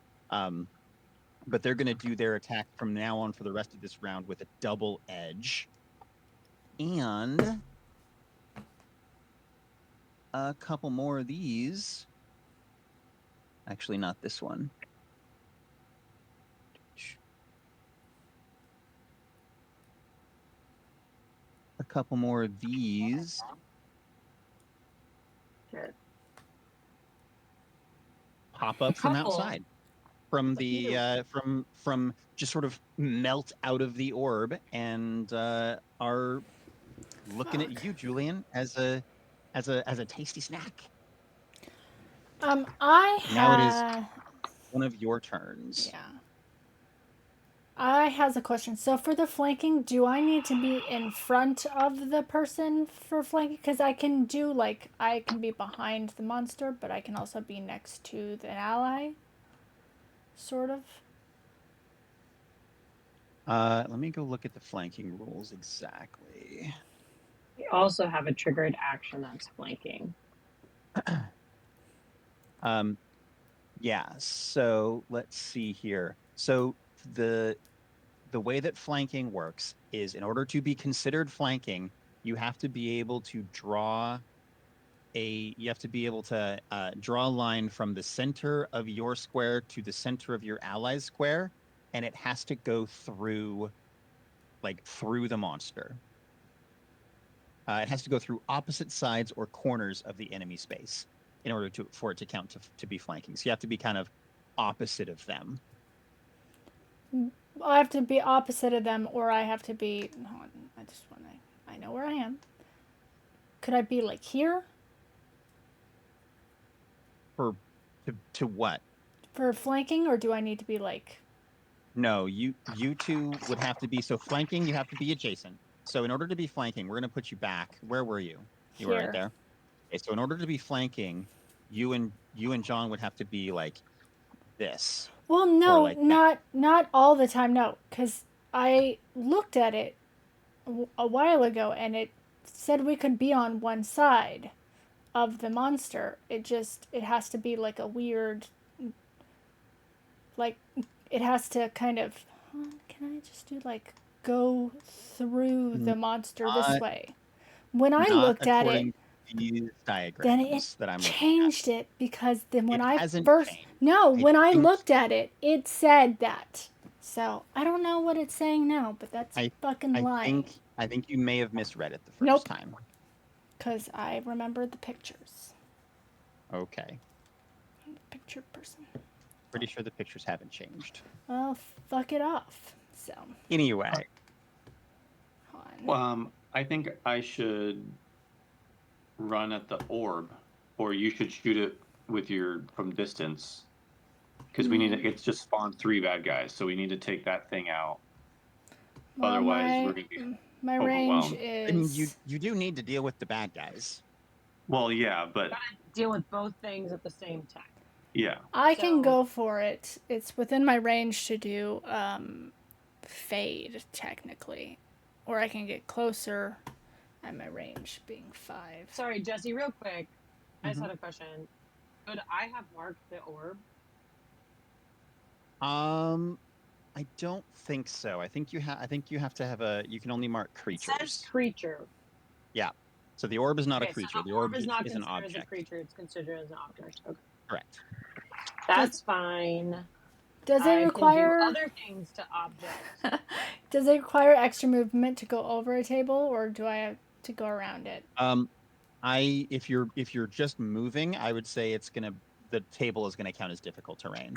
But they're going to do their attack from now on for the rest of this round with a double edge. And a couple more of these. Actually, not this one. A couple more of these.
Shit.
Pop up from
Couple?
outside. From
That's a
the
few.
from just sort of melt out of the orb and are looking
Fuck.
at you, Julian, as a tasty snack.
I
Now it is
have.
one of your turns.
Yeah. I has a question. So for the flanking, do I need to be in front of the person for flanking? Because I can do I can be behind the monster, but I can also be next to the ally. Sort of.
Let me go look at the flanking rules exactly.
We also have a triggered action that's flanking.
Yeah, so let's see here. So the way that flanking works is in order to be considered flanking, you have to be able to draw draw a line from the center of your square to the center of your ally's square, and it has to go through the monster. It has to go through opposite sides or corners of the enemy space in order for it to count to be flanking. So you have to be kind of opposite of them.
I have to be opposite of them, or I have to be. Hold on, I just want to. I know where I am. Could I be here?
To what?
For flanking, or do I need to be
No, you two would have to be, so flanking, you have to be adjacent. So in order to be flanking, we're going to put you back. Where were you? You were right
here?
there. Okay, so in order to be flanking, you and John would have to be like this.
Well,
Or
no,
like that.
not all the time. No, because I looked at it a while ago, and it said we could be on one side of the monster. It has to be a weird, like it has to kind of. Can I just do go through the monster this way? When I
Not
looked at it,
according to these
then it
diagrams that I'm looking
changed it, because then when
It
I
hasn't
first
changed.
no,
I
when I
think
looked at it, it said that. So I don't know what it's saying now, but that's fucking lying.
I think you may have misread it the first
Nope.
time.
Because I remembered the pictures.
Okay.
I'm the picture person.
Pretty sure the pictures haven't changed.
Well, fuck it off. So.
Anyway.
I think I should run at the orb, or you should shoot it with from distance, because we need to. It's just spawned 3 bad guys, so we need to take that thing out.
Well,
Otherwise, we're gonna be
my range
overwhelmed.
is.
I mean, you do need to deal with the bad guys.
Well, yeah, but
Gotta deal with both things at the same time.
yeah.
I can go for it. It's within my range to do fade, technically. Or I can get closer at my range being 5.
Sorry, Jesse, real quick. I just
Mhm.
had a question. Could I have marked the orb?
I don't think so. I think you have to have you can only mark creatures.
It says creature.
Yeah. So the orb is not a
Okay, so
creature.
the
The orb
is not
is an
considered as a
object.
creature, it's considered as an object. Okay.
Correct.
That's fine.
Does it
I
require
can do other things to objects.
Does it require extra movement to go over a table, or do I have to go around it?
If you're just moving, I would say the table is gonna count as difficult terrain.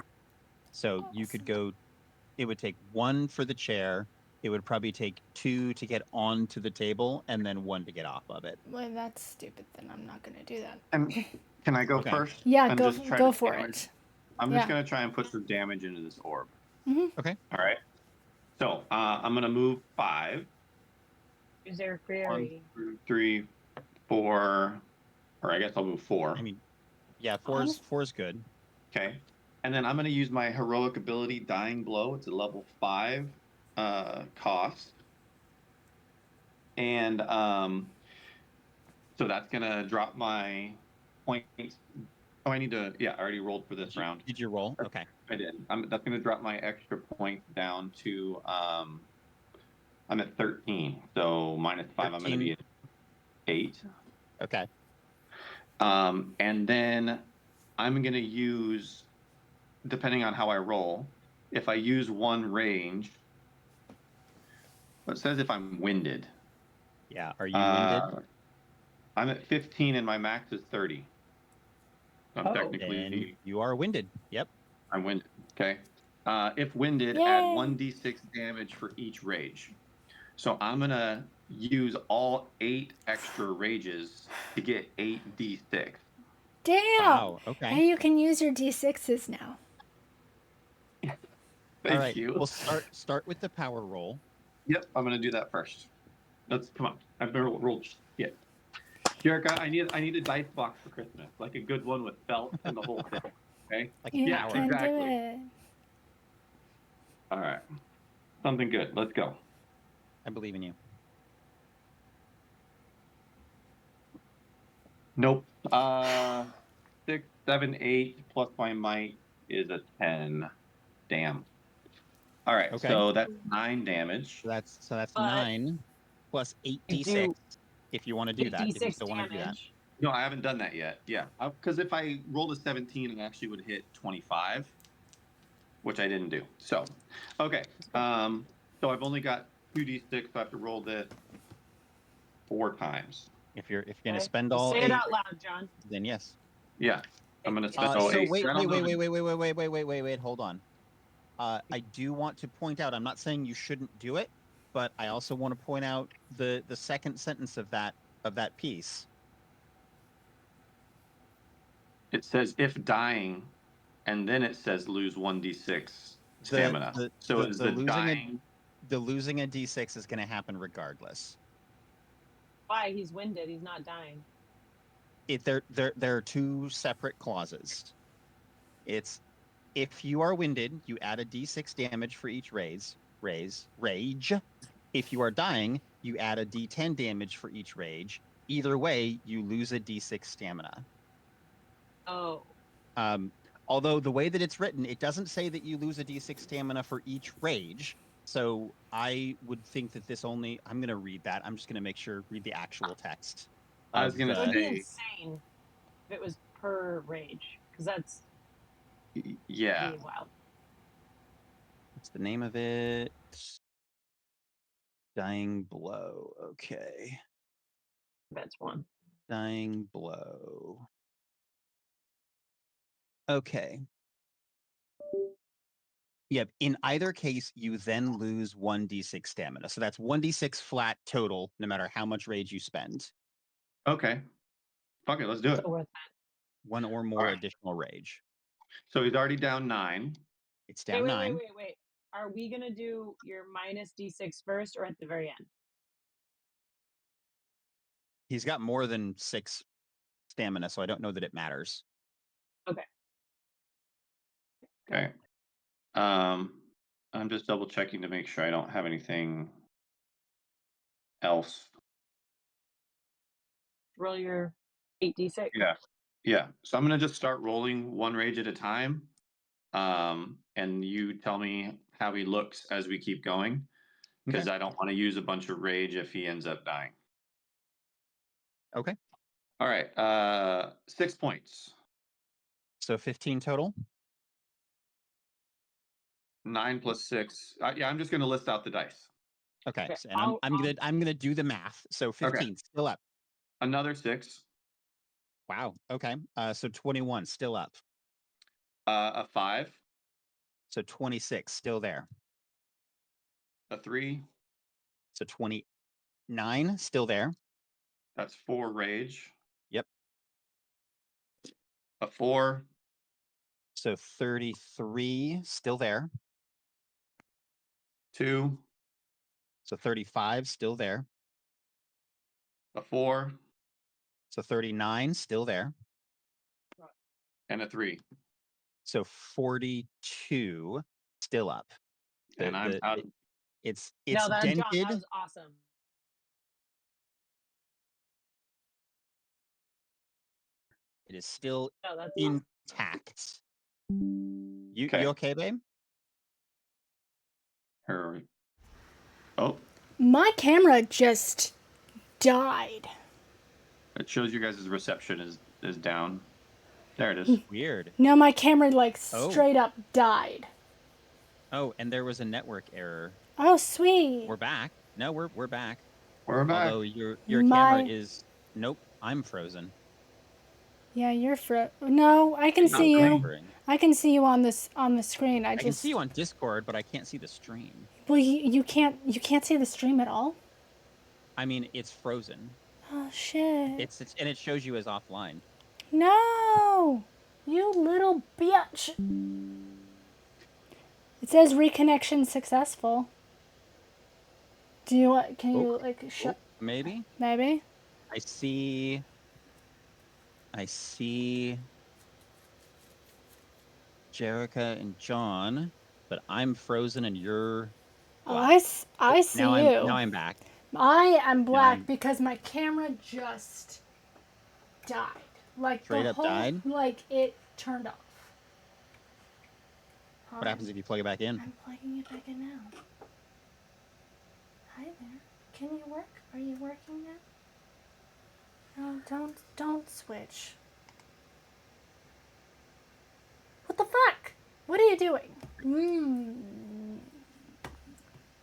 So you could go. It would take 1 for the chair. It would probably take 2 to get onto the table, and then 1 to get off of it.
Well, that's stupid. Then I'm not gonna do that.
And can I go
Okay.
first?
Yeah,
And
go
just try
go
to
for
damage?
it.
I'm
Yeah.
just gonna try and put some damage into this orb.
Okay.
All right. So I'm gonna move 5.
Is there a
1,
query?
2, 3, 4, or I guess I'll move 4.
I mean, yeah, 4 is good.
Okay. And then I'm going to use my heroic ability, Dying Blow. It's a level 5 cost. And So that's gonna drop my points. Oh, I need to. Yeah, I already rolled for this round.
Did you roll? Okay.
I did. That's gonna drop my extra point down to I'm at 13. So minus 5, I'm gonna be at 8.
Okay.
And then I'm gonna use, depending on how I roll, if I use one range. It says if I'm winded.
Yeah. Are you winded?
I'm at 15 and my max is 30. So I'm
Oh.
technically
You are winded. Yep.
I'm winded. Okay. If winded, add 1d6 damage for each rage. So I'm gonna use all 8 extra rages to get 8d6.
Damn.
Wow. Okay.
Hey, you can use your d6s now.
Thank you.
We'll start with the power roll.
Yep, I'm gonna do that first. Come on. I've never rolled shit. Jerica, I need a dice box for Christmas, like a good one with felt and the whole thing. Okay.
Like
You
power.
can
exactly.
do it.
All right. Something good. Let's go.
I believe in you.
Nope. 6, 7, 8 plus my might is a 10. Damn. All right.
Okay.
So that's 9 damage.
So that's
But
9 plus 8d6
do
if you want to do that. If you still want to do that.
damage.
No, I haven't done that yet. Yeah, because if I rolled a 17, I actually would hit 25, which I didn't do. So, okay. So I've only got 2d6, so I have to roll this 4 times.
If you're gonna
Okay.
spend all
Say
8,
it out loud, John.
then yes.
Yeah, I'm gonna spend all
So
8.
wait. Hold on. I do want to point out, I'm not saying you shouldn't do it, but I also want to point out the second sentence of that piece.
It says if dying, and then it says lose 1d6 stamina. So is the dying?
The losing a d6 is going to happen regardless.
Why? He's winded. He's not dying.
There are 2 separate clauses. It's if you are winded, you add a d6 damage for each rage. If you are dying, you add a d10 damage for each rage. Either way, you lose a d6 stamina.
Oh.
Although the way that it's written, it doesn't say that you lose a d6 stamina for each rage. So I would think that this only, I'm going to read that. I'm just going to make sure, read the actual text.
I was going to
It would be
say,
insane if it was per rage, because that's
yeah.
really wild.
What's the name of it? Dying Blow. Okay.
That's one.
Dying Blow. Okay. Yep. In either case, you then lose 1d6 stamina. So that's 1d6 flat total, no matter how much rage you spend.
Okay. Fuck it, let's do it.
So worth it.
1 or more additional rage.
So he's already down 9.
It's down 9.
Wait. Are we going to do your minus d6 first or at the very end?
He's got more than 6 stamina, so I don't know that it matters.
Okay.
Okay. I'm just double checking to make sure I don't have anything else.
Roll your 8d6.
Yeah. So I'm gonna just start rolling 1 rage at a time. And you tell me how he looks as we keep going, because I don't want to use a bunch of rage if he ends up dying.
Okay.
All right. 6 points.
So 15 total.
9 plus 6. Yeah, I'm just gonna list out the dice.
Okay. And I'm gonna do the math. So 15 still up.
Another 6.
Wow. Okay. So 21 still up.
A 5.
So 26 still there.
A 3.
So 29 still there.
That's 4 rage.
Yep.
A 4.
So 33 still there.
2.
So 35 still there.
A 4.
So 39 still there.
And a 3.
So 42 still up.
And I'm out.
It's
no,
dented.
John, that was awesome.
It is still
No, that's
intact. You
Okay.
you okay, babe?
Her. Oh,
My camera just died.
it shows you guys' reception is down. There it is.
Weird.
No, my camera like
Oh.
straight up died.
Oh, and there was a network error.
Oh, sweet.
We're back. No, we're back.
We're back.
Although your
My-
camera is nope, I'm frozen.
Yeah, you're No, I can
Not
see you.
Remembering.
I can see you on the screen.
I can see you on Discord, but I can't see the stream.
Well, you can't see the stream at all.
I mean, it's frozen.
Oh shit.
It's and it shows you as offline.
No, you little bitch. It says reconnection successful. Do you want? Can you like shut?
Maybe.
Maybe.
I see Jerica and John, but I'm frozen and you're black.
I see
now
you.
Now I'm back.
I am black
I'm-
because my camera just died. Like
Straight
the
up
whole,
died?
like it turned off.
What happens if you plug it back in?
I'm plugging it back in now. Hi there. Can you work? Are you working now? No, don't switch. What the fuck? What are you doing?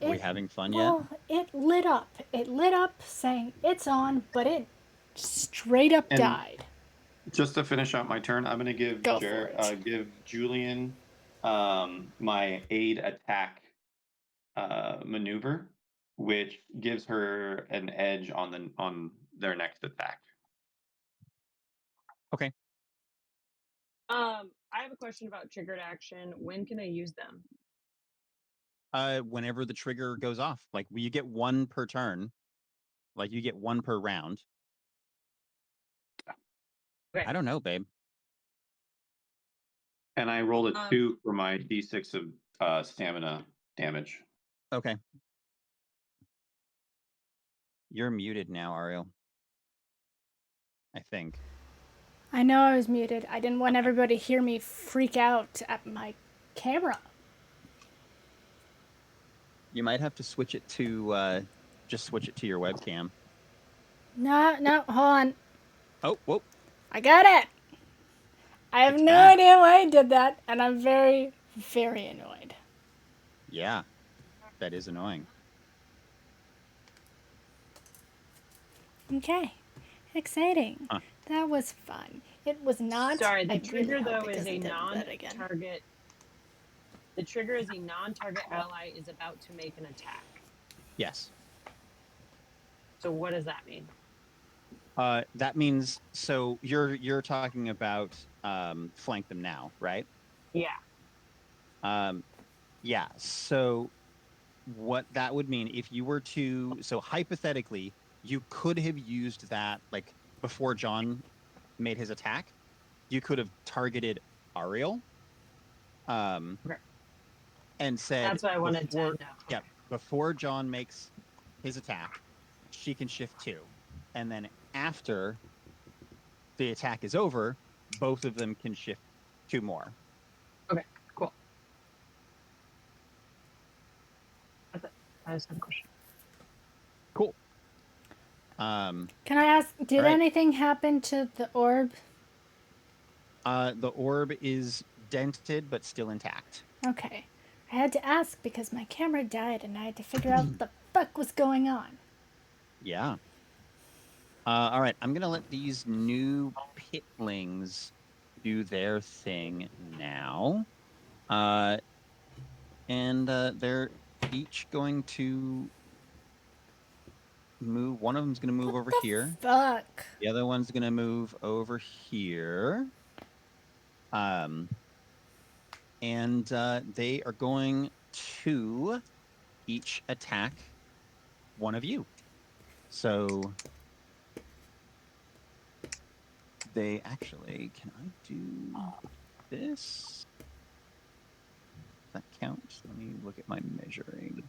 Are we having fun yet?
Well, it lit up. It lit up saying it's on, but it straight up
And-
died.
Just to finish out my turn, I'm gonna give
Go for it.
give Julian my aid attack maneuver, which gives her an edge on their next attack.
Okay.
I have a question about triggered action. When can I use them?
Whenever the trigger goes off, like you get one per turn, like you get one per round.
Okay.
I don't know, babe.
And I rolled a 2 for my d6 of stamina damage.
Okay. You're muted now, Ariel. I think.
I know I was muted. I didn't want everybody to hear me freak out at my camera.
You might have to switch it to just switch it to your webcam.
No, hold on.
Oh, whoa.
I got it. I have
It's
no
back.
idea why I did that, and I'm very, very annoyed.
Yeah. That is annoying.
Okay. Exciting.
Huh.
That was fun. It was not.
Sorry, the
I
trigger
really hope
though
it
is
doesn't
a
do that again.
non-target. The trigger is a non-target ally is about to make an attack.
Yes.
So what does that mean?
That means so you're talking about flank them now, right?
Yeah.
Yeah. So what that would mean if you were to hypothetically you could have used that like before John made his attack, you could have targeted Ariel.
Okay.
And said
That's what I wanted to know.
Yeah, before John makes his attack, she can shift 2. And then after the attack is over, both of them can shift 2 more.
Okay, cool. That's it. I just have a question.
Cool.
Can I ask, did
All right.
anything happen to the orb?
The orb is dented but still intact.
Okay. I had to ask because my camera died and I had to figure out what the fuck was going on.
Yeah. All right, I'm gonna let these new pitlings do their thing now. And they're each going to move. One of them's going to move over here.
Fuck.
The other one's going to move over here. And they are going to each attack one of you. So they actually, can I do this? Does that count? Let me look at my measuring.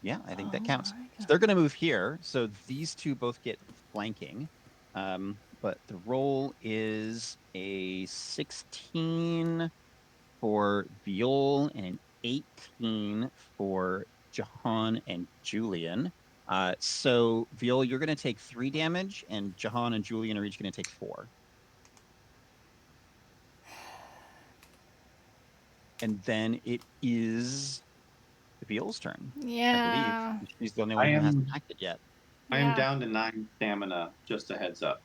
Yeah, I think that counts. So they're going to move here. So these two both get flanking. But the roll is a 16 for Viol and an 18 for Jahan and Julian. So Viol, you're going to take 3 damage, and Jahan and Julian are each going to take 4. And then it is Viol's turn, I believe.
Yeah.
She's the only
I
one who hasn't
am
acted yet.
I am
Yeah.
down to 9 stamina, just a heads up.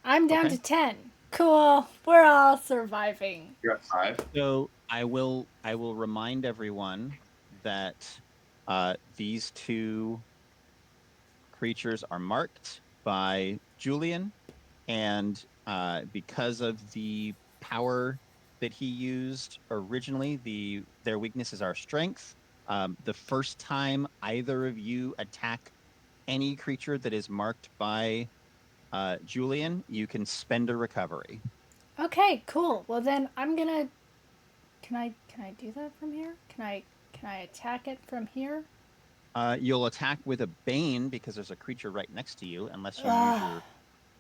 I'm down
Okay.
to 10. Cool. We're all surviving.
You're at 5.
So I will remind everyone that these 2 creatures are marked by Julian, and because of the power that he used originally, their weakness is our strength. The first time either of you attack any creature that is marked by Julian, you can spend a recovery.
Okay, cool. Well then I'm gonna can I do that from here? Can I attack it from here?
You'll attack with a bane because there's a creature right next to you,
Ugh.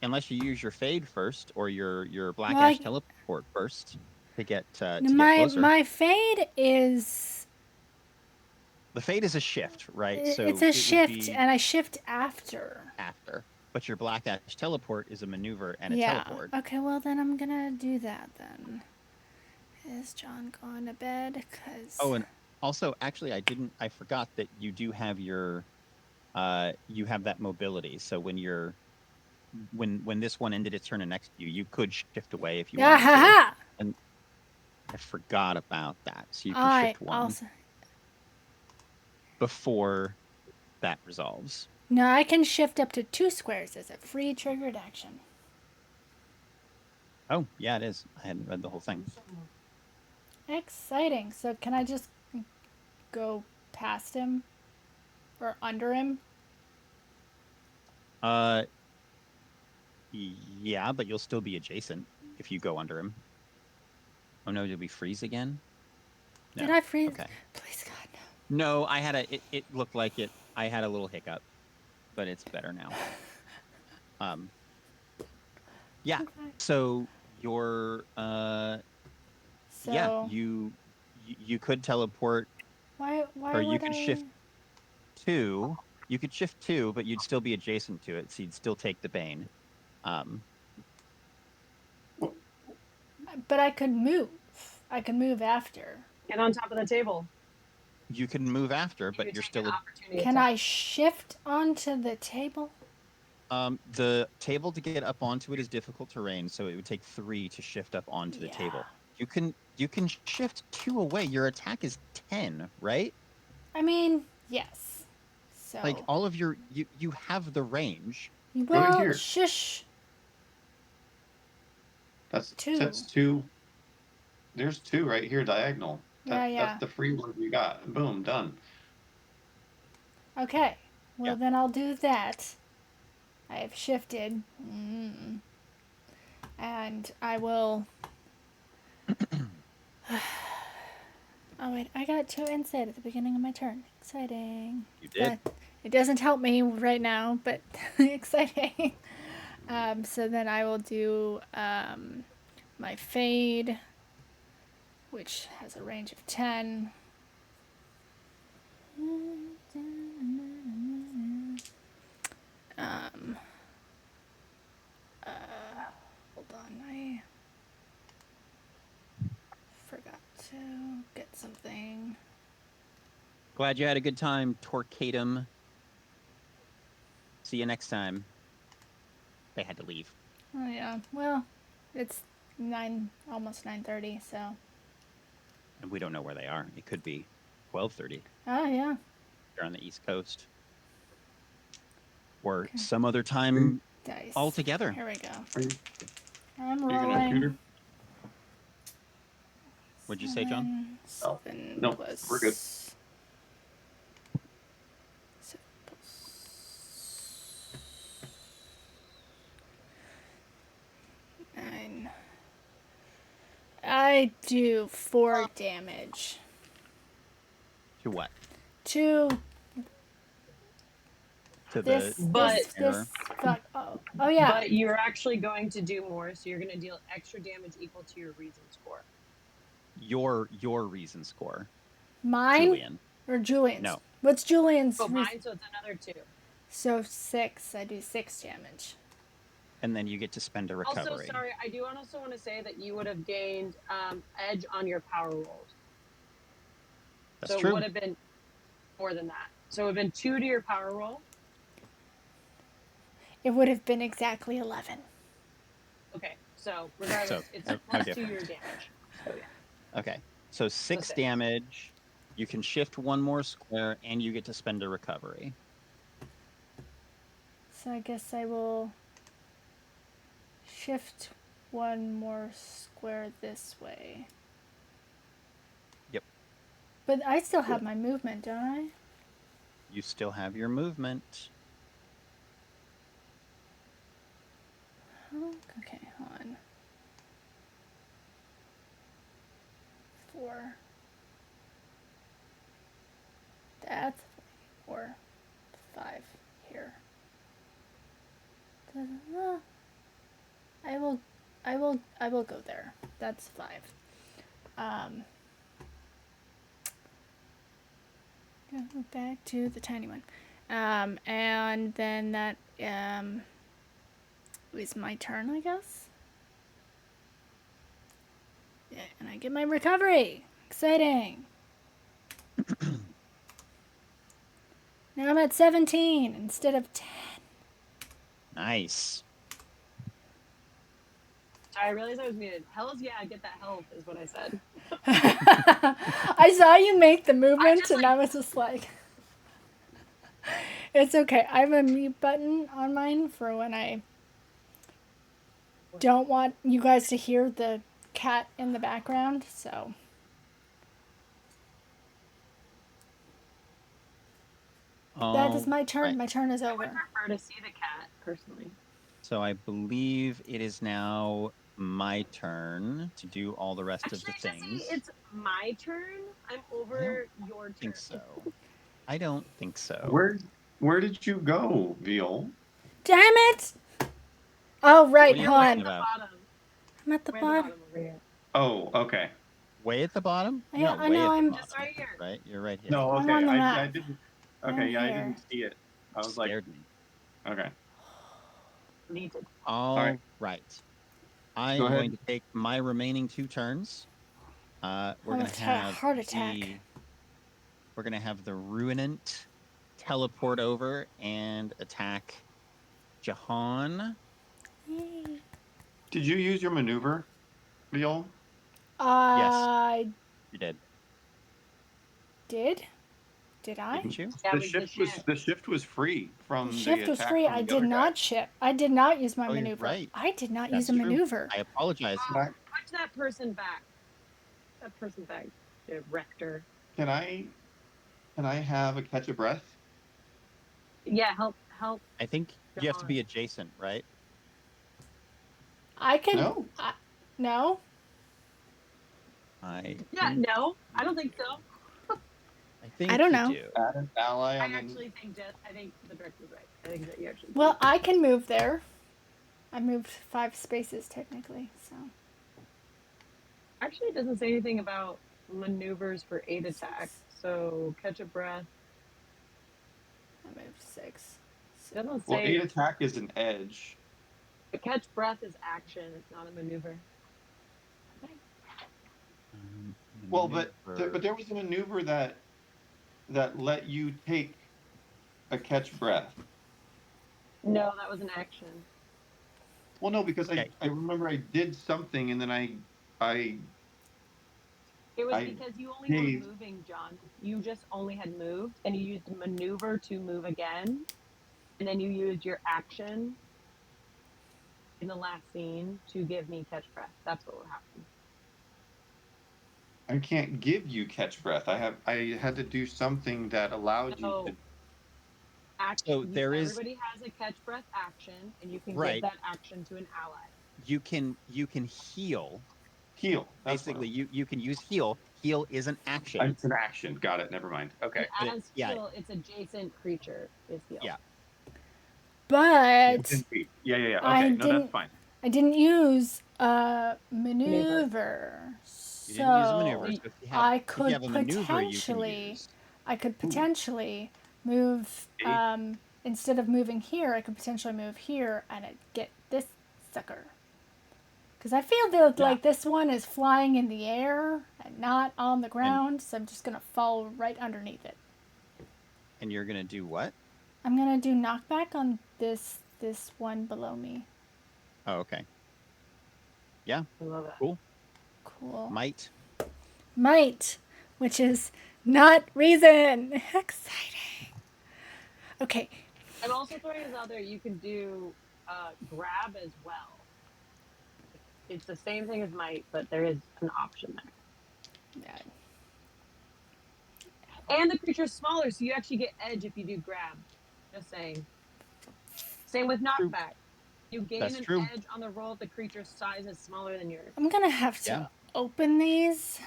unless you use your fade first or your black ash
Like
teleport first to get
my
closer.
my fade is
The fade is a shift, right?
it's
So
a
it would
shift
be
and I shift after.
after. But your black ash teleport is a maneuver and a
Yeah.
teleport.
Okay, well then I'm gonna do that then. Is John going to bed? Cause
Oh, and also actually I forgot that you do have your you have that mobility. So when this one ended its turn and next to you, you could shift away if you
ah
wanted
ha
to.
ha.
And I forgot about that. So you can
I
shift one
also
before that resolves.
no, I can shift up to 2 squares as a free triggered action.
Oh, yeah, it is. I hadn't read the whole thing.
Exciting. So can I just go past him or under him?
Uh yeah, but you'll still be adjacent if you go under him. Oh no, did we freeze again? No.
Did I freeze?
Okay.
Please God no.
No, it looked like it I had a little hiccup, but it's better now. Yeah.
Okay.
So your yeah,
So
you could teleport
why
or you
would
could
I?
shift 2. You could shift 2, but you'd still be adjacent to it, so you'd still take the bane. Um
But I could move. I could move after.
Get on top of the table.
you can move after,
You
but
could
you're
take an
still
opportunity
Can
attack.
I shift onto the table?
the table to get up onto it is difficult terrain, so it would take 3 to shift up onto the
Yeah.
table. You can shift 2 away. Your attack is 10, right?
I mean, yes.
Like
So,
all of your you have the range.
Go to
well,
here.
shush.
That's
2.
2. There's 2 right here diagonal.
Yeah,
That's
yeah.
the free one you got. Boom, done.
Okay. Well,
Yeah.
then I'll do that. I have shifted. And I will. Oh, wait. I got 2 insight at the beginning of my turn. Exciting.
You did.
But it doesn't help me right now, but exciting. So then I will do my fade, which has a range of 10. Um, hold on, I forgot to get something.
Glad you had a good time, Torquatum. See you next time. They had to leave.
Oh yeah, well, it's 9, almost 9:30, so.
And we don't know where they are. It could be 12:30.
Oh yeah.
They're on the East Coast. Or
Okay.
some other time
Dice.
altogether.
Here we go.
Are you,
I'm
are you gonna
rolling.
computer?
What'd you say, John?
Oh,
7
no,
plus.
we're good.
7 plus 9. I do 4 damage
To what?
to
to
This,
the
But-
this, fuck. Oh yeah.
But you're actually going to do more, so you're going to deal extra damage equal to your reason score.
your reason score,
Mine
Julian.
or Julian's?
No.
What's Julian's?
Oh, mine, so it's another 2.
So 6. I do 6 damage.
And then you get to spend a recovery.
Also, sorry, I do also want to say that you would have gained edge on your power rolls.
That's
so
true.
it would have been more than that. So it would have been 2 to your power roll.
It would have been exactly 11.
Okay, so regardless, it's
no
plus 2
difference.
your damage. So yeah.
Okay. So 6
6.
damage. You can shift 1 more square, and you get to spend a recovery.
So I guess I will shift 1 more square this way.
Yep.
But I still have my movement, don't I?
You still have your movement.
Oh, okay, hold on. 4. That's 4. 5 here. I will go there. That's 5. Go back to the tiny one. And then that is my turn, I guess. Yeah, and I get my recovery. Exciting. Now I'm at 17 instead of 10.
Nice.
I realized I was muted. Hells yeah, I get that health, is what I said.
I saw you make the movement,
just,
and I was just like, it's okay. I have a mute button on mine for when I don't want you guys to hear the cat in the background, so. That is my turn.
Right.
My turn is
I would
over.
prefer to see the cat, personally.
So I believe it is now my turn to do all the rest
Actually,
of the things.
Jesse, it's my turn. I'm over your turn.
I think so. I don't think so.
Where did you go, Veal?
Damn it! Oh, right,
What are you
hold
talking
on.
about?
I'm at the
Way at the
bottom.
bottom over here.
Oh, okay.
Way at the bottom?
Yeah,
You're not
I
way
know,
at the
I'm
bottom,
just right here.
right? You're right here.
No,
I'm
okay.
on the
I
map.
didn't.
I'm
Okay, yeah, I
here.
didn't see it. I was like,
Scared me.
okay.
Deleted.
All right. I
Go
am
ahead.
going to take my remaining 2 turns. We're gonna
Almost had a
have
heart attack.
we're gonna have the Ruinant teleport over and attack Jahan.
Yay.
Did you use your maneuver, Veal?
I
You did,
did? Did I?
didn't you?
Yeah,
The
it was
shift was free from
The
the
shift was
attack
free.
from
I
the
did
other
not
guy.
ship. I did not use my
Oh, you're
maneuver.
right.
I did not
That's
use a
true.
maneuver.
I apologize.
Put that person back. That person back. Director.
Can I have a catch of breath?
Yeah, help.
I think you have to be
Jahan.
adjacent, right?
I can.
No.
No?
Yeah, no, I don't think so.
I think
I don't
you
know.
do.
Add an ally
I
and then
actually think I think the director's right. I think that you actually.
Well, I can move there. I moved 5 spaces technically, so.
Actually, it doesn't say anything about maneuvers for 8 attacks. So catch a breath.
I moved 6.
It doesn't
well,
say.
8 attack is an edge.
But catch breath is action. It's not a maneuver.
Well, but
Maneuver.
there was a maneuver that let you take a catch breath.
No, that was an action.
Well, no, because
Okay.
I remember I did something and then I
It was
I
because you only
gave-
were moving, John. You just only had moved, and you used maneuver to move again, and then you used your action in the last scene to give me catch breath. That's what happened.
I can't give you catch breath. I had to do something that allowed you
So,
to.
So there is
everybody has a catch breath action, and you can
Right.
give that action to an ally.
you can heal.
Heal. That's
Basically, you can use heal. Heal is an action.
It's an action. Got it. Never mind. Okay.
But
And as
yeah.
heal, it's adjacent creature is heal.
Yeah.
but
Within feet. Yeah. Okay,
I
no, that's
didn't.
fine.
I didn't use a maneuver,
You didn't use a maneuver.
so
So if you have,
I
if you
could
have a maneuver, you can
potentially,
use.
move.
Okay.
Instead of moving here, I could potentially move here and get this sucker. Because I feel that
Yeah.
like this one is flying in the air and not on the ground, so I'm just gonna fall right underneath it.
And you're gonna do what?
I'm gonna do knockback on this one below me.
Oh, okay. Yeah.
I love it.
Cool.
Cool.
Might.
Which is not reason. Exciting. Okay.
I'm also throwing this out there. You can do grab as well. It's the same thing as might, but there is an option there.
Yeah.
And the creature's smaller, so you actually get edge if you do grab. Just saying. Same with
True.
knockback. You gain
That's
an
true.
edge on the roll if the creature's size is smaller than yours.
I'm gonna have to
Yeah.
open these.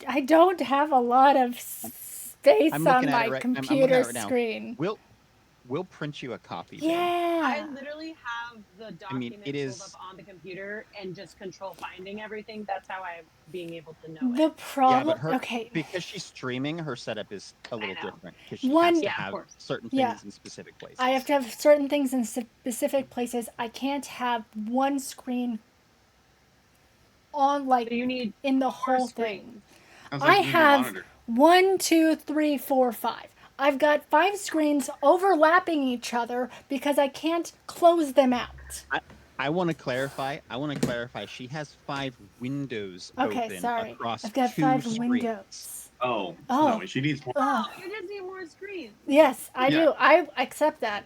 I don't have a lot of space
I'm
on
looking at
my
it right. I'm looking
computer
at it right now.
screen.
We'll print you a copy. Babe.
I
Yeah.
literally have the
I
document
mean, it
pulled up
is.
on the computer and just control finding everything. That's how I'm being able to know
The
it.
Yeah, but
problem. Okay.
because she's streaming, her setup is a little
know.
different because she
One-
has to
Yeah, of
have
course.
certain
Yeah.
things in specific places.
I have to have certain things in specific places. I can't have one screen on like
So you need
in the
4
whole
screens.
thing.
Sounds like
I
you need more
have
monitor.
1, 2, 3, 4, 5. I've got 5 screens overlapping each other because I can't close them out.
I want to clarify. She has 5 windows
Okay,
open
sorry.
across
I've got
2
5
screens.
windows.
Oh,
Oh.
no, she needs more.
Oh,
You just need more screens.
yes, I
Yeah.
do. I accept that.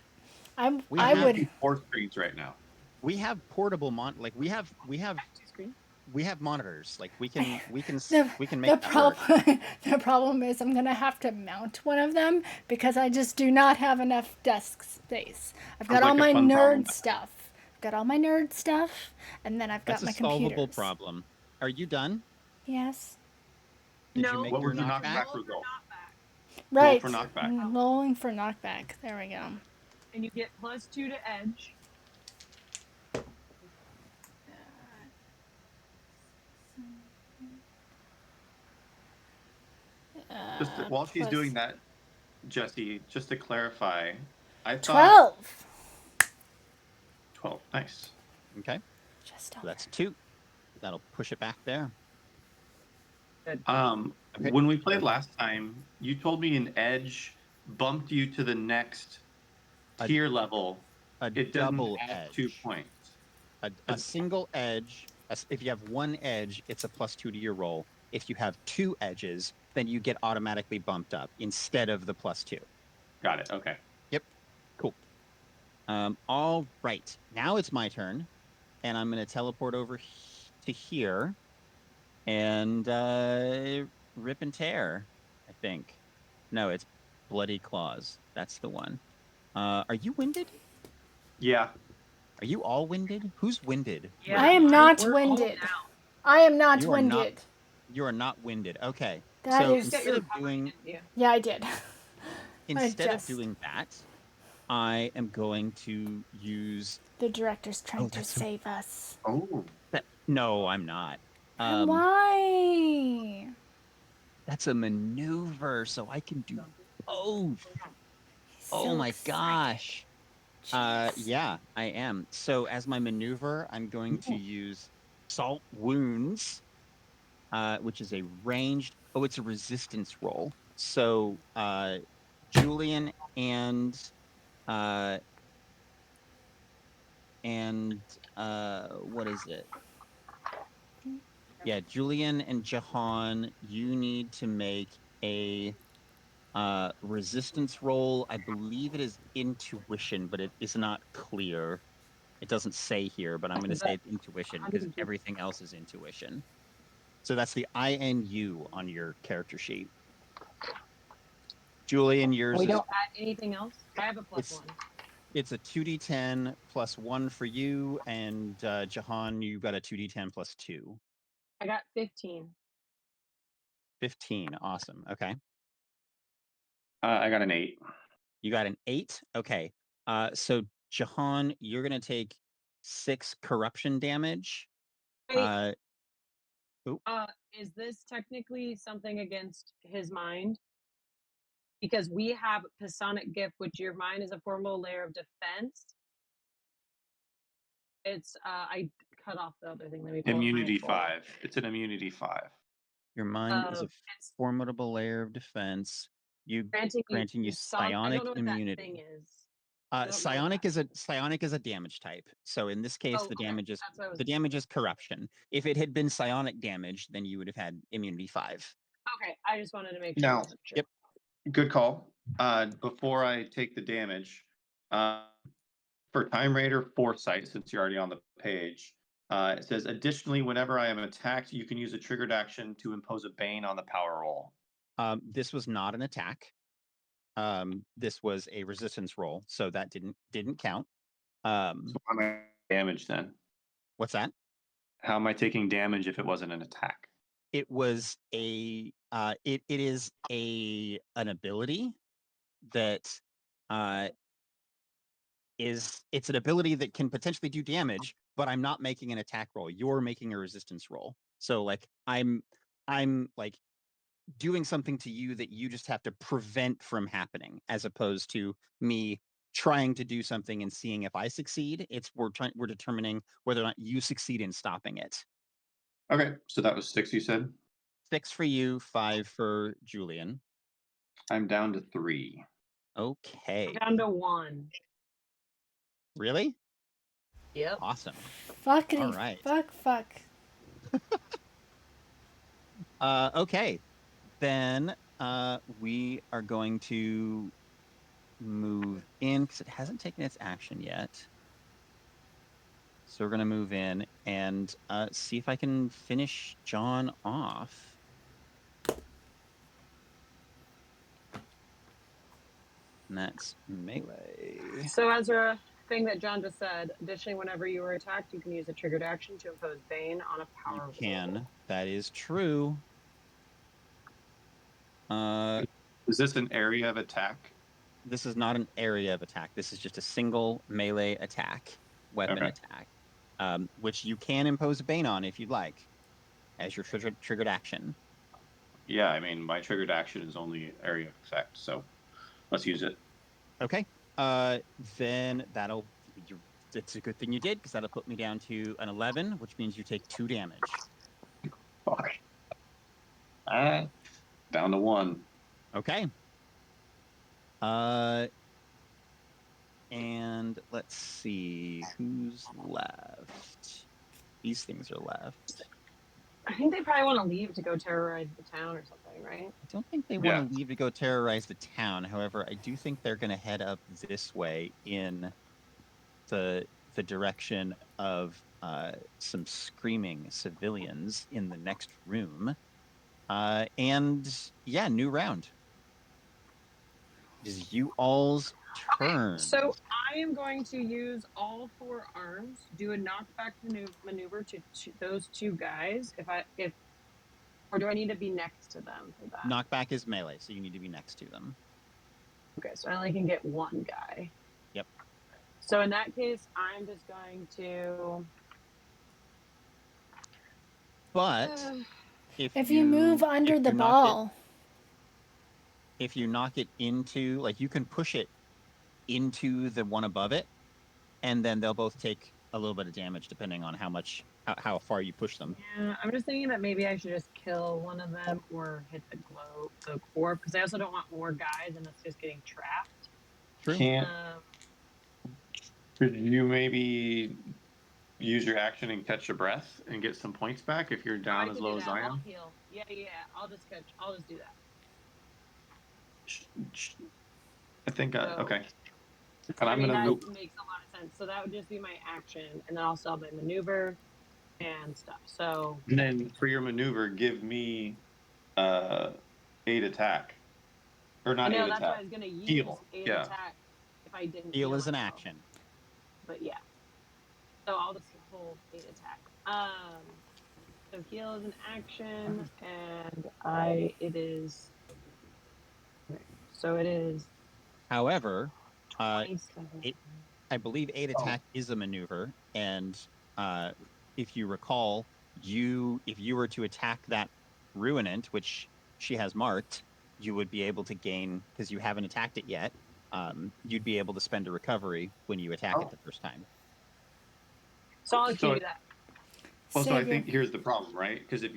I
have-
would.
4 screens right now.
We have portable we have
2 screens.
we have monitors. Like we can make
The
that work.
problem the problem is I'm gonna have to mount one of them because I just do not have enough desk space. I've got
Sounds
all
like
my
a fun problem.
nerd stuff. I've got all my nerd stuff, and then I've got
That's a
my
solvable
computers.
problem. Are you done?
Yes.
Did
No.
you make
What
your
would your
knockback?
knockback result?
Right.
for knockback.
Rolling for knockback. There we go.
And you get +2 to edge.
While she's doing that, Jesse, just to clarify, I thought
12.
12. Nice.
Okay,
Just
so
over.
that's 2. That'll push it back there. Okay.
When we played last time, you told me an edge bumped you to the next tier level.
A
It
double
doesn't add
edge.
2 points.
A single edge. If you have one edge, it's a +2 to your roll. If you have 2 edges, then you get automatically bumped up instead of the +2.
Got it. Okay.
Yep. Cool. All right. Now it's my turn, and I'm going to teleport over to here and rip and tear, I think. No, it's Bloody Claws. That's the one. Are you winded?
Yeah.
Are you all winded? Who's winded?
Yeah.
I am not
We're all
winded.
down.
I am not
You are not-
winded.
You are not winded. Okay.
That
so
is-
Get
instead
your
of
recovery,
doing
didn't you?
Yeah, I did.
instead of
just-
doing that, I am going to use
The director's trying to
that's so-
save us.
Oh.
that. No, I'm not.
Why?
That's a maneuver, so I can do both.
He's
Oh
so
my
excited.
gosh.
Jeez.
Yeah, I am. So as my maneuver, I'm going to use Salt Wounds, which is a ranged. Oh, it's a resistance roll. So Julian and what is it? Yeah, Julian and Jahan, you need to make a resistance roll. I believe it is intuition, but it is not clear. It doesn't say here, but I'm going to say it's intuition because everything else is intuition. So that's the INU on your character sheet. Julian, yours
We
is
don't add anything else. I have a +1.
it's a 2d10 +1 for you, and Jahan, you got a 2d10 +2.
I got 15.
15. Awesome. Okay.
I got an 8.
You got an 8. Okay. So Jahan, you're gonna take 6 corruption damage.
Wait,
Oop.
is this technically something against his mind? Because we have Psionic Gift, which your mind is a formal layer of defense. It's I cut off the other thing. Let me pull up my
Immunity
folder.
5. It's an immunity 5.
Your mind is a
It's
formidable layer of defense. Granting you
I
psionic
don't know what
immunity.
that thing is. I don't know
Psionic
what
is a damage type. So in this case,
Oh,
the
okay.
damage is
That's what I was.
the damage is corruption. If it had been psionic damage, then you would have had immunity 5.
Okay, I just wanted to make sure.
Now-
I wasn't sure.
Yep.
Good call. Before I take the damage, for Time Raider Foresight, since you're already on the page, it says, additionally, whenever I am attacked, you can use a triggered action to impose a bane on the power roll.
This was not an attack. This was a resistance roll, so that didn't count.
So how am I damage then?
What's that?
How am I taking damage if it wasn't an attack?
It was a it is an ability that it's an ability that can potentially do damage, but I'm not making an attack roll. You're making a resistance roll. So like I'm like doing something to you that you just have to prevent from happening, as opposed to me trying to do something and seeing if I succeed. We're determining whether or not you succeed in stopping it.
Okay, so that was 6, you said?
6 for you, 5 for Julian.
I'm down to 3.
Okay.
Down to 1.
Really?
Yep.
Awesome.
Fuckity
All right.
fuck.
Okay. Then we are going to move in because it hasn't taken its action yet. So we're going to move in and see if I can finish John off. And that's melee.
So as a thing that John just said, additionally, whenever you are attacked, you can use a triggered action to impose Bane on a power
You can.
roll.
That is true.
Is this an area of attack?
This is not an area of attack. This is just a single melee attack, weapon attack, which you can impose a bane on if you'd like, as your triggered action.
Yeah, I mean, my triggered action is only area of effect, so let's use it.
Okay. Then it's a good thing you did, because that'll put me down to an 11, which means you take 2 damage.
Fuck. Down to 1.
Okay. And let's see who's left. These things are left.
I think they probably want to leave to go terrorize the town or something, right?
I don't think they want to leave to go terrorize the town. However, I do think they're going to head up this way in the direction of some screaming civilians in the next room. And yeah, new round. It is you all's turn.
So I am going to use all 4 arms, do a knockback maneuver to those 2 guys. Or do I need to be next to them for that?
Knockback is melee, so you need to be next to them.
Okay, so I only can get 1 guy.
Yep.
So in that case, I'm just going to.
But
If you move under the ball.
If you knock it into, like, you can push it into the one above it, and then they'll both take a little bit of damage depending on how far you push them.
Yeah, I'm just thinking that maybe I should just kill one of them or hit the core, because I also don't want more guys and it's just getting trapped.
True.
Could you maybe use your action and catch your breath and get some points back if you're down as low as I am?
I'll heal. Yeah. I'll just do that.
I think okay.
And
I'm gonna move.
That makes a lot of sense. So that would just be my action, and then I'll still have my maneuver and stuff. So.
And then for your maneuver, give me 8 attack, or not 8 attack.
That's why I was gonna use
heal.
8 attack if I didn't.
Heal is an action.
But yeah. So I'll just hold 8 attack. So heal is an action, and it is. So it is.
However, I believe 8 attack is a maneuver, and if you recall, if you were to attack that ruinant, which she has marked, you would be able to gain, because you haven't attacked it yet. You'd be able to spend a recovery when you attack it the first time.
So I'll do that.
Well, so I
Savior.
think here's the problem, right? Because if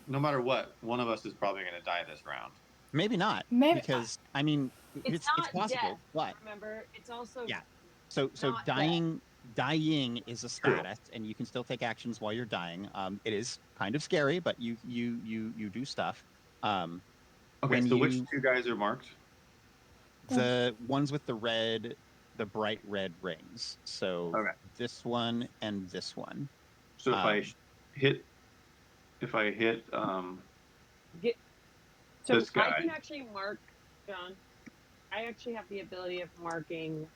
no matter what, one of us is probably going to die this round.
Maybe not,
Maybe
because I mean,
It's
it's
not
possible,
death.
but
Remember, it's also
yeah. So
not
dying is a status, and you can still take actions while you're dying. It is kind of scary, but you do stuff.
Okay,
when
so which two guys are marked?
The ones with the bright red rings. So
Okay.
this one and this one.
So if I hit,
so
this guy,
I can actually mark, John. I actually have the ability of marking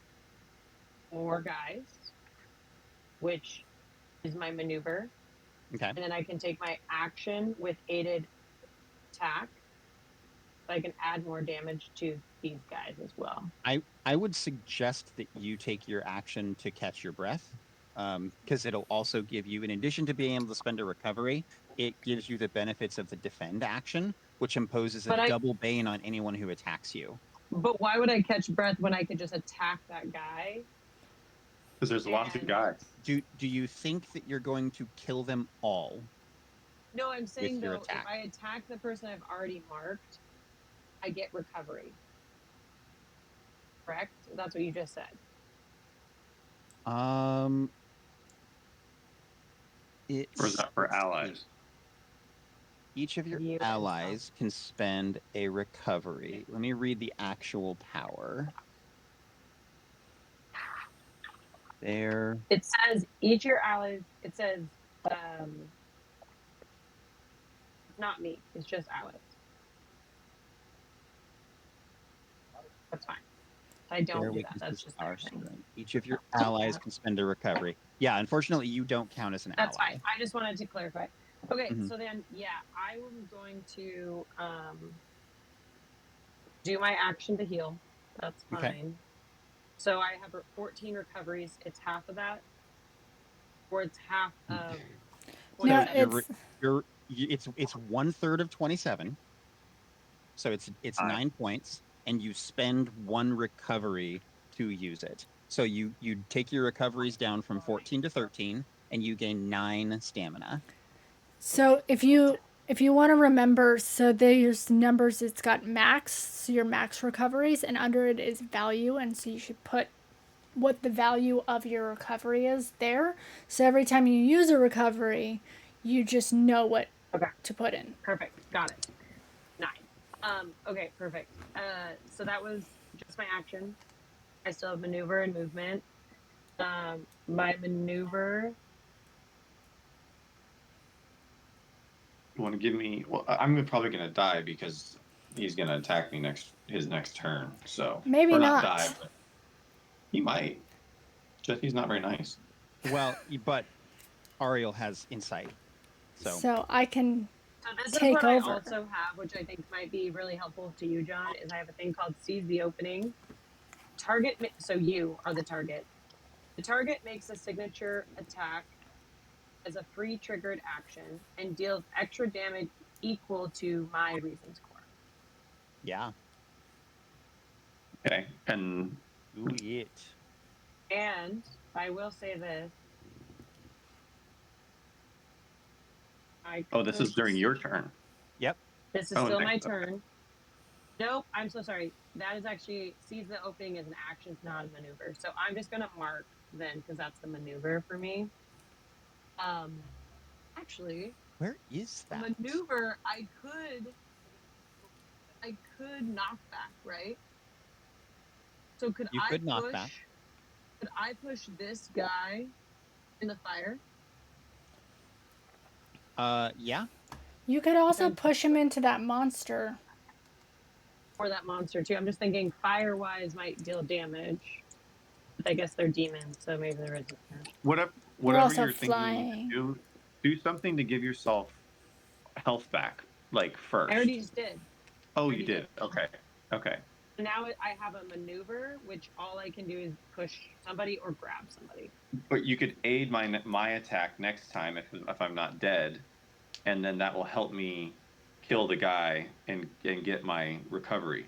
more guys, which is my maneuver.
Okay.
And then I can take my action with aided attack. So I can add more damage to these guys as well.
I would suggest that you take your action to catch your breath, because it'll also give you, in addition to being able to spend a recovery, it gives you the benefits of the defend action, which imposes a double bane on anyone who attacks you.
But why would I catch breath when I could just attack that guy?
Because there's lots of guys.
Do you think that you're going to kill them all?
No, I'm saying though,
attack?
if I attack the person I've already marked, I get recovery. Correct? That's what you just said.
Or
is that for allies?
Each of your allies can spend a recovery. Let me read the actual power. There.
It says each of your allies. It says, not me. It's just allies. That's fine. I don't do that. That's just our thing.
Each of your allies can spend a recovery. Yeah, unfortunately, you don't count as an ally.
That's fine. I just wanted to clarify. Okay, so then, yeah, I am going to do my action to heal. That's fine. Okay. So I have 14 recoveries. It's half of that, or it's half of.
No,
it's 1/3 of 27. So it's 9 points, and you spend 1 recovery to use it. So you take your recoveries down from 14 to 13, and you gain 9 stamina.
So if you want to remember, so there's numbers. It's got max, so your max recoveries, and under it is value, and so you should put what the value of your recovery is there. So every time you use a recovery, you just know what to put in.
Perfect. Got it. 9. Okay, perfect. So that was just my action. I still have maneuver and movement. My maneuver.
You want to give me? Well, I'm probably going to die because he's going to attack me his next turn. So
maybe not
die, but he might. Just he's not very nice.
Well, but Ariel has insight,
so I can.
So this
take
is what
over.
I also have, which I think might be really helpful to you, John, is I have a thing called Seize the Opening. Target, so you are the target. The target makes a signature attack as a free triggered action and deals extra damage equal to my reason score.
Yeah.
Okay, and
do it.
And I will say this.
This is during your turn.
Yep.
This is still my turn. Nope, I'm so sorry. That is actually, Seize the Opening is an action, it's not a maneuver. So I'm just going to mark then, because that's the maneuver for me. Actually,
where is that
maneuver? I could knock back, right? So could I push this guy in the fire?
Yeah.
You could also push him into that monster.
Or that monster too. I'm just thinking fire-wise might deal damage. But I guess they're demons, so maybe they're resistant.
Whatever you're thinking, do something to give yourself health back, like first.
I already just did.
Oh, you did. Okay.
Now I have a maneuver, which all I can do is push somebody or grab somebody.
But you could aid my attack next time if I'm not dead, and then that will help me kill the guy and get my recovery.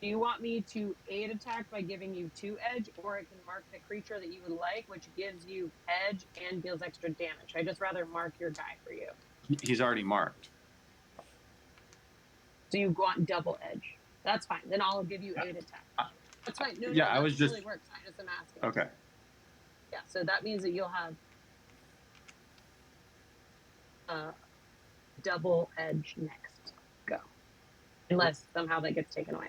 Do you want me to aid attack by giving you 2 edge, or I can mark the creature that you would like, which gives you edge and deals extra damage? I'd just rather mark your guy for you.
He's already marked.
So you want double edge. That's fine. Then I'll give you 8 attack. That's fine. No,
Yeah,
no,
I
that
was
totally
just
works. I just am asking.
okay.
Yeah, so that means that you'll have double edge next. Go. Unless somehow that gets taken away.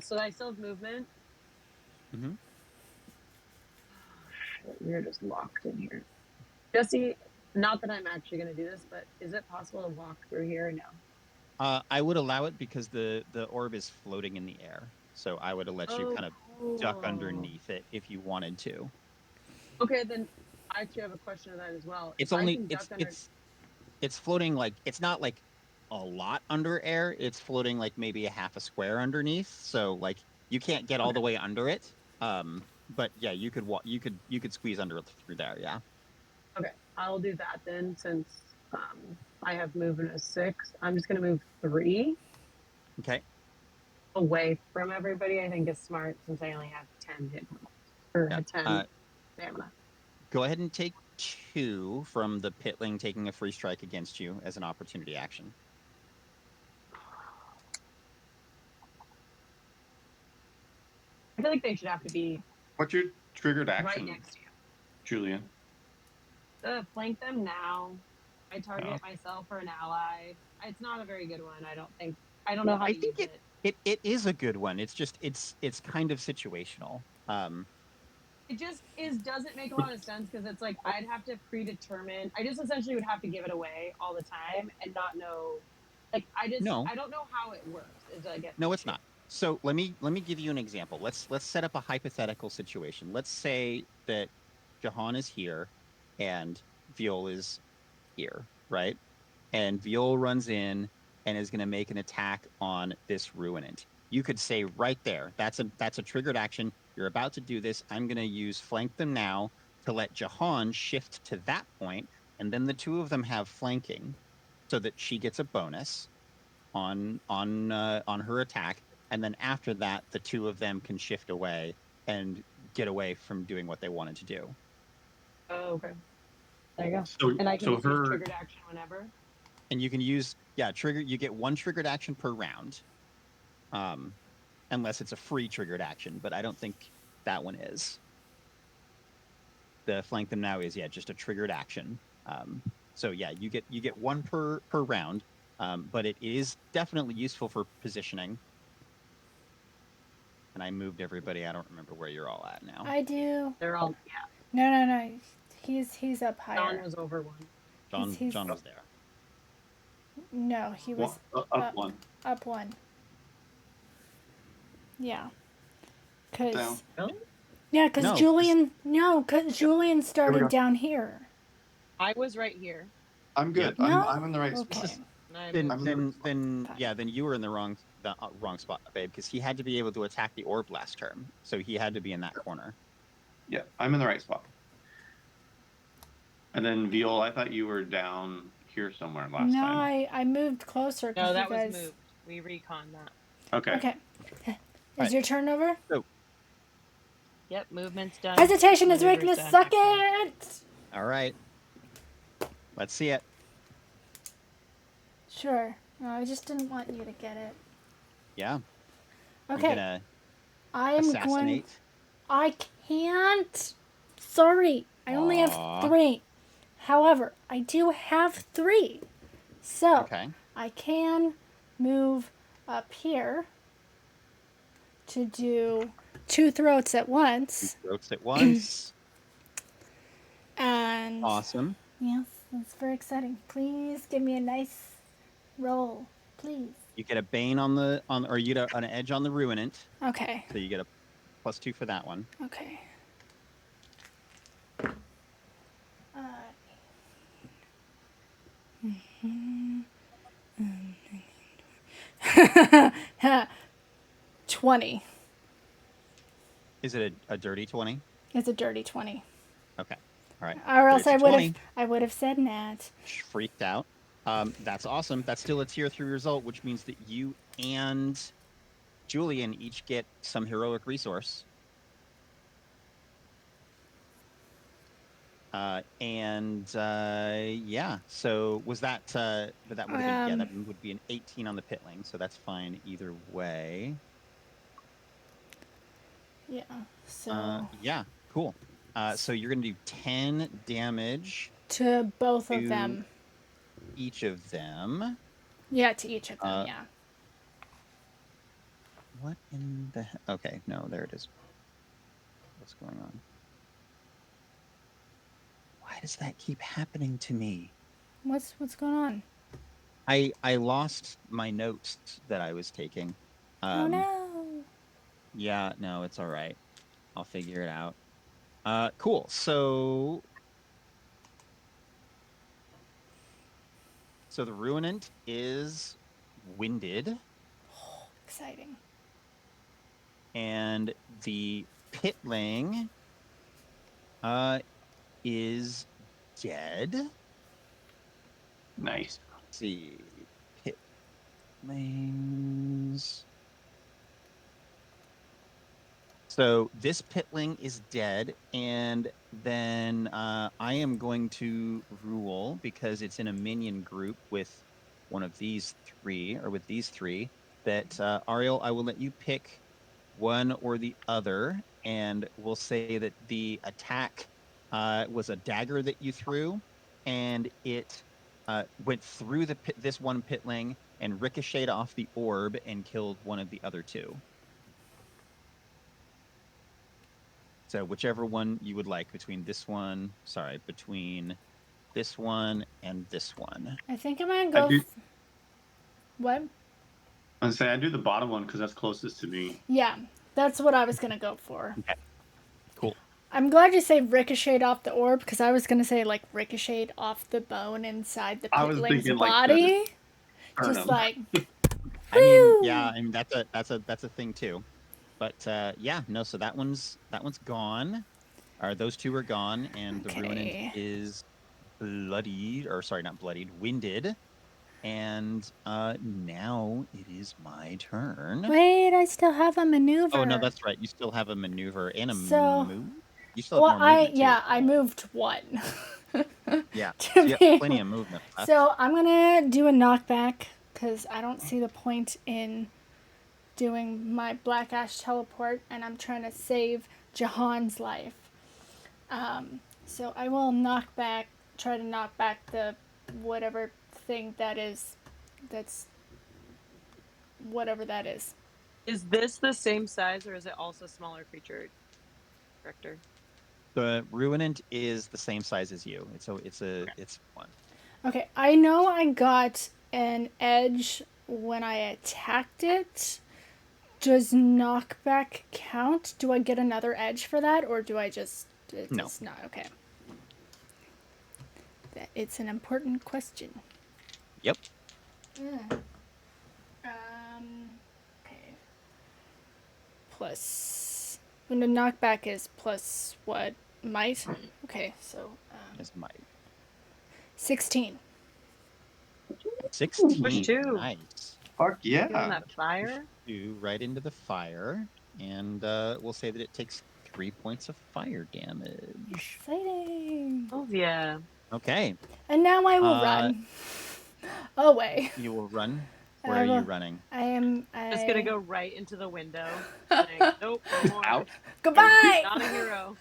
So I still have movement.
Mm-hmm.
You're just locked in here. Jesse, not that I'm actually going to do this, but is it possible to walk through here or no?
I would allow it because the orb is floating in the air, so I would let you kind of duck underneath it if you wanted to.
Okay, then I actually have a question of that as well.
It's
If I
only
can duck under,
it's floating like it's not like a lot under air. It's floating like maybe a half a square underneath, so like you can't get all the way under it. But yeah, you could walk. You could squeeze under it through there. Yeah.
okay, I'll do that then since I have movement of 6. I'm just going to move 3
Okay.
away from everybody. I think is smart since I only have 10 hit points or
Yeah.
10 stamina.
Go ahead and take 2 from the pitling taking a free strike against you as an opportunity action.
I feel like they should have to be
What's your triggered
right
action,
next to you.
Julian?
Flank them now. I target
Oh.
myself or an ally. It's not a very good one. I don't think. I don't know how to use it.
It is a good one. It's just it's kind of situational.
It just doesn't make a lot of sense because it's like I'd have to predetermine. I just essentially would have to give it away all the time and not know. Like
No,
I don't know how it works. Is I guess
no,
the
it's
issue.
not. So let me give you an example. Let's set up a hypothetical situation. Let's say that Jahan is here and Viol is here, right? And Viol runs in and is going to make an attack on this ruinant. You could say right there, that's a triggered action. You're about to do this. I'm going to use flank them now to let Jahan shift to that point, and then the two of them have flanking, so that she gets a bonus on her attack, and then after that, the two of them can shift away and get away from doing what they wanted to do.
Oh, okay. There you go.
So
And I can just use
her
triggered action whenever.
And you can use trigger. You get 1 triggered action per round, unless it's a free triggered action. But I don't think that one is. The flank them now is just a triggered action. So yeah, you get 1 per round, but it is definitely useful for positioning. And I moved everybody. I don't remember where you're all at now.
I do.
They're all
No. He's up higher.
John was over 1.
John was there.
No, he was
up 1.
Up 1. Yeah.
Down.
Cause
Really?
yeah, cause
No,
Julian. No, cause Julian started down here.
I was right here.
I'm good.
Yeah.
No?
I'm in the right
Okay.
spot.
Then you were in the wrong spot, babe, because he had to be able to attack the orb last turn, so he had to be in that corner.
Yeah, I'm in the right spot. And then Viol, I thought you were down here somewhere last
No,
time.
I moved closer.
No, that
you guys...
was moved. We reconned that.
Okay.
Okay. Is
Right.
your turn over?
So,
Yep, movement's done.
Hesitation is
Maneuver's
weakness.
done.
Suck
Excellent.
it.
all right. Let's see it.
Sure. No, I just didn't want you to get it.
Yeah.
Okay.
You're gonna
I'm going.
assassinate.
I can't. Sorry. I only have
Aw.
3. However, I do have 3. So,
Okay.
I can move up here to do 2 throats at once.
2 throats at once.
And
Awesome.
yes, that's very exciting. Please give me a nice roll, please.
You get a bane or you get an edge on the ruinant.
Okay.
So you get a +2 for that one.
Okay. 20.
Is it a dirty 20?
It's a dirty 20.
Okay. All right.
Or else
It's a
I
20.
would have said Nat.
Freaked out. That's awesome. That's still a tier 3 result, which means that you and Julian each get some heroic resource. Yeah, so was that but that would have been, yeah, that would be an 18 on the pitling, so that's fine either way.
Yeah. So
yeah, cool. So you're gonna do 10 damage
to both of
to
them.
each of them.
Yeah, to each of them, yeah.
What in the okay, no, there it is. What's going on? Why does that keep happening to me?
What's going on?
I lost my notes that I was taking.
Oh no.
Yeah, no, it's all right. I'll figure it out. Cool. So the Ruinant is winded.
Oh, exciting.
And the Pitling is dead.
Nice.
Let's see. Pitlings. So this Pitling is dead, and then I am going to rule, because it's in a minion group with one of these three, or with these three, that Ariel, I will let you pick one or the other, and we'll say that the attack was a dagger that you threw, and it went through this one Pitling and ricocheted off the orb and killed one of the other two. So whichever one you would like between this one and this one.
I think I'm gonna go. What?
I say I do the bottom one because that's closest to me.
Yeah, that's what I was gonna go for.
Okay. Cool.
I'm glad you say ricocheted off the orb, because I was gonna say like ricocheted off the bone inside the Pitling's body.
Like
just like.
I mean, yeah, I mean that's a thing too. But yeah, no, so that one's gone. Or those two are gone, and the Ruinant is bloodied, or sorry, not bloodied, winded. And now it is my turn.
Wait, I still have a maneuver.
Oh no, that's right. You still have a maneuver and a move. You still have more movement too.
Yeah, I moved one.
Yeah, so you have plenty of movement left.
So I'm gonna do a knockback, because I don't see the point in doing my Black Ash teleport, and I'm trying to save Jahan's life. So I will try to knock back the whatever thing that's whatever that is.
Is this the same size, or is it also smaller creature, Director?
The Ruinant is the same size as you. It's one.
Okay, I know I got an edge when I attacked it. Does knockback count? Do I get another edge for that, or do I just...
No.
It's not. Okay. It's an important question.
Yep.
Okay. Plus... When the knockback is plus what? Might? Okay, so...
Is might.
16.
16.
Push 2.
Nice.
Fuck yeah.
Feeling that fire?
You right into the fire, and we'll say that it takes 3 points of fire damage.
Exciting.
Oh yeah.
Okay.
And now I will run away.
You will run. Where are you running?
I am.
Just gonna go right into the window. Saying, nope, no more.
Out.
Goodbye.
Not a hero.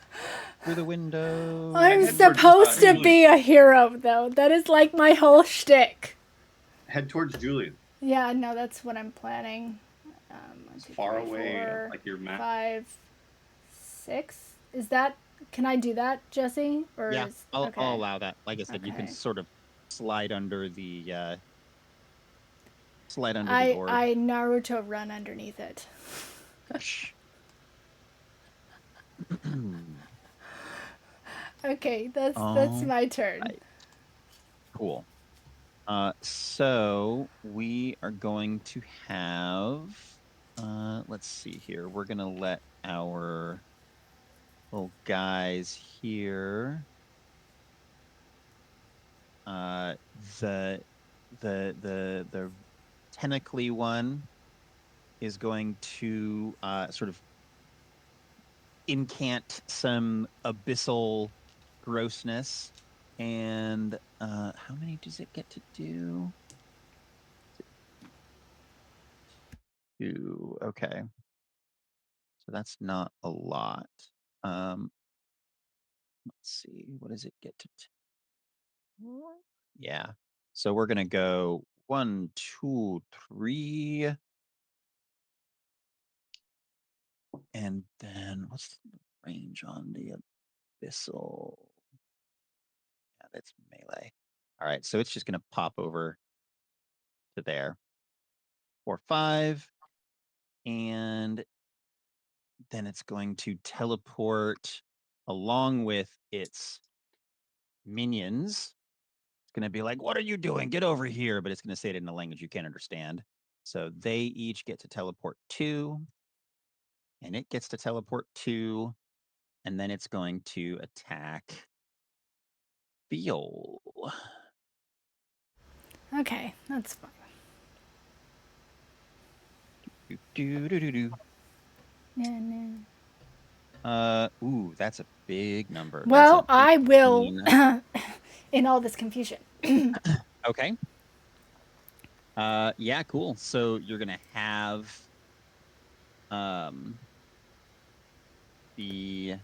Through the window.
I'm supposed to be a hero, though. That is like my whole shtick.
Head towards Julian.
Yeah, no, that's what I'm planning.
As far away, like your map.
5, 6. Is that? Can I do that, Jesse? Or
yeah,
is,
I'll
okay.
allow that. Like I said, you can
Okay.
sort of slide under the the orb.
I Naruto run underneath it. Okay, that's my turn.
Right. Cool. So we are going to have, let's see here. We're going to let our little guys here, the tentacly one is going to sort of incant some abyssal grossness. And how many does it get to do? Two. Okay. So that's not a lot. Let's see. What does it get to? Yeah. So we're gonna go 1, 2, 3. And then what's the range on the abyssal? Yeah, that's melee. All right, so it's just gonna pop over to there. 4, 5. And then it's going to teleport along with its minions. It's going to be like, what are you doing? Get over here. But it's going to say it in a language you can't understand. So they each get to teleport 2. And it gets to teleport 2. And then it's going to attack Viol.
Okay, that's fine.
Do, do, do, do, do.
Yeah, no.
Ooh, that's a big number.
Well,
That's a
I will,
18.
in all this confusion.
Okay. Yeah, cool. So you're gonna have the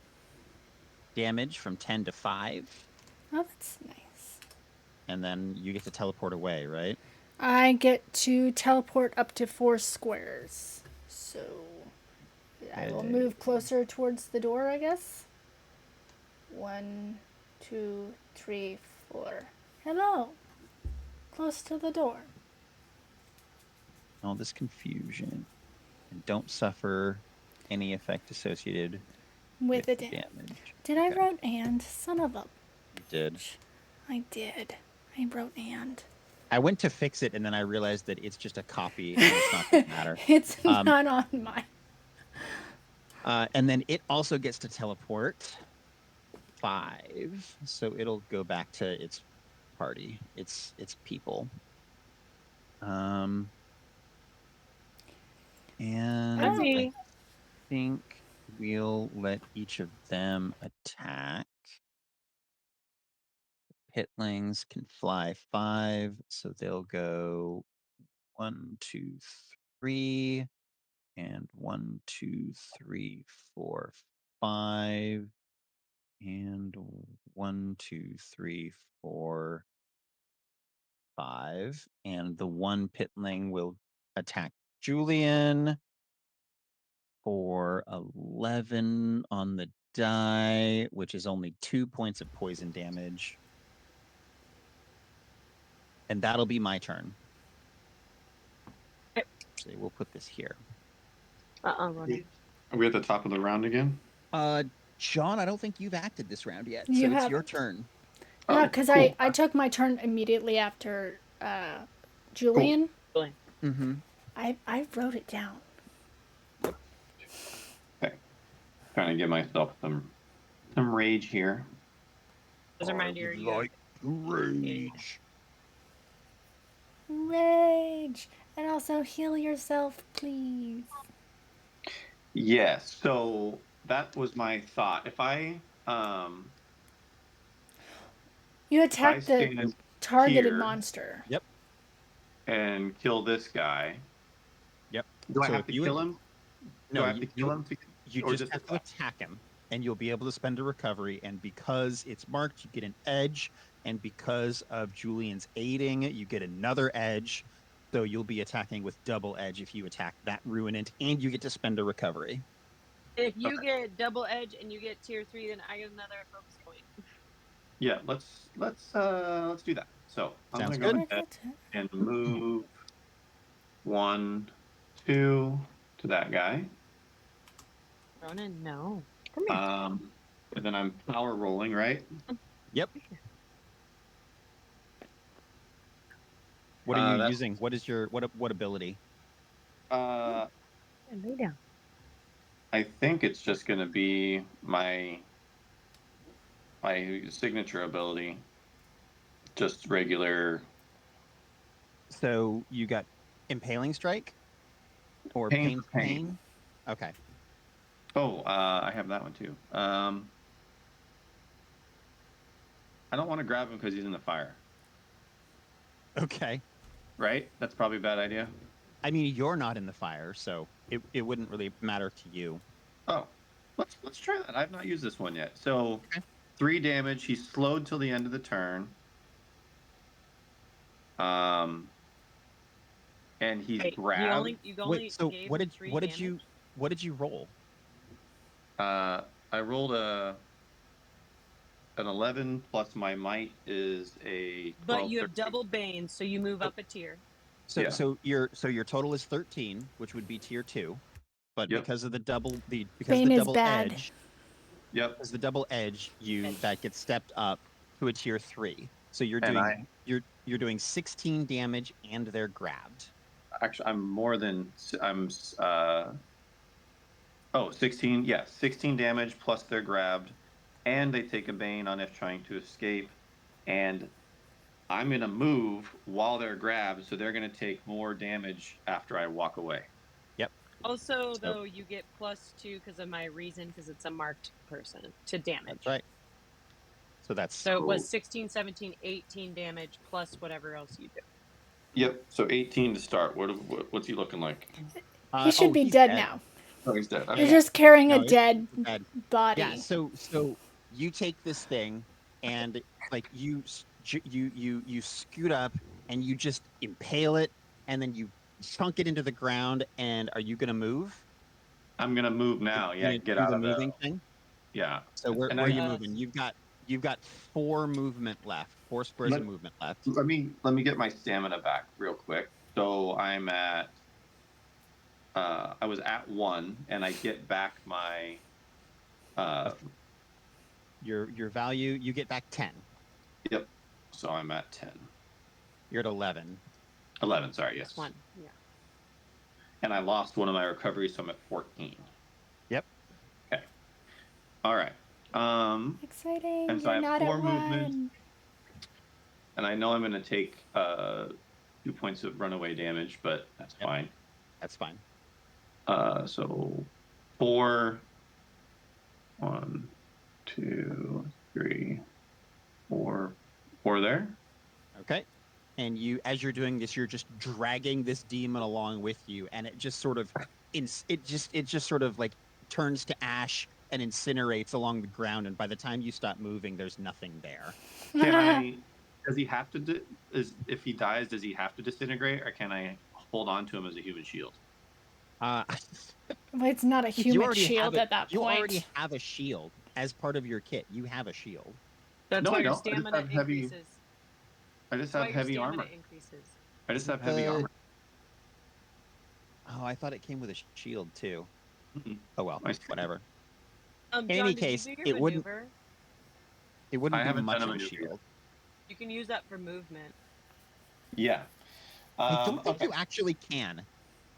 damage from 10 to 5,
Oh, that's nice.
and then you get to teleport away, right?
I get to teleport up to 4 squares. So I will move closer towards the door, I guess. 1, 2, 3, 4. Hello. Close to the door.
All this confusion, and don't suffer any effect associated
With
with
it.
the damage.
Did I wrote and? Son of a.
You did.
I did. I wrote and.
I went to fix it, and then I realized that it's just a copy, and it's not going to matter.
It's not on mine.
And then it also gets to teleport 5, so it'll go back to its party, its people. And I think we'll let each of them attack. Pitlings can fly 5, so they'll go 1, 2, 3, and 1, 2, 3, 4, 5, and 1, 2, 3, 4, 5. And the one Pitling will attack Julian for 11 on the die, which is only 2 points of poison damage. And that'll be my turn. So we'll put this here.
Are we at the top of the round again?
John, I don't think you've acted this round yet,
You
so it's your
haven't.
turn.
Yeah,
Oh,
because
cool.
I took my turn immediately after Julian.
Mm-hmm.
I wrote it down.
Okay. Trying to get myself some rage here.
As a reminder, you
like rage.
Rage. And also heal yourself, please.
Yes. So that was my thought. If I
You attacked the
stand
targeted
here
monster.
Yep.
and kill this guy,
Yep.
do I
So
have
if
to
you
kill him?
No,
Do I have to kill him
you
or
just
just
have to
attack?
attack him, and you'll be able to spend a recovery. And because it's marked, you get an edge. And because of Julian's aiding, you get another edge. So you'll be attacking with double edge if you attack that ruinant, and you get to spend a recovery.
If you get double edge and you get tier 3, then I get another focus point.
Yeah, let's do that. So I'm
Sounds
gonna go
good.
ahead and move 1, 2 to that guy.
Ronan, no. Come here.
And then I'm power rolling, right?
Yep. What are you
that's-
using? What is your what ability?
Yeah, lay down.
I think it's just going to be my signature ability, just regular
So you got impaling strike or
pain
pain
for pain.
pain? Okay.
Oh, I have that one too. I don't want to grab him because he's in the fire.
Okay.
Right? That's probably a bad idea.
I mean, you're not in the fire, so it wouldn't really matter to you.
Oh, let's try that. I've not used this one yet. So
Okay.
3 damage. He's slowed till the end of the turn. And he's
Wait,
grabbed.
you
Wait,
only
so
gave
what
him
did
3
what did
damage?
you what did you roll?
I rolled an 11 plus my might is a 12.
But you have
13.
double Bane, so you move up a tier.
So
Yeah.
so your total is 13, which would be tier 2, but
Yep.
because of the double
Bane is
double
bad.
edge,
Yep.
as the double edge, that gets stepped up to a tier 3. So you're
And
doing you're doing 16 damage and they're grabbed.
Actually, I'm more than I'm 16. Yeah, 16 damage plus they're grabbed, and they take a bane on if trying to escape. And I'm gonna move while they're grabbed, so they're gonna take more damage after I walk away.
Yep.
Also,
So-
though, you get +2 because of my reason, because it's a marked person to damage.
That's right. So that's
So it was 16, 17, 18 damage plus whatever else you do.
Yep. So 18 to start. What's he looking like?
He should be
he's
dead now.
Oh, he's dead.
You're
Okay.
just carrying
No,
a dead
dead.
body.
Yeah, so you take this thing and like you scoot up and you just impale it and then you chunk it into the ground. And are you gonna move?
I'm gonna move now.
You're
Yeah,
gonna
get
do
out
the
of the.
moving thing.
Yeah.
So where
And
are
I,
you moving? You've got 4 movement left, 4 squares of movement left.
let me get my stamina back real quick. So I'm at. I was at 1, and I get back my.
Your value, you get back 10.
Yep. So I'm at 10.
You're at 11.
11. Sorry. Yes.
1, yeah.
And I lost one of my recoveries, so I'm at 14.
Yep.
Okay. All right.
Exciting.
And so
You're
I have
not
4
at
movements,
1.
and I know I'm going to take 2 points of runaway damage, but that's fine.
That's fine.
So 4. 1, 2, 3, 4. 4 there.
Okay. And as you're doing this, you're just dragging this demon along with you, and it just sort of it just sort of like turns to ash and incinerates along the ground. And by the time you stop moving, there's nothing there.
Can I? Does he have to? If he dies, does he have to disintegrate, or can I hold on to him as a human shield?
Well, it's not a human shield at that
You
point.
already have a shield as part of your kit. You have a shield.
That's
No,
why
I
your
don't. I just
stamina
have heavy-
increases.
I just
That's why
have
your
heavy
stamina
armor.
increases.
I just have heavy armor.
Oh, I thought it came with a shield too.
Mm-mm.
Oh well, whatever.
John,
In any
did you
case,
do your
it wouldn't
maneuver?
it wouldn't
I
be
haven't
much
done a
of a
maneuver
shield.
You can use that for movement.
Yeah.
I don't think
Okay.
you actually can.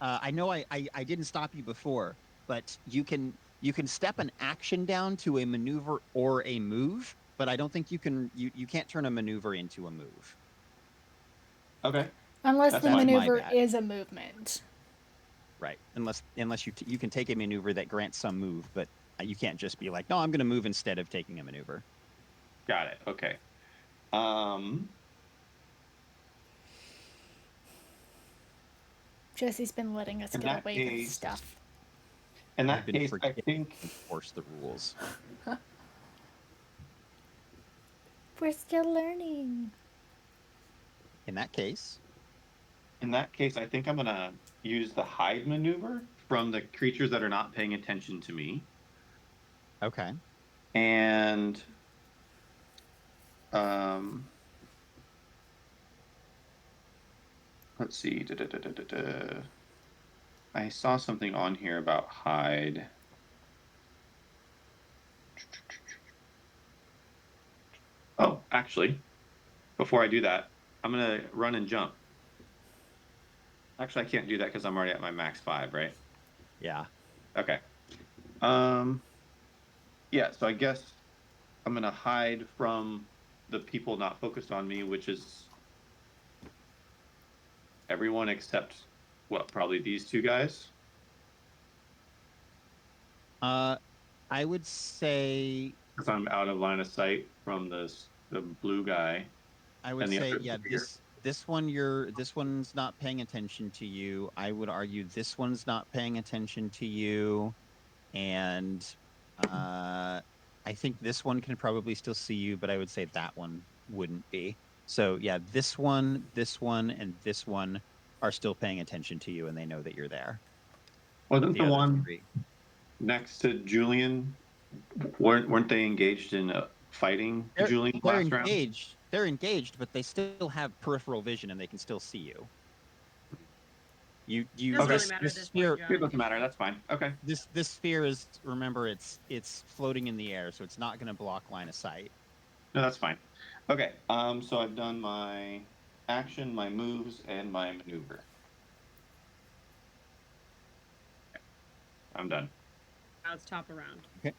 I know I didn't stop you before, but you can step an action down to a maneuver or a move, but I don't think you can't turn a maneuver into a move.
Okay.
Unless
That's
the
fine. My
maneuver
bad.
is a movement.
Right. Unless you can take a maneuver that grants some move, but you can't just be like, no, I'm going to move instead of taking a maneuver.
Got it. Okay.
Jesse's been letting us
In
get
that
away with
case-
stuff.
In
I've
that
been
case, I
forgetting
think
to enforce the rules.
We're still learning.
In that case,
I think I'm gonna use the hide maneuver from the creatures that are not paying attention to me,
okay.
and let's see. I saw something on here about hide. Oh, actually, before I do that, I'm gonna run and jump. Actually, I can't do that because I'm already at my max 5, right?
Yeah.
Okay. Yeah, so I guess I'm gonna hide from the people not focused on me, which is everyone except what, probably these two guys.
I would say
Because I'm out of line of sight from the blue guy and the other
yeah,
two here.
this one's not paying attention to you. I would argue this one's not paying attention to you. And I think this one can probably still see you, but I would say that one wouldn't be. So yeah, this one, and this one are still paying attention to you and they know that you're there. But
Wasn't
the
the
other
one
three.
next to Julian? Weren't they engaged in fighting Julian
They're
last round?
engaged. They're engaged, but they still have peripheral vision and they can still see you.
Doesn't
Okay.
really matter at
This
this
sphere
point,
It
John.
doesn't matter. That's fine. Okay.
this sphere is, remember, it's floating in the air, so it's not going to block line of sight.
No, that's fine. Okay. So I've done my action, my moves, and my maneuver. I'm done.
Now it's top of round.
Okay.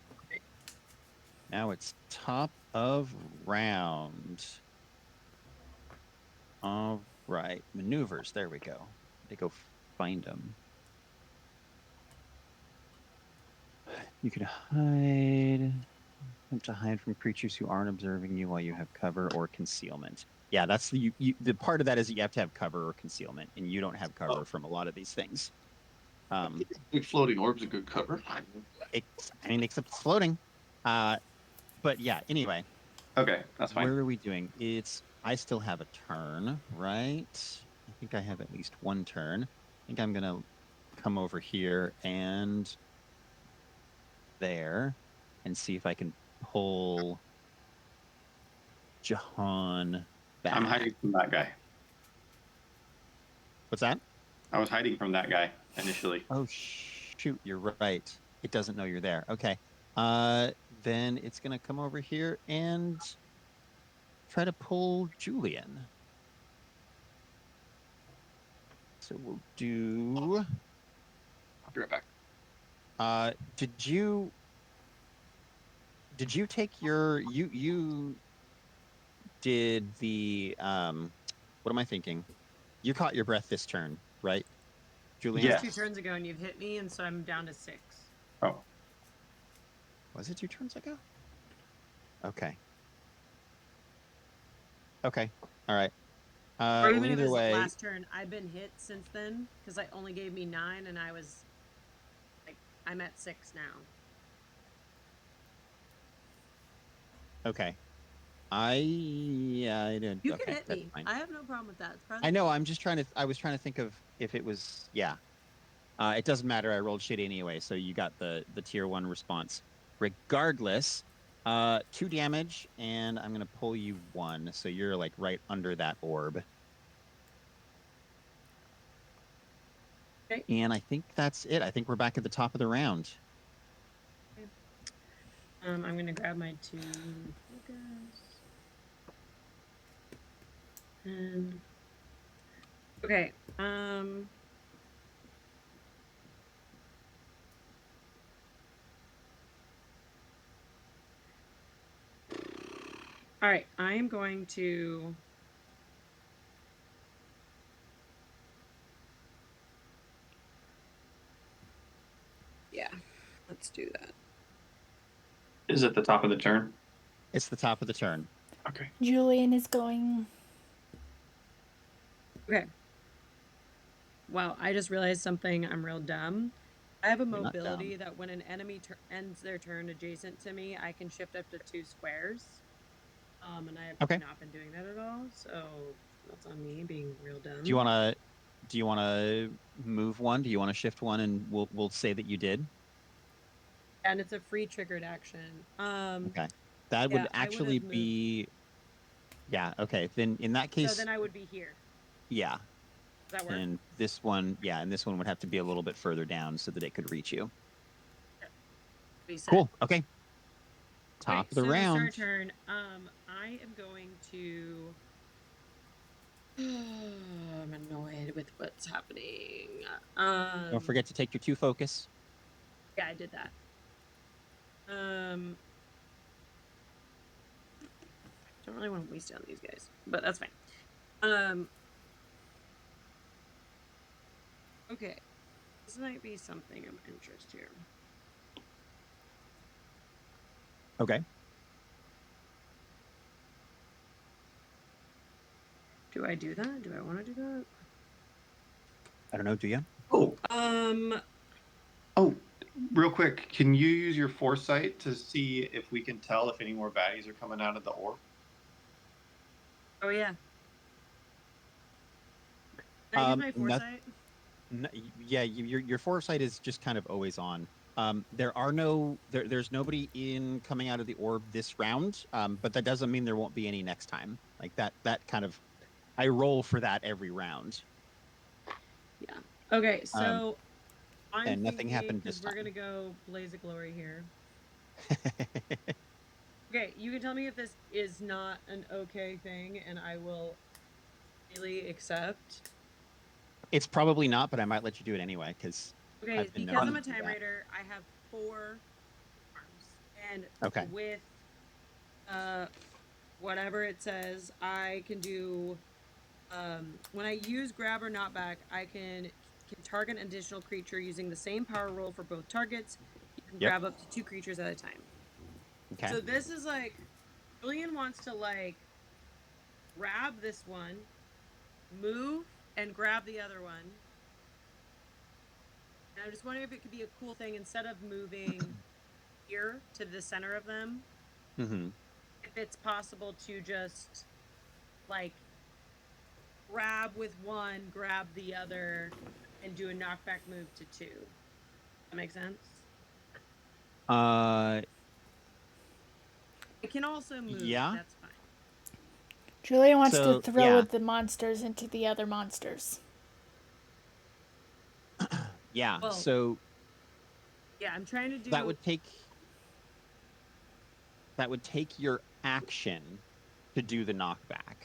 Now it's top of round. All right, maneuvers. There we go. They go find them. You could hide. Attempt to hide from creatures who aren't observing you while you have cover or concealment. Yeah, that's the part of that is that you have to have cover or concealment, and you don't have cover from a lot of these things.
Big floating orb's a good cover.
Except it's floating. But yeah. Anyway,
Okay, that's fine.
where are we doing? I still have a turn, right? I think I have at least one turn. I think I'm gonna come over here and there and see if I can pull Jahan back.
I'm hiding from that guy.
What's that?
I was hiding from that guy initially.
Oh shoot, you're right. It doesn't know you're there. Okay. Then it's gonna come over here and try to pull Julian. So we'll do.
I'll be right back.
Did you take your you did the what am I thinking? You caught your breath this turn, right, Julian?
Yes.
2 turns ago, and you've hit me, and so I'm down to 6.
Oh.
Was it 2 turns ago? Okay. Okay. All right.
Or even
Well,
if
either
it's
way,
last turn, I've been hit since then because I only gave me 9, and I was like, I'm at 6 now.
okay. I did.
You
Okay,
can hit
that's
me.
fine.
I have no problem with that. It's
I know. I was trying to think of if it was. Yeah. It doesn't matter. I rolled shit anyway, so you got the tier 1 response. Regardless, 2 damage, and I'm gonna pull you 1, so you're like right under that orb.
Okay.
And I think that's it. I think we're back at the top of the round.
Okay. I'm gonna grab my 2 focus. And okay. All right, I am going to let's do that.
Is it the top of the turn?
It's the top of the turn.
Okay.
Julian is going.
Okay. Wow, I just realized something. I'm real dumb. I have a
You're not
mobility
dumb.
that when an enemy ends their turn adjacent to me, I can shift up to 2 squares. And I have
Okay.
not been doing that at all, so that's on me being real dumb.
Do you want to move one? Do you want to shift one, and we'll say that you did?
And it's a free triggered action.
Okay. That
yeah,
would actually be. Yeah. Okay. Then in that case.
So then I would be here.
Yeah.
Does that work?
And this one, yeah, and this one would have to be a little bit further down so that it could reach you. Cool. Okay. Top of the round.
To start turn, I am going to. I'm annoyed. with what's happening.
Don't forget to take your 2 focus.
Yeah, I did that. Don't really want to waste it on these guys, but that's fine. Okay. This might be something of interest here.
Okay.
Do I do that? Do I want to do that?
I don't know, do you?
Oh,
Um,
real quick, can you use your foresight to see if we can tell if any more baddies are coming out of the orb?
Oh yeah. Can I use my
Not-
foresight?
Yeah, your foresight is just kind of always on. There's nobody in coming out of the orb this round, but that doesn't mean there won't be any next time. Like that kind of, I roll for that every round.
Yeah. Okay, so I'm
and nothing
thinking,
happened
because
this
we're
time.
gonna go Blaze of Glory here. Okay, you can tell me if this is not an okay thing, and I will really accept.
It's probably not, but I might let you do it anyway because
Okay,
I've been
because
known
I'm
to
a
do
time
that.
raider, I have 4 arms, and
Okay.
with whatever it says, I can do. When I use grab or knockback, I can target an additional creature using the same power roll for both targets. You can
Yep.
grab up to 2 creatures at a time.
Okay.
So this is like, Julian wants to like grab this one, move, and grab the other one. And I'm just wondering if it could be a cool thing instead of moving here to the center of them.
Mm-hmm.
If it's possible to just like grab with one, grab the other, and do a knockback move to 2. That makes sense? It can also move.
Yeah.
That's fine.
Julia wants to
So,
throw
yeah.
the monsters into the other monsters.
Yeah.
Well,
So
yeah, I'm trying to do.
that would take your action to do the knockback.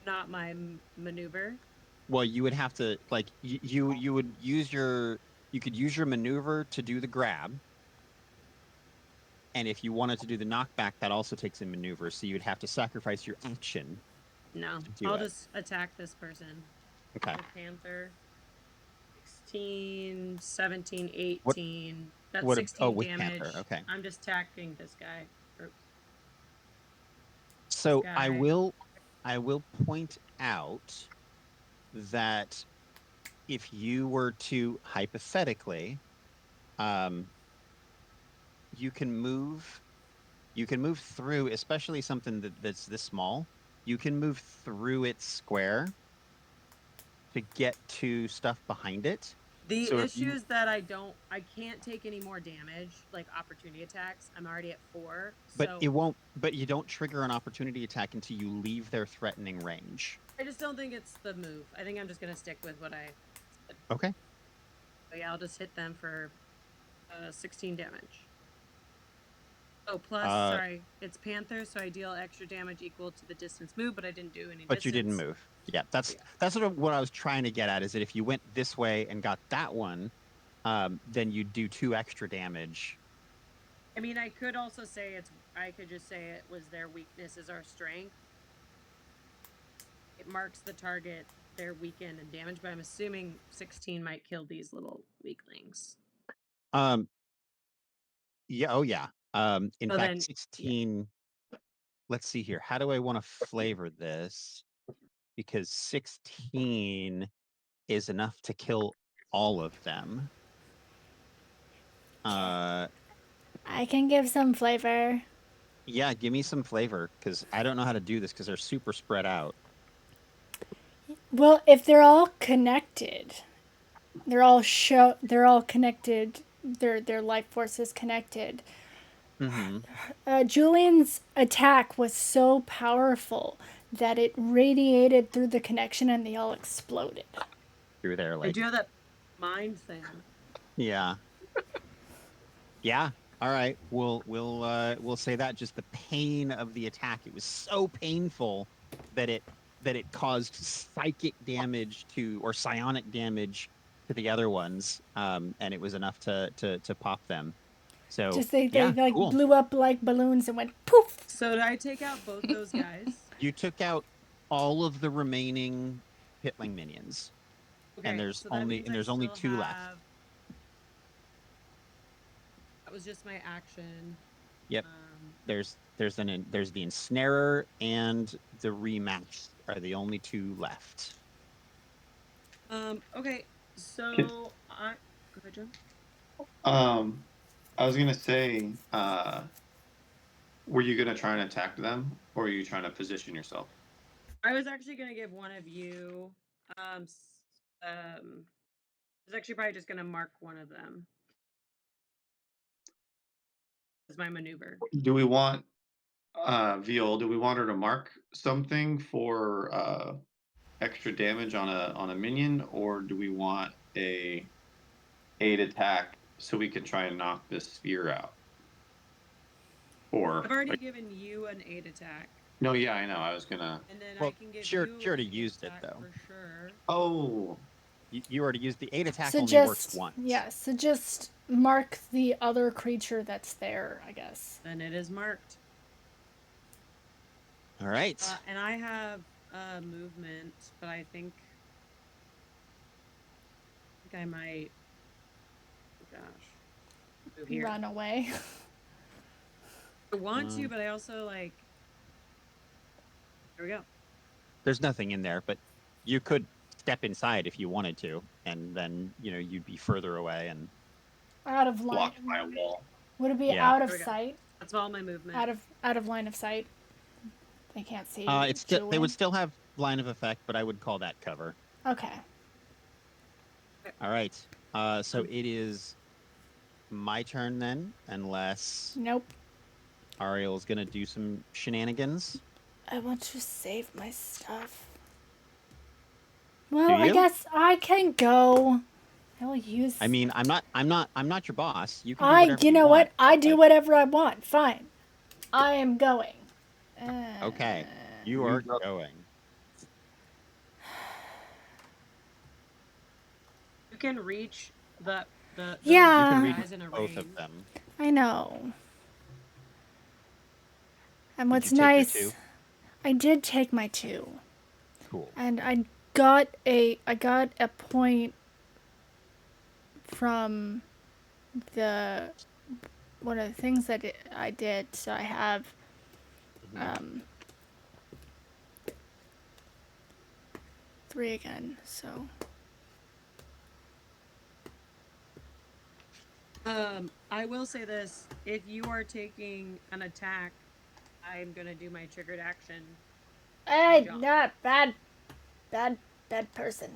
Not my maneuver.
Well, you would have to like you would use you could use your maneuver to do the grab. And if you wanted to do the knockback, that also takes a maneuver. So you'd have to sacrifice your action.
No,
to do
I'll
it.
just attack this person.
Okay.
The Panther. 16, 17, 18. That's
what
16
with
damage.
Panther, okay.
I'm just attacking this guy. Oops.
So
This
I
guy.
will point out that if you were to hypothetically, you can move through, especially something that's this small. You can move through its square to get to stuff behind it.
The
So if
issue
you
is that I can't take any more damage, like opportunity attacks. I'm already at 4.
but
So
it won't but you don't trigger an opportunity attack until you leave their threatening range.
I just don't think it's the move. I think I'm just gonna stick with what I said.
Okay.
So yeah, I'll just hit them for 16 damage. Oh, plus, sorry, it's Panther, so I deal extra damage equal to the distance move, but I didn't do any
But
distance.
you didn't move. Yeah, that's sort of what I was trying to get at, is that if you went this way and got that one, then you'd do 2 extra damage.
I mean, I could also say I could just say it was their weakness is our strength. It marks the target, their weakened and damaged, but I'm assuming 16 might kill these little weaklings.
Yeah, oh yeah. In fact,
then,
16. Let's see here. How do I want to flavor this? Because 16 is enough to kill all of them.
I can give some flavor.
Yeah, give me some flavor, because I don't know how to do this because they're super spread out.
Well, if they're all connected, they're all connected. Their life force is connected.
Mm-hmm.
Julian's attack was so powerful that it radiated through the connection and they all exploded.
Through there,
I
like,
do have that mind thing.
yeah. Yeah. All right. We'll say that just the pain of the attack. It was so painful that it that it caused psychic damage to or psionic damage to the other ones, and it was enough to pop them. So
Just they
yeah,
like
cool.
blew up like balloons and went poof.
So did I take out both those guys?
You took out all of the remaining pitling minions,
Okay,
and there's
so that means I
only
still
two left.
have. That was just my action.
Yep. There's the ensnarer and the rematch are the only two left.
Okay, so I go ahead, John.
I was gonna say, were you gonna try and attack them, or are you trying to position yourself?
I was actually gonna give one of you. I was actually probably just gonna mark one of them as my maneuver.
Do we want Viol, do we want her to mark something for extra damage on a minion, or do we want a 8 attack so we can try and knock this sphere out? Or
I've already given you an 8 attack,
no, yeah, I know. I was gonna.
and then
Well,
I can give
she
you
already
an 8
used it,
attack
though.
for sure.
Oh,
You already used the 8 attack.
So
only
just
works once.
yeah, so just mark the other creature that's there, I guess.
Then it is marked.
All right.
And I have movement, but I think I might. Oh gosh, move here.
Run away.
I want to, but I also like. There we go.
There's nothing in there, but you could step inside if you wanted to, and then you'd be further away and
Out of line.
blocked by a wall.
Would it be
Yeah.
out of
There we go.
sight?
That's all my movement.
Out of line of sight. They can't see.
it's still, they
Julie?
would still have line of effect, but I would call that cover.
Okay.
All right. So it is my turn then, unless
Nope.
Ariel's gonna do some shenanigans.
I want to save my stuff. Well,
Do
I
you?
guess I can go. I will use.
I mean, I'm not your boss. You can do whatever
you know
want,
what? I do
but-
whatever I want. Fine. I am going.
Okay, you are going.
You can reach the
Yeah.
You can
guys in a
read both
range.
of them.
I know. And what's
you take your
nice,
2?
I did take my 2.
Cool.
And I got a point from one of the things that I did. So I have 3 again. So
I will say this: if you are taking an attack, I'm gonna do my triggered action.
hey,
Jump.
not bad person.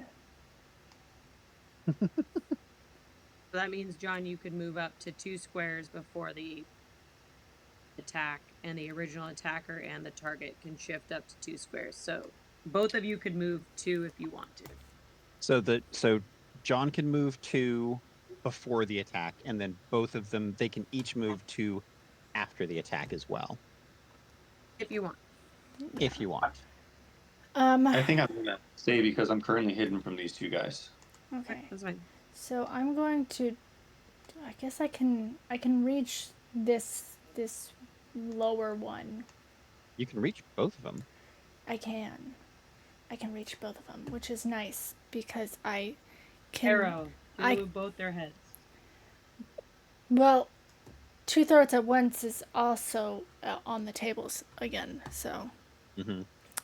So that means, John, you could move up to 2 squares before the attack, and the original attacker and the target can shift up to 2 squares. So both of you could move 2 if you want to.
So John can move 2 before the attack, and then both of them, they can each move 2 after the attack as well,
If you want.
if you want.
I think I'm gonna stay because I'm currently hidden from these 2 guys.
Okay.
That's fine.
So I'm going to. I guess I can reach this lower one.
You can reach both of them.
I can reach both of them, which is nice because I can.
Arrow. You move both their heads.
Well, 2 throats at once is also on the tables again, so.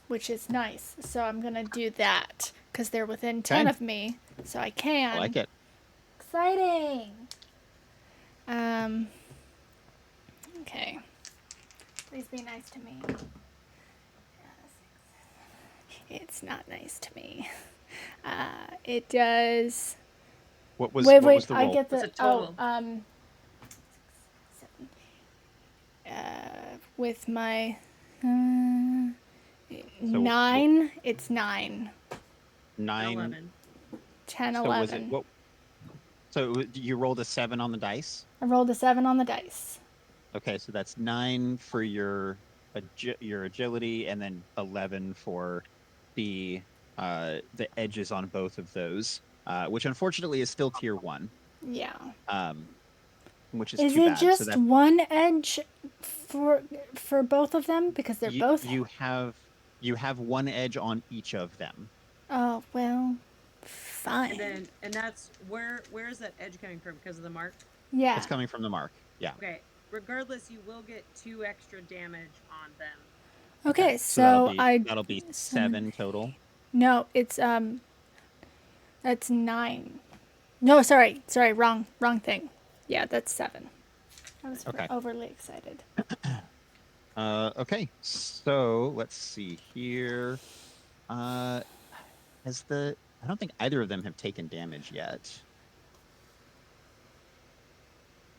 Which is nice. So I'm gonna do that because they're within 10 of me, so I can.
I like it.
Exciting. Okay. Please be nice to me. It's not nice to me. It does.
What was
Wait,
the roll?
I get the
What's the total?
with my 9, it's 9.
9.
11.
10,
So
11.
was it what? So you rolled a 7 on the dice.
I rolled a 7 on the dice.
Okay, so that's 9 for your agility, and then 11 for be the edges on both of those, which unfortunately is still tier 1.
Yeah.
Which is
Is
too
it
bad.
just
So that
one edge for both of them because they're both?
you have one edge on each of them.
Oh well, fine.
And that's where is that edge coming from? Because of the mark?
Yeah.
It's coming from the mark. Yeah.
Okay. Regardless, you will get 2 extra damage on them.
Okay,
So
so
that'll be
so
7 total.
No, it's that's 9. No, sorry, wrong thing. Yeah, that's 7. I was
Okay.
overly excited.
Okay. So let's see here. I don't think either of them have taken damage yet.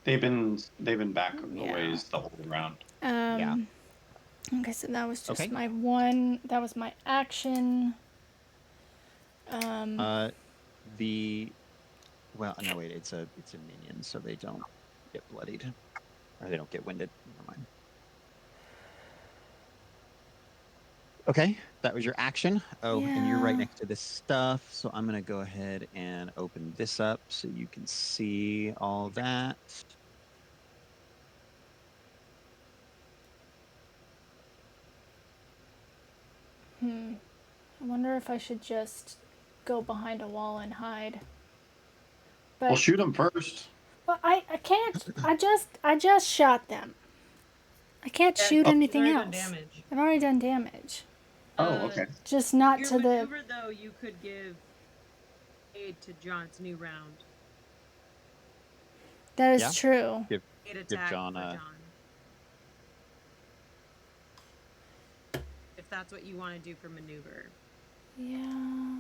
They've been back a
Yeah.
ways the whole round.
Yeah.
Okay, so that was just
Okay.
my one. That was my action.
Well, no, wait, it's a minion, so they don't get bloodied. Or they don't get winded. Never mind. Okay, that was your action. Oh, and you're right
Yeah.
next to this stuff, so I'm gonna go ahead and open this up so you can see all that.
I wonder if I should just go behind a wall and hide.
Well,
But
shoot them first.
well, I can't. I just shot them. I can't shoot
you've
anything
already
else.
done damage.
I've already done damage.
Oh, okay.
Just not
Your
to the.
maneuver, though, you could give aid to John's new round.
That is
Yeah.
true.
Aid attack
John,
for John. If that's what you want to do for maneuver.
Yeah.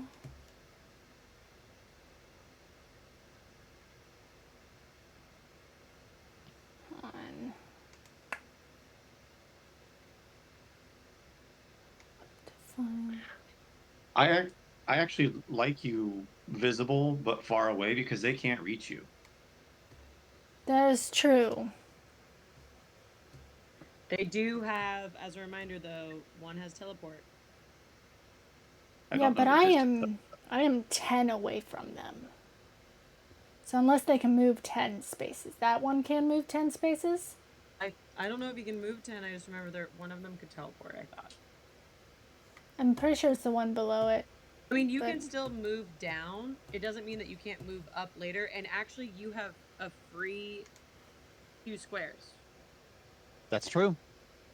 On. Define.
I actually like you visible but far away because they can't reach you.
That is true.
They do have, as a reminder, though, one has teleport.
Yeah, but I am 10 away from them. So unless they can move 10 spaces, that one can move 10 spaces.
I don't know if you can move 10. I just remember one of them could teleport, I thought.
I'm pretty sure it's the one below it.
I mean, you can still move down. It doesn't mean that you can't move up later. And actually, you have a free 2 squares.
That's true.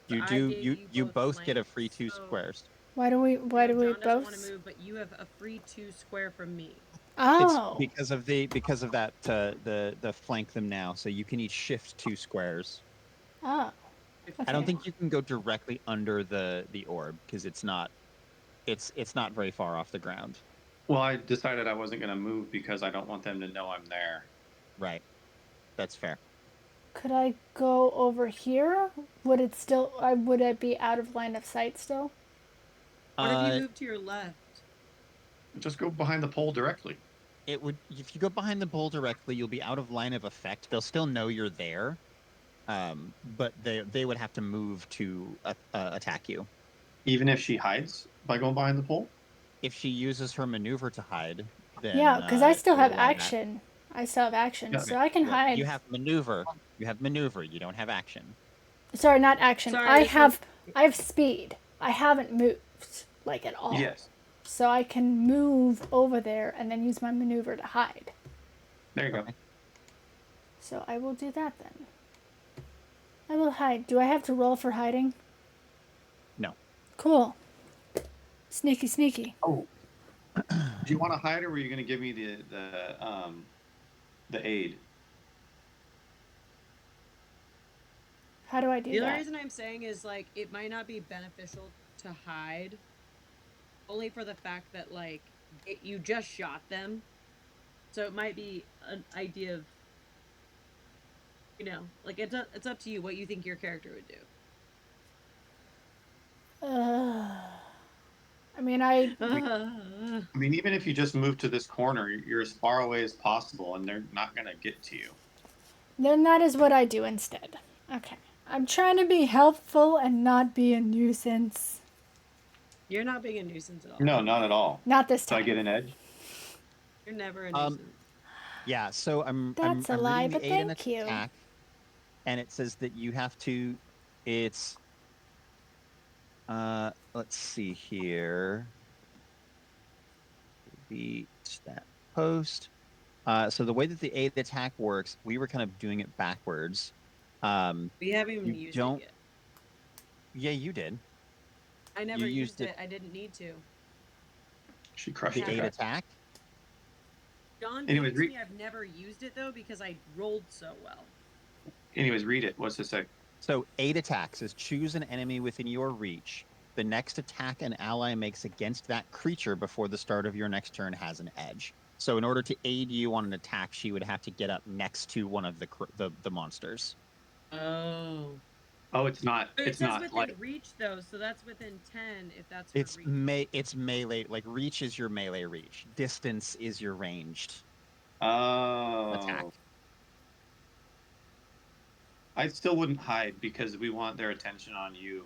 So
You both get a free 2
so
squares.
Why do we
John
both?
doesn't want to move, but you have a free 2 square from me.
Oh.
It's because of that the flank them now, so you can each shift 2 squares.
Oh.
I don't think you can go directly under the orb because it's not very far off the ground.
Well, I decided I wasn't going to move because I don't want them to know I'm there.
Right. That's fair.
Could I go over here? Would I be out of line of sight still?
What if you move to your left?
Just go behind the pole directly.
It would, if you go behind the pole directly, you'll be out of line of effect. They'll still know you're there, but they would have to move to attack you.
Even if she hides by going behind the pole?
If she uses her maneuver to hide, then
Yeah, because I still have
allow that.
action. I still have action,
Yeah,
so I can hide.
You have maneuver. You have maneuver. You don't have action.
Sorry, not action.
Sorry,
I have speed. I haven't moved like at all.
Yes.
So I can move over there and then use my maneuver to hide.
There you go.
So I will do that then. I will hide. Do I have to roll for hiding?
No.
Cool. Sneaky, sneaky.
Oh. Do you want to hide, or were you going to give me the aid?
How do I do
The
that?
only reason I'm saying is, like, it might not be beneficial to hide, only for the fact that, like, you just shot them. So it might be an idea of, you know, like, it's up to you what you think your character would do.
I mean,
even if you just move to this corner, you're as far away as possible, and they're not going to get to you.
Then that is what I do instead. Okay. I'm trying to be helpful and not be a nuisance.
You're not being a nuisance at all.
No, not at all.
Not this
Do I
time.
get an edge?
You're never a nuisance.
Yeah, so I'm
That's a lie,
reading the
but
aid and
thank you.
attack, and it says that you have to. It's let's see here. The stat post. So the way that the aid attack works, we were kind of doing it backwards.
We haven't even
you
used
don't.
it yet.
Yeah, you did.
I never
You
used
used
it. I didn't need to.
She crushed
The
it.
aid
Okay.
attack.
John
Anyways,
gave it to me. I've never used it though because I rolled so well.
Anyways, read it. What's it say?
So aid attack says choose an enemy within your reach. The next attack an ally makes against that creature before the start of your next turn has an edge. So in order to aid you on an attack, she would have to get up next to one of the monsters.
Oh.
Oh, it's not.
But it
It's
says
not
within
like.
reach though, so that's within 10 if that's her
It's
reach.
it's melee. Like reach is your melee reach. Distance is your ranged attack.
Oh, I still wouldn't hide because we want their attention on you.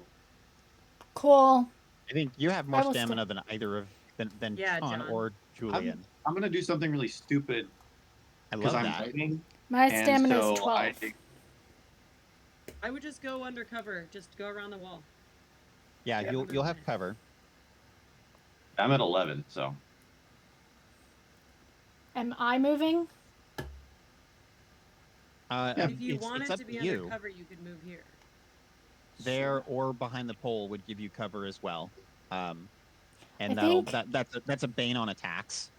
Cool.
I think you have
I
more
will
stamina than either of than
Yeah,
John
John.
or Julian.
I'm gonna do something really stupid
I
because
love
I'm
that.
writing,
My
and
stamina is
so
12.
I would just go undercover. Just go around the wall.
Yeah,
Yeah.
you'll have cover.
I'm at 11, so
Am I moving?
Yeah.
If you
it's
wanted
up
to
to
be
you.
undercover, you could move here.
There or behind the pole would give you cover as well. And
I think,
that's a bane on attacks.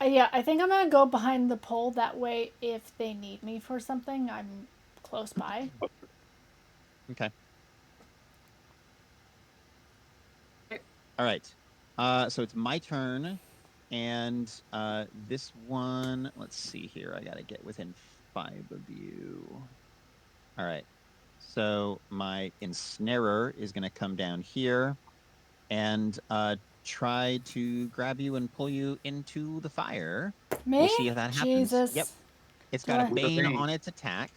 yeah, I think I'm gonna go behind the pole. That way, if they need me for something, I'm close by.
Okay.
Okay.
All right. So it's my turn, and this one. Let's see here. I gotta get within 5 of you. All right. So my ensnarer is gonna come down here and try to grab you and pull you into the fire.
Me?
We'll see if that happens. Yep.
Jesus.
It's
Do
got a
I-
With a
bane
bane.
on its attack.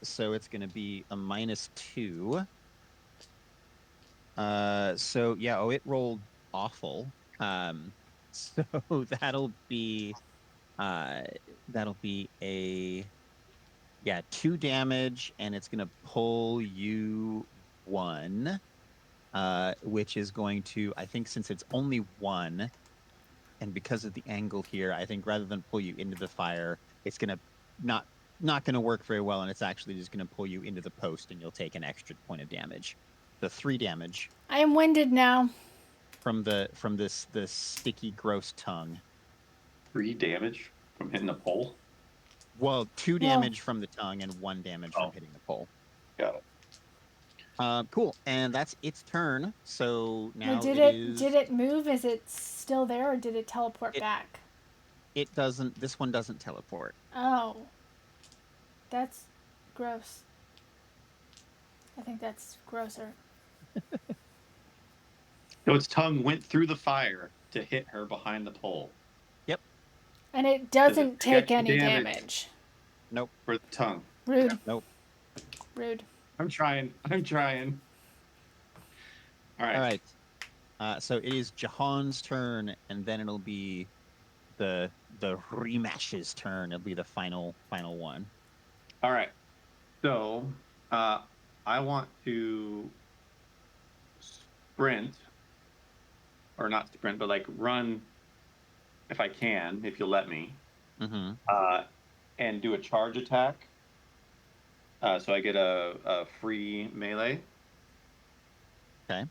So it's going to be a -2. So yeah, it rolled awful. So that'll be uh that'll be a 2 damage, and it's going to pull you 1, which is going to, I think, since it's only 1, and because of the angle here, I think rather than pull you into the fire, it's gonna not not gonna work very well, and it's actually just gonna pull you into the post, and you'll take an extra point of damage. The 3 damage
I am winded now.
from this sticky, gross tongue.
3 damage from hitting the pole.
Well, 2
Well-
damage from the tongue and 1 damage from hitting the pole.
Got it.
Cool, and that's its turn. So now
Did
it is.
Did it move? Is it still there, or did it teleport back?
It doesn't. This one doesn't teleport.
Oh, that's gross. I think that's grosser.
So its tongue went through the fire to hit her behind the pole.
And it doesn't take
get
any
damage?
damage.
Nope.
For the tongue.
Rude.
Nope.
Rude.
I'm trying. All right.
All right. So it is Jahan's turn, and then it'll be the remash's turn. It'll be the final one.
All right. So I want to sprint, or not sprint, but like run if I can, if you'll let me,
Mm-hmm.
and do a charge attack. So I get a free melee.
Okay.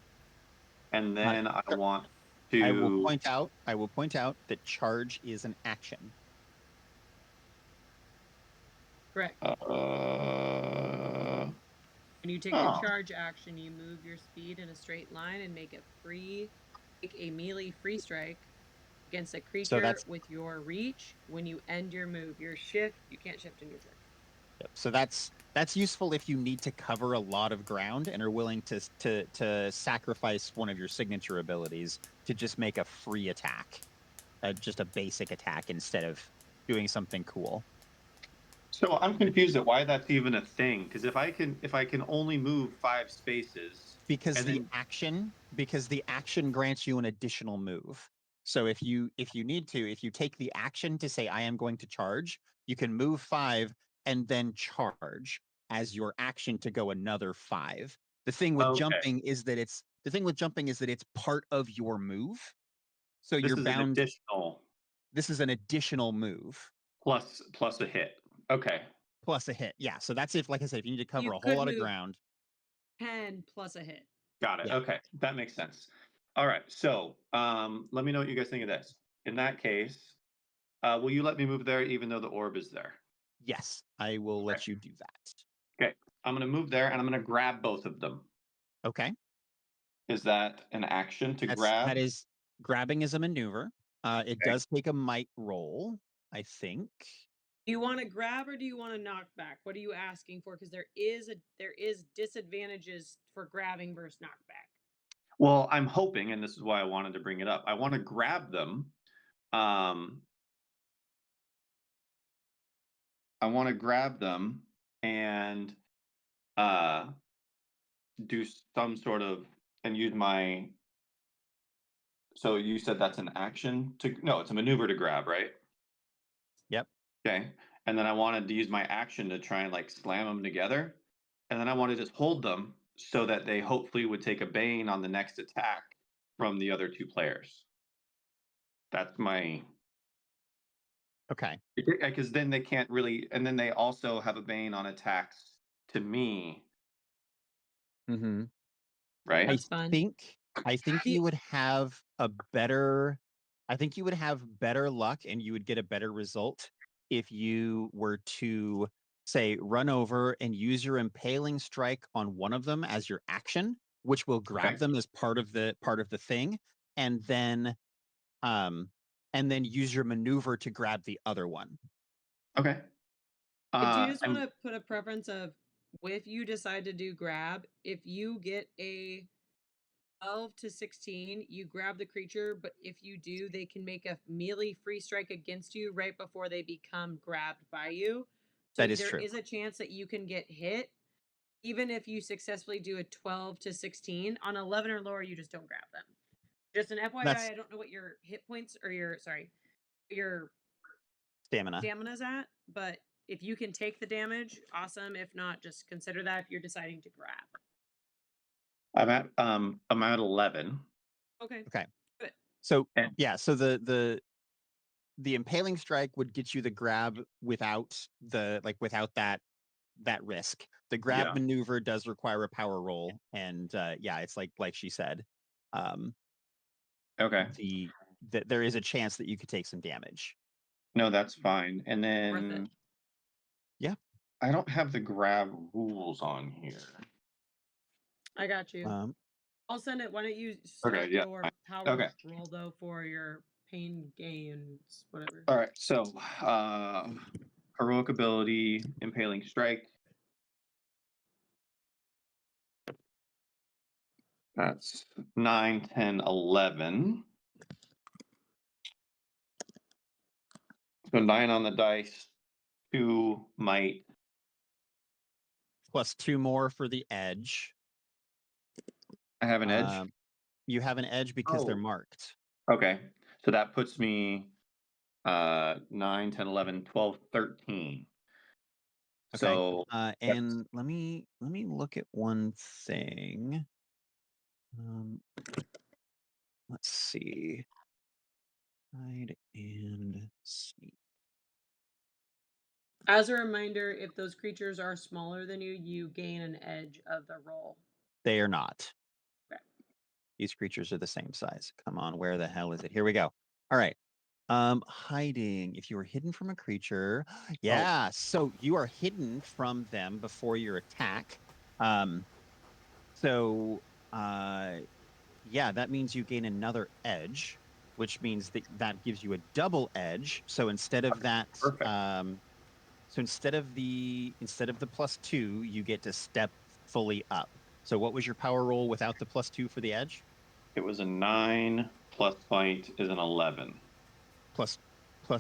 And then I want to.
I will point out that charge is an action.
Correct.
Uh,
When you take a charge action, you move your speed in a straight line and make a melee free strike against a creature with your reach. When you end your move, you can't shift in your turn.
Yep. So that's useful if you need to cover a lot of ground and are willing to sacrifice one of your signature abilities to just make a free attack, just a basic attack instead of doing something cool.
So I'm confused at why that's even a thing. Because if I can only move 5 spaces,
because
and
the
then,
action because the action grants you an additional move. So if you need to, if you take the action to say I am going to charge, you can move 5 and then charge as your action to go another 5. The thing with jumping is that it's part of your move. So
This
you're
is an
bound.
additional
This is an additional move
plus a hit. Okay.
plus a hit. Yeah. So that's if, like I said, if you need to cover
You
a whole
could
lot of
move
ground.
10 plus a hit.
Got it.
Yeah.
Okay. That makes sense. All right. So let me know what you guys think of this. In that case, will you let me move there even though the orb is there?
Yes, I will let you do that.
Okay. I'm going to move there and I'm going to grab both of them.
Okay.
Is that an action to grab?
That is grabbing is a maneuver. It does take a might roll, I think.
Do you want to grab or do you want to knock back? What are you asking for? Because there is disadvantages for grabbing versus knockback.
Well, I'm hoping, and this is why I wanted to bring it up. I want to grab them. I want to grab them and do some sort of and use my. So you said that's an action to no, it's a maneuver to grab, right?
Yep.
Okay. And then I wanted to use my action to try and like slam them together. And then I want to just hold them so that they hopefully would take a bane on the next attack from the other two players. That's my.
Okay.
Because then they can't really, and then they also have a bane on attacks to me,
Mm-hmm.
right?
That's fun.
I think you would have better luck and you would get a better result if you were to say run over and use your impaling strike on one of them as your action, which will grab them as part of the thing, and then use your maneuver to grab the other one.
Okay.
I do just want to put a preference of if you decide to do grab, if you get a 12 to 16, you grab the creature, but if you do, they can make a melee free strike against you right before they become grabbed by you. So
that is
there
true.
is a chance that you can get hit, even if you successfully do a 12 to 16. On 11 or lower, you just don't grab them. Just an FYI, I don't know what your hit points or your stamina's at, but if you can take the damage, awesome. If not, just consider that if you're deciding to grab.
I'm at 11.
Okay.
Good. So so the impaling strike would get you the grab without that risk. The grab maneuver does require a power roll, and it's like she said.
Okay.
There is a chance that you could take some damage.
No, that's fine. And then
Worth it.
Yeah. I don't have the grab rules on here.
I got you. I'll send it. Why don't you start your power roll though for your pain gains, whatever.
All right. So heroic ability, impaling strike. That's 9, 10, 11. So 9 on the dice, 2 might.
Plus 2 more for the edge.
I have an edge?
You have an edge because they're marked.
Okay. So that puts me 9, 10, 11, 12, 13.
Okay. So and let me look at one thing. Let's see. Hide and sneak.
As a reminder, if those creatures are smaller than you, you gain an edge of the roll.
They are not.
Okay.
These creatures are the same size. Come on, where the hell is it? Here we go. All right. Hiding. If you are hidden from a creature, so you are hidden from them before your attack. That means you gain another edge, which means that gives you a double edge. So instead of that, instead of the +2, you get to step fully up. So what was your power roll without the +2 for the edge?
It was a 9 plus fight is an 11.
Plus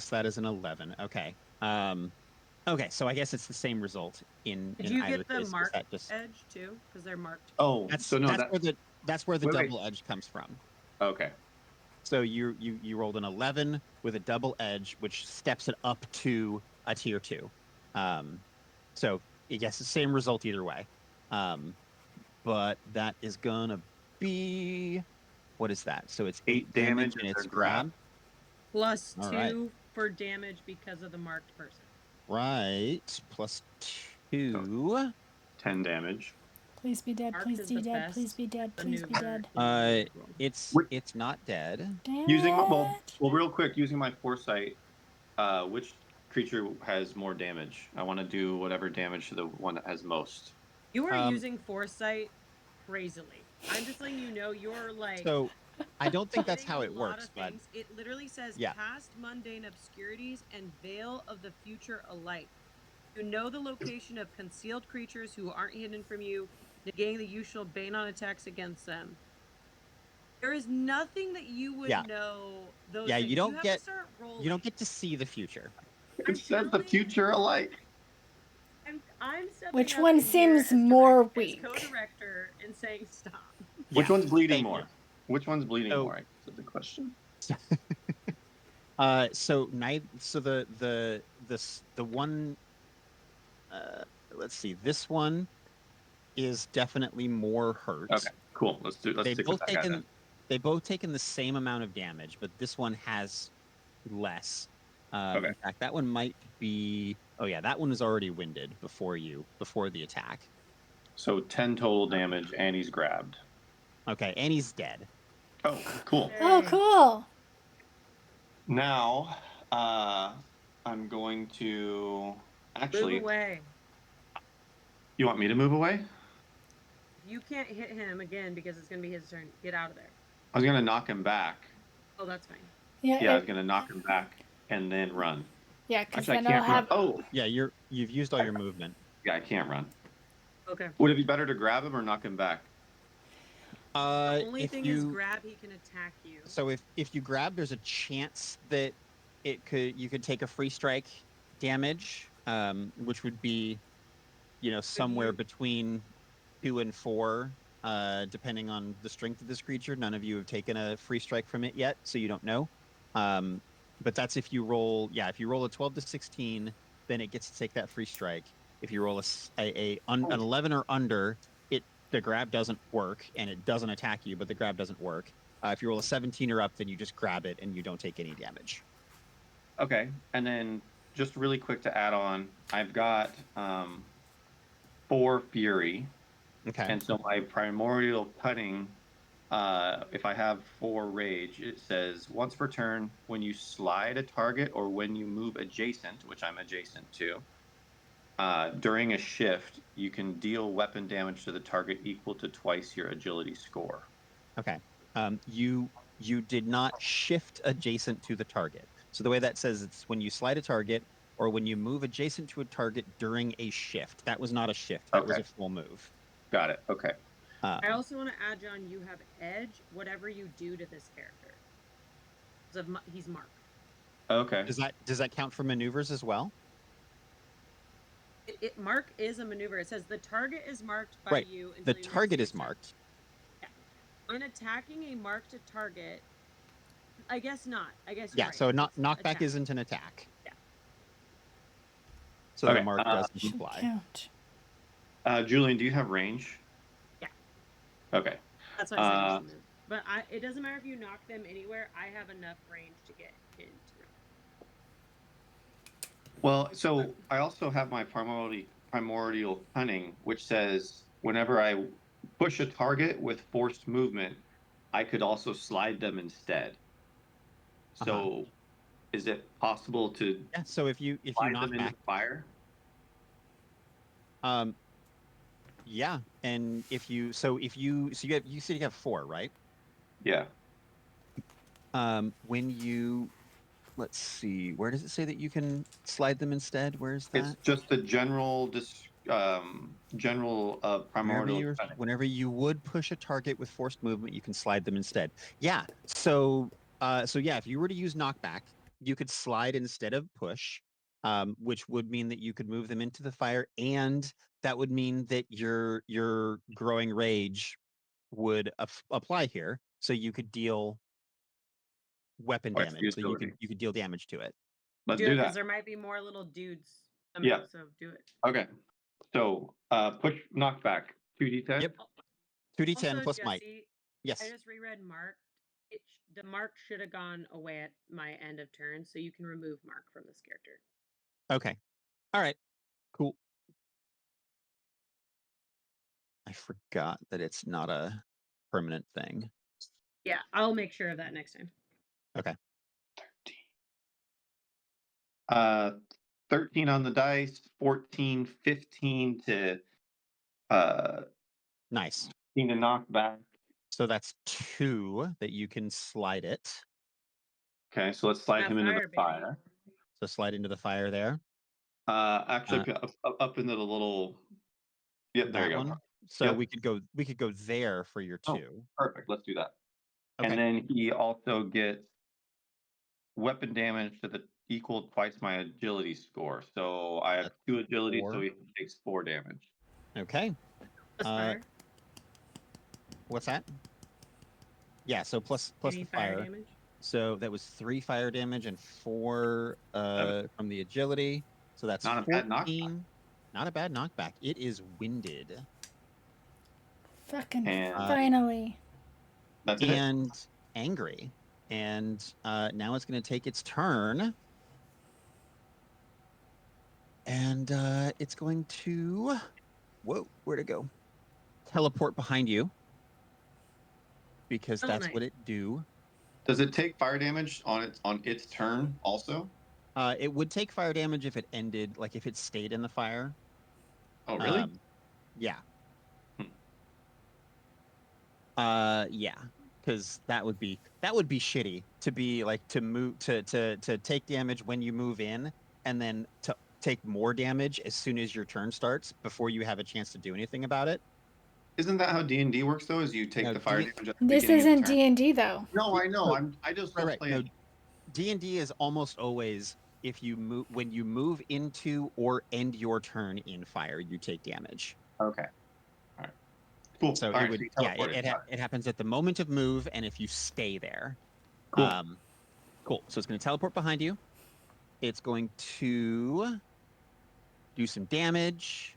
that is an 11. Okay. Okay, so I guess it's the same result in
Did you
either
get the
case.
marked edge too? Because they're marked.
Oh,
that's that's where the
Wait, wait.
double edge comes from.
Okay.
So you rolled an 11 with a double edge, which steps it up to a tier 2. So yes, the same result either way. But that is gonna be, what is that? So it's 8 damage and
if
it's
they're grabbed.
grab.
Plus
All
2
right.
for damage because of the marked person.
Right. Plus 2.
10 damage.
Please be dead.
Marked
Please
is
be
the
dead.
best
Please be dead. Please be
maneuver
dead.
in the roll.
It's
Wait.
not dead.
Damn
Using
it.
well, real quick, using my foresight, which creature has more damage? I want to do whatever damage to the one that has most.
You are
Um,
using foresight crazily. I'm just letting you know you're like
So I don't think that's
hitting
how
a
it
lot
works,
of
but
things. It literally says
yeah.
cast mundane obscurities and veil of the future alike. You know the location of concealed creatures who aren't hidden from you, negating the usual bane on attacks against them. There is nothing that you would
Yeah.
know those
Yeah,
things. You have to start rolling.
you don't get to see the future.
It says the future alike.
I'm stepping
Which
up
one
in here
seems
as
more
as
weak?
co-director and saying stop.
Which
Yeah,
one's bleeding
thank
more?
you.
Which one's bleeding
So-
more? I guess is the question.
So the one, let's see, this one is definitely more hurt.
Okay, cool. Let's
They
stick with
both
that guy then.
taken they both taken the same amount of damage, but this one has less.
Okay.
In fact, that one might be, oh yeah, that one is already winded before the attack.
So 10 total damage, and he's grabbed.
Okay, and he's dead.
Oh, cool.
Oh, cool.
Now, I'm going to actually.
Move away.
You want me to move away?
You can't hit him again because it's going to be his turn. Get out of there.
I was gonna knock him back.
Oh, that's fine.
Yeah, I was gonna knock him back and then run.
Yeah, because
Actually, I
then I'll
can't run.
have.
Oh,
Yeah, you've used all your movement.
yeah, I can't run.
Okay.
Would it be better to grab him or knock him back?
The only
If
thing
you
is grab, he can attack you.
so if you grab, there's a chance that you could take a free strike damage, which would be, somewhere
you-
between 2 and 4, depending on the strength of this creature. None of you have taken a free strike from it yet, so you don't know. But that's if you roll a 12 to 16, then it gets to take that free strike. If you roll an 11 or under, the grab doesn't work and it doesn't attack you, but the grab doesn't work. If you roll a 17 or up, then you just grab it and you don't take any damage.
Okay, and then just really quick to add on, I've got 4 fury,
Okay.
and so my primordial cutting. If I have 4 rage, it says once per turn, when you slide a target or when you move adjacent, which I'm adjacent to, during a shift, you can deal weapon damage to the target equal to twice your agility score.
Okay. You did not shift adjacent to the target. So the way that says, it's when you slide a target or when you move adjacent to a target during a shift. That was not a shift. That was
Okay.
a full move.
Got it. Okay.
I also want to add, John, you have edge, whatever you do to this character. He's marked.
Okay.
Does that count for maneuvers as well?
Mark is a maneuver. It says the target is marked by
Right.
you.
The target is marked.
Yeah. When attacking a marked target, I guess not. I guess
Yeah.
right.
So
It's
knockback
attack.
isn't an attack.
Yeah.
So the mark doesn't
Should
apply.
count.
Julian, do you have range?
Yeah.
Okay.
That's why I said you should move. But it doesn't matter if you knock them anywhere. I have enough range to get into it.
Well, so I also have my primordial cunning, which says whenever I push a target with forced movement, I could also slide them instead. So, is it possible to
Yeah. So if you
slide
knock
them into
back,
the fire?
yeah, and you said you have 4, right?
Yeah.
When you, let's see, where does it say that you can slide them instead? Where's that?
It's just the general primordial cunning.
Whenever you would push a target with forced movement, you can slide them instead. Yeah. So yeah, if you were to use knockback, you could slide instead of push, which would mean that you could move them into the fire, and that would mean that your growing rage would apply here, so you could deal weapon
Twice
damage.
the
So
agility.
you could deal damage to it.
Let's
Do
do
it because
that.
there might be more little dudes coming.
Yeah.
So do it.
Okay. So push knockback 2d10.
Yep. 2d10
Also,
plus might.
Jesse,
Yes.
I just reread Mark. The mark should have gone away at my end of turn, so you can remove Mark from this character.
Okay. All right. Cool. I forgot that it's not a permanent thing.
Yeah, I'll make sure of that next time.
Okay.
13 on the dice, 14, 15 to
Nice.
15 to knock back.
So that's 2 that you can slide it.
Okay, so let's slide
That
him into
fire,
the
baby.
fire.
So slide into the fire there.
Actually, up into the little. Yep, there
That
you go.
one. So
Yep.
we could go there for your 2.
Oh, perfect. Let's do that.
Okay.
And then he also gets weapon damage to the equal twice my agility score. So I have
That's
2 agility,
4.
so he takes 4 damage.
Okay.
Plus fire.
What's that? Yeah, so plus
Any
the fire.
damage.
So that was 3 fire damage and 4 from the agility. So that's
Not a
14.
bad knockback.
Not a bad knockback. It is winded.
Fucking
And
finally.
that's it.
And angry. And now it's going to take its turn. And it's going to... Whoa, where'd it go? Teleport behind you. Because that's what it do.
Does it take fire damage on its turn also?
It would take fire damage if it ended, like if it stayed in the fire.
Oh, really?
Yeah. Yeah, because that would be shitty to be like to move to take damage when you move in, and then to take more damage as soon as your turn starts before you have a chance to do anything about it.
Isn't that how D&D works though? Is you take
No,
the fire damage at the
This
beginning
isn't
of the turn?
D&D though.
No, I know.
No.
I just
Right.
play
No,
it.
D&D is almost always if you move when you move into or end your turn in fire, you take damage.
Okay. All right. Cool.
So
All
it
right,
would,
so
yeah, it happens at the moment of move, and if you stay there.
Cool.
Cool. So it's going to teleport behind you. It's going to do some damage.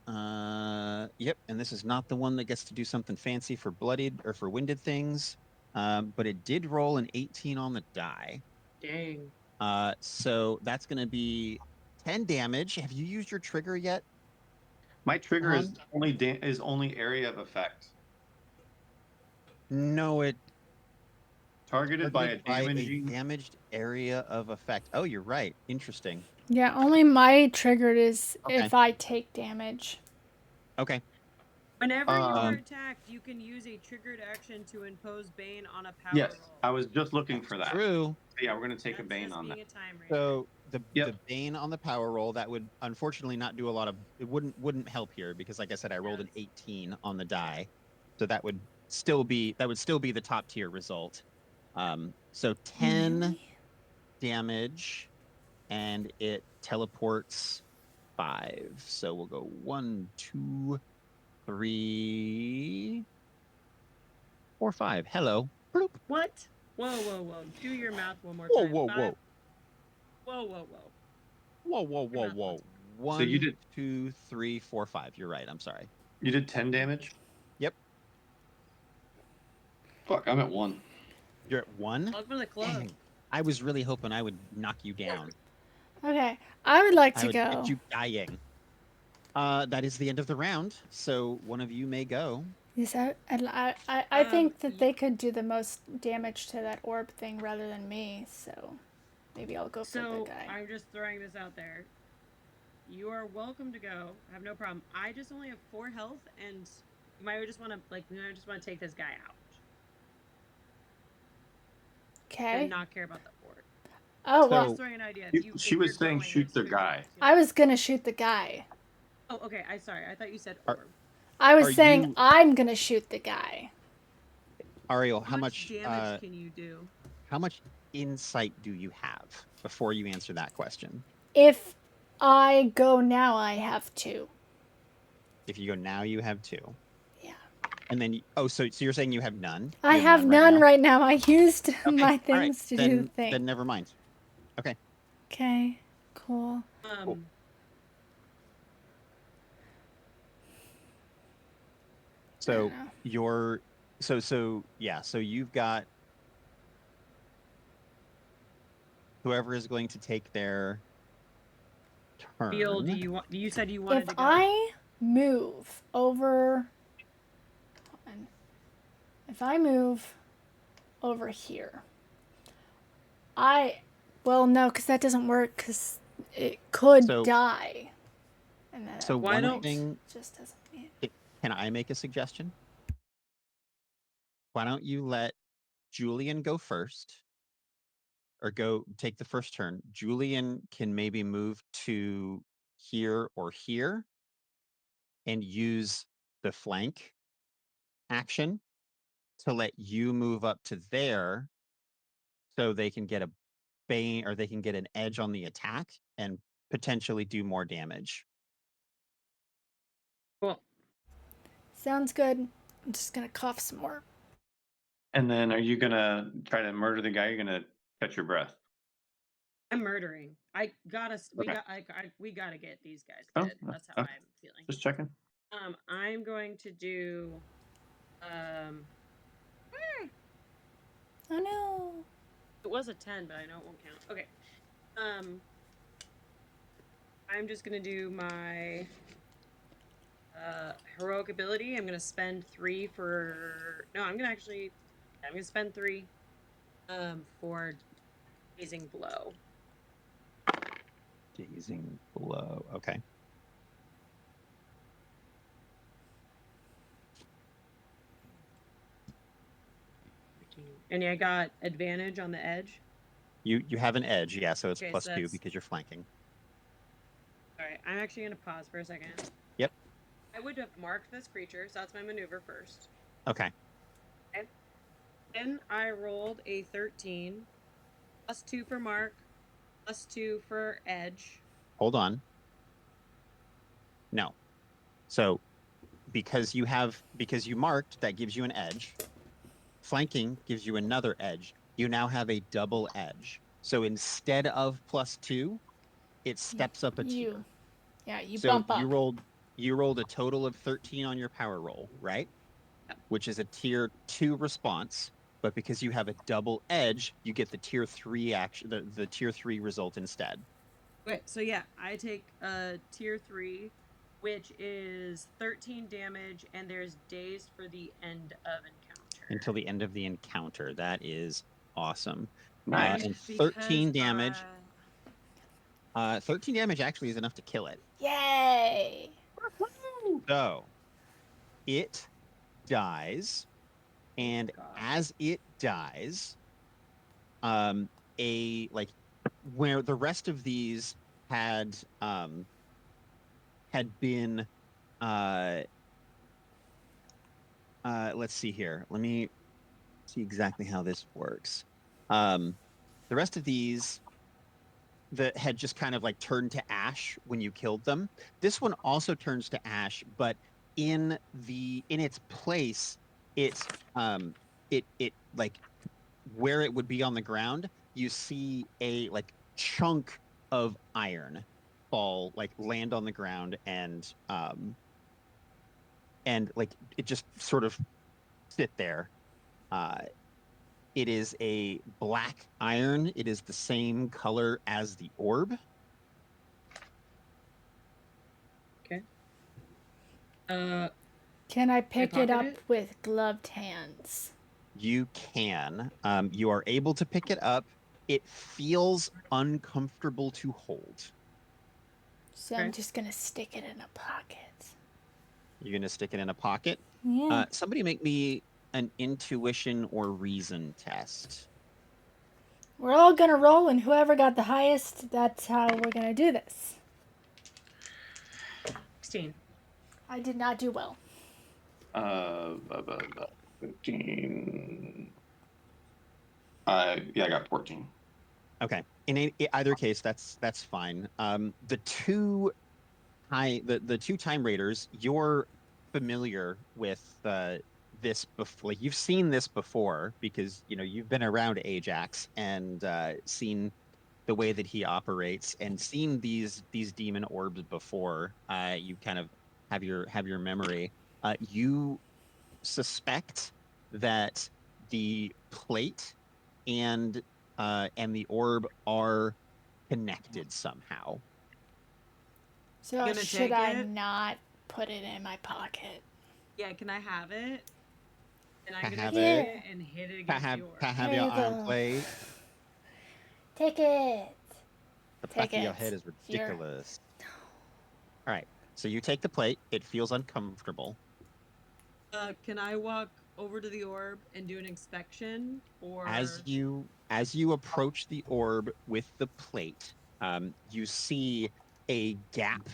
Yep. And this is not the one that gets to do something fancy for bloodied or for winded things. But it did roll an 18 on the die.
Dang.
So that's going to be 10 damage. Have you used your trigger yet?
My trigger is only area of effect.
No, it
Targeted by a
damaged area of effect. Oh, you're right. Interesting.
Yeah, only my triggered is if I take damage.
Okay.
Whenever you are attacked, you can use a triggered action to impose Bane on a power roll.
I was just looking for that.
True.
So yeah, we're going to take a Bane on that.
So the Bane on the power roll, that would unfortunately not do a lot of... It wouldn't help here because, like I said, I rolled an 18 on the die. So that would still be the top tier result. So 10 damage, and it teleports 5. So we'll go 1, 2, 3, 4, 5. Hello. Bloop.
What? Whoa. Do your math one more
Whoa,
time.
whoa.
Whoa.
1,
So you did
2, 3, 4, 5. You're right. I'm sorry.
You did 10 damage?
Yep.
Fuck, I'm at 1.
You're at 1?
Welcome to the club.
Dang. I was really hoping I would knock you down.
Okay, I would like to
I would
go.
get you dying. That is the end of the round, so one of you may go.
Yes, I think that they could do the most damage to that orb thing rather than me, so maybe I'll go for the guy.
I'm just throwing this out there. You are welcome to go. I have no problem. I just only have 4 health, and you might just want to take this guy out.
Okay.
And not care about the orb.
Oh, well.
Just throwing an idea.
She was saying shoot the guy.
I was going to shoot the guy.
Oh, okay. I'm sorry. I thought you said orb.
I was saying I'm going to shoot the guy.
Ariel, how much
damage can you do?
How much insight do you have before you answer that question?
If I go now, I have 2.
If you go now, you have 2.
Yeah.
And then, so you're saying you have none?
I
You
have
none
none right now. I used
Okay,
my
all right.
things to do the thing.
Then never mind. Okay.
Okay, cool.
Cool. So you're so yeah, so you've got whoever is going to take their turn.
Bill, you said you wanted
If
to go?
I move over, if I move over here, well, no, because that doesn't work, because it could die. And then
So
Why
one
don't-
thing,
just doesn't mean.
can I make a suggestion? Why don't you let Julian go first? Or go take the first turn. Julian can maybe move to here or here and use the flank action to let you move up to there so they can get a bane or they can get an edge on the attack and potentially do more damage.
Cool.
Sounds good. I'm just gonna cough some more.
And then are you gonna try to murder the guy? You're gonna catch your breath.
I'm murdering. I gotta.
Okay.
We gotta get these guys
Oh,
dead. That's how
okay.
I'm feeling.
Just checking.
I'm going to do.
Oh no.
It was a 10, but I know it won't count. Okay. I'm just gonna do my heroic ability. I'm gonna spend 3 for. No, I'm gonna spend 3 for Dazing Blow.
Dazing Blow. Okay.
And I got advantage on the edge.
You have an edge, yeah, so it's
Okay,
plus
so
2
that's-
because you're flanking.
Alright, I'm actually gonna pause for a second.
Yep.
I would have marked this creature, so that's my maneuver first.
Okay.
Then I rolled a 13, plus 2 for mark, plus 2 for edge.
Hold on. No. So because you marked, that gives you an edge. Flanking gives you another edge. You now have a double edge. So instead of plus 2, it steps up a tier.
Yeah, you
So
bump up.
you rolled a total of 13 on your power roll, right?
Yep.
Which is a tier 2 response, but because you have a double edge, you get the tier 3 action, the tier 3 result instead.
Okay, so yeah, I take a tier 3, which is 13 damage, and there's dazed for the end of encounter.
Until the end of the encounter. That is awesome.
Nice.
And 13 damage. 13 damage actually is enough to kill it.
Yay!
So it dies, and as it dies, where the rest of these had been let's see here. Let me see exactly how this works. The rest of these that had just kind of like turned to ash when you killed them. This one also turns to ash, but in its place, it's it like where it would be on the ground, you see a like chunk of iron land on the ground and like it just sort of sit there. It is a black iron. It is the same color as the orb.
Okay.
Can I pick it
pocket
up
it?
with gloved hands?
You can. You are able to pick it up. It feels uncomfortable to hold.
So I'm just gonna stick it in a pocket.
You're gonna stick it in a pocket?
Yeah.
Somebody make me an intuition or reason test.
We're all gonna roll, and whoever got the highest, that's how we're gonna do this.
16.
I did not do well.
15. Yeah, I got 14.
Okay. In either case, that's fine. The two the two time raiders, you're familiar with this before. Like, you've seen this before because you've been around Ajax and seen the way that he operates and seen these demon orbs before. You kind of have your memory. You suspect that the plate and the orb are connected somehow.
So
Gonna
should
take
I
it?
not put it in my pocket?
Yeah, can I have it? And I'm
To
gonna
have
take
it.
it and hit it
To
against
have
the orb.
to have
There
your
you
arm
go.
plate.
Take it.
The
Take
back of your
it.
head is
You're-
ridiculous. All right. So you take the plate. It feels uncomfortable.
Can I walk over to the orb and do an inspection, or
As you approach the orb with the plate, you see a gap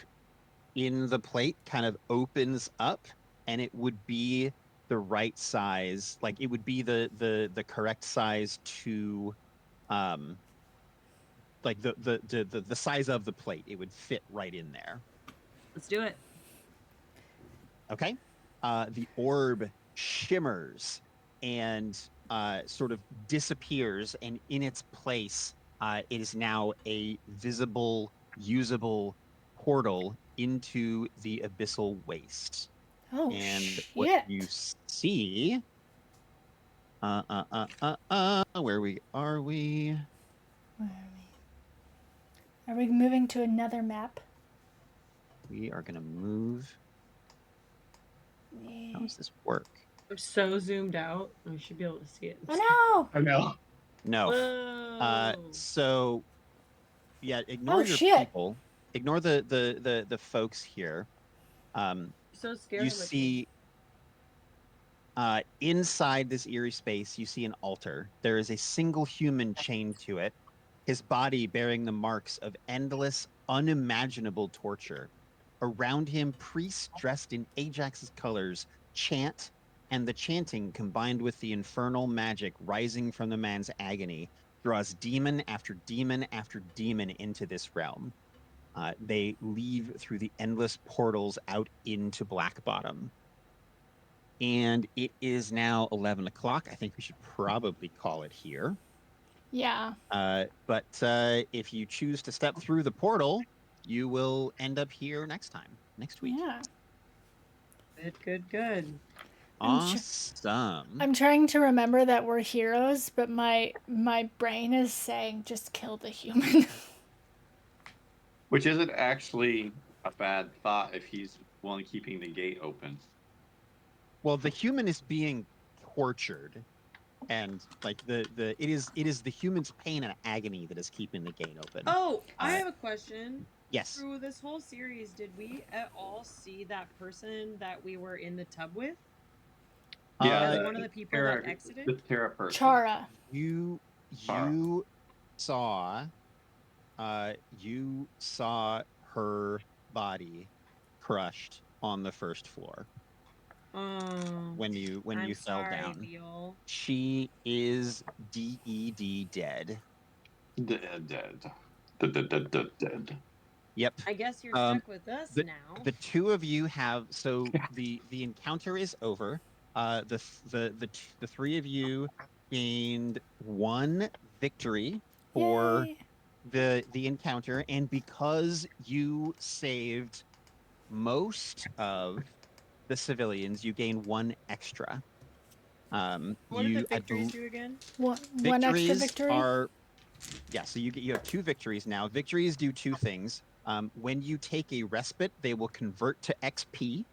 in the plate kind of opens up, and it would be the right size. Like, it would be the correct size to like the size of the plate. It would fit right in there.
let's do it?
Okay. The orb shimmers and sort of disappears, and in its place, it is now a visible, usable portal into the abyssal waste.
Oh
And what
shit.
you see, where are we?
Where are we? Are we moving to another map?
We are going to move. How does this work?
I'm so zoomed out. I should be able to see it.
Oh
I know.
No.
Whoa!
So yeah,
no!
ignore
Oh
your
shit!
people. Ignore the folks here.
So
You
scared looking.
see inside this eerie space, you see an altar. There is a single human chained to it, his body bearing the marks of endless, unimaginable torture. Around him, priests dressed in Ajax's colors chant, and the chanting, combined with the infernal magic rising from the man's agony, draws demon after demon after demon into this realm. They leave through the endless portals out into Black Bottom. And it is now 11 o'clock. I think we should probably call it here.
Yeah.
But if you choose to step through the portal, you will end up here next week.
Yeah.
Good.
Awesome.
I'm trying to remember that we're heroes, but my brain is saying just kill the human.
Which isn't actually a bad thought if he's only keeping the gate open.
Well, the human is being tortured, and like it is the human's pain and agony that is keeping the gate open.
Oh, I
Uh,
have a question.
yes.
Through this whole series, did we at all see that person that we were in the tub with?
Yeah,
As one of the people that exited?
the Terra person.
Chara.
You saw her body crushed on the first floor when you
I'm
fell
sorry,
down.
Beal.
She is DED dead.
Dead.
Yep.
I guess you're stuck with us
the,
now.
The two of you have the encounter is over. The three of you gained one victory for
Yay.
the encounter, and because you saved most of the civilians, you gain one extra.
What did the victories do again?
One extra victory?
So you have two victories now. Victories do two things. When you take a respite, they will convert to XP.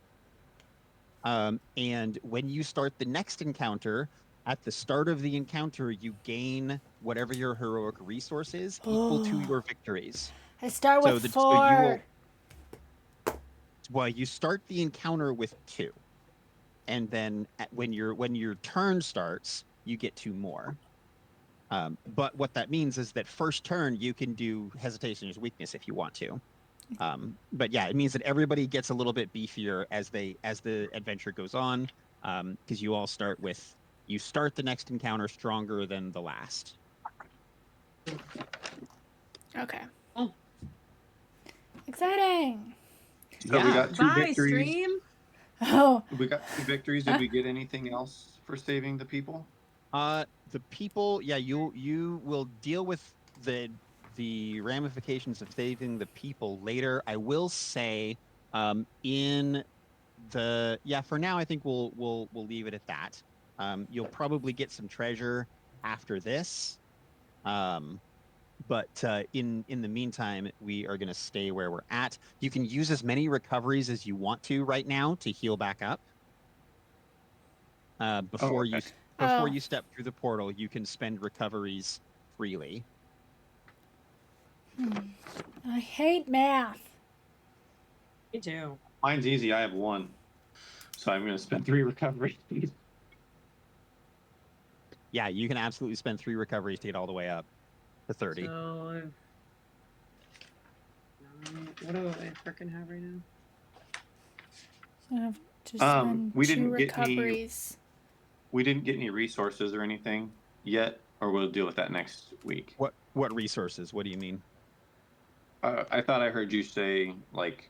And when you start the next encounter, at the start of the encounter, you gain whatever your heroic resource is equal to your victories.
I start with 4.
So you will. Well, you start the encounter with 2, and then when your turn starts, you get 2 more. But what that means is that first turn you can do hesitation as weakness if you want to. But yeah, it means that everybody gets a little bit beefier as the adventure goes on, because you start the next encounter stronger than the last.
Okay.
Oh.
Exciting.
So we got 2
Bye,
victories.
stream.
Oh,
We got 2 victories. Did we get anything else for saving the people?
The people, yeah, you will deal with the ramifications of saving the people later. I will say, in for now, I think we'll leave it at that. You'll probably get some treasure after this. But in the meantime, we are going to stay where we're at. You can use as many recoveries as you want to right now to heal back up.
Oh,
Before
okay.
before
Oh.
you step through the portal, you can spend recoveries freely.
I hate math.
Me too.
Mine's easy. I have 1. So I'm going to spend 3 recoveries.
Yeah, you can absolutely spend 3 recoveries to get all the way up to 30.
So I've 9. What do I freaking have right now?
So I have to spend
We
2
didn't get any
recoveries.
we didn't get any resources or anything yet, or we'll deal with that next week.
What resources? What do you mean?
I thought I heard you say like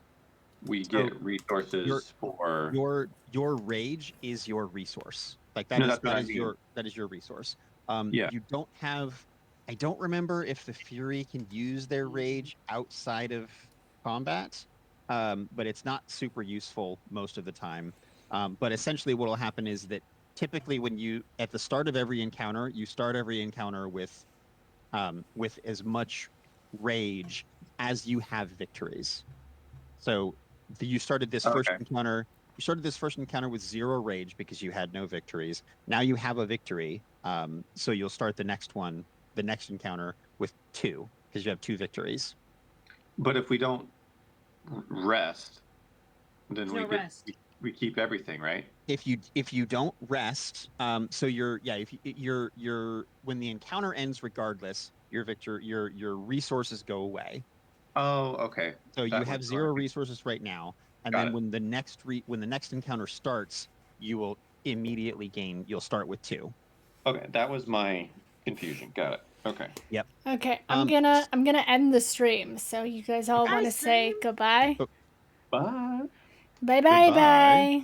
we
So
get resources for
your rage is your resource. Like
No, that's what I mean.
that is your resource.
Yeah.
You don't have. I don't remember if the Fury can use their rage outside of combat, but it's not super useful most of the time. But essentially, what will happen is that typically when you at the start of every encounter, you start every encounter with as much rage as you have victories. So you started this first
Okay.
encounter. You started this first encounter with 0 rage because you had no victories. Now you have a victory. So you'll start the next encounter with 2 because you have 2 victories.
But if we don't rest, then
There's no rest.
we keep everything, right?
If you don't rest, so if you're when the encounter ends, regardless, your resources go away.
Oh, okay.
So you
That
have
was
0 resources right now, and
Got
then
it.
when the next encounter starts, you will immediately gain. You'll start with 2.
Okay, that was my confusion. Got it. Okay.
Yep.
Okay,
Um,
I'm gonna end the stream. So you guys all
Bye,
want to say
stream.
goodbye?
Oh.
Bye.
Bye bye
Goodbye.
bye.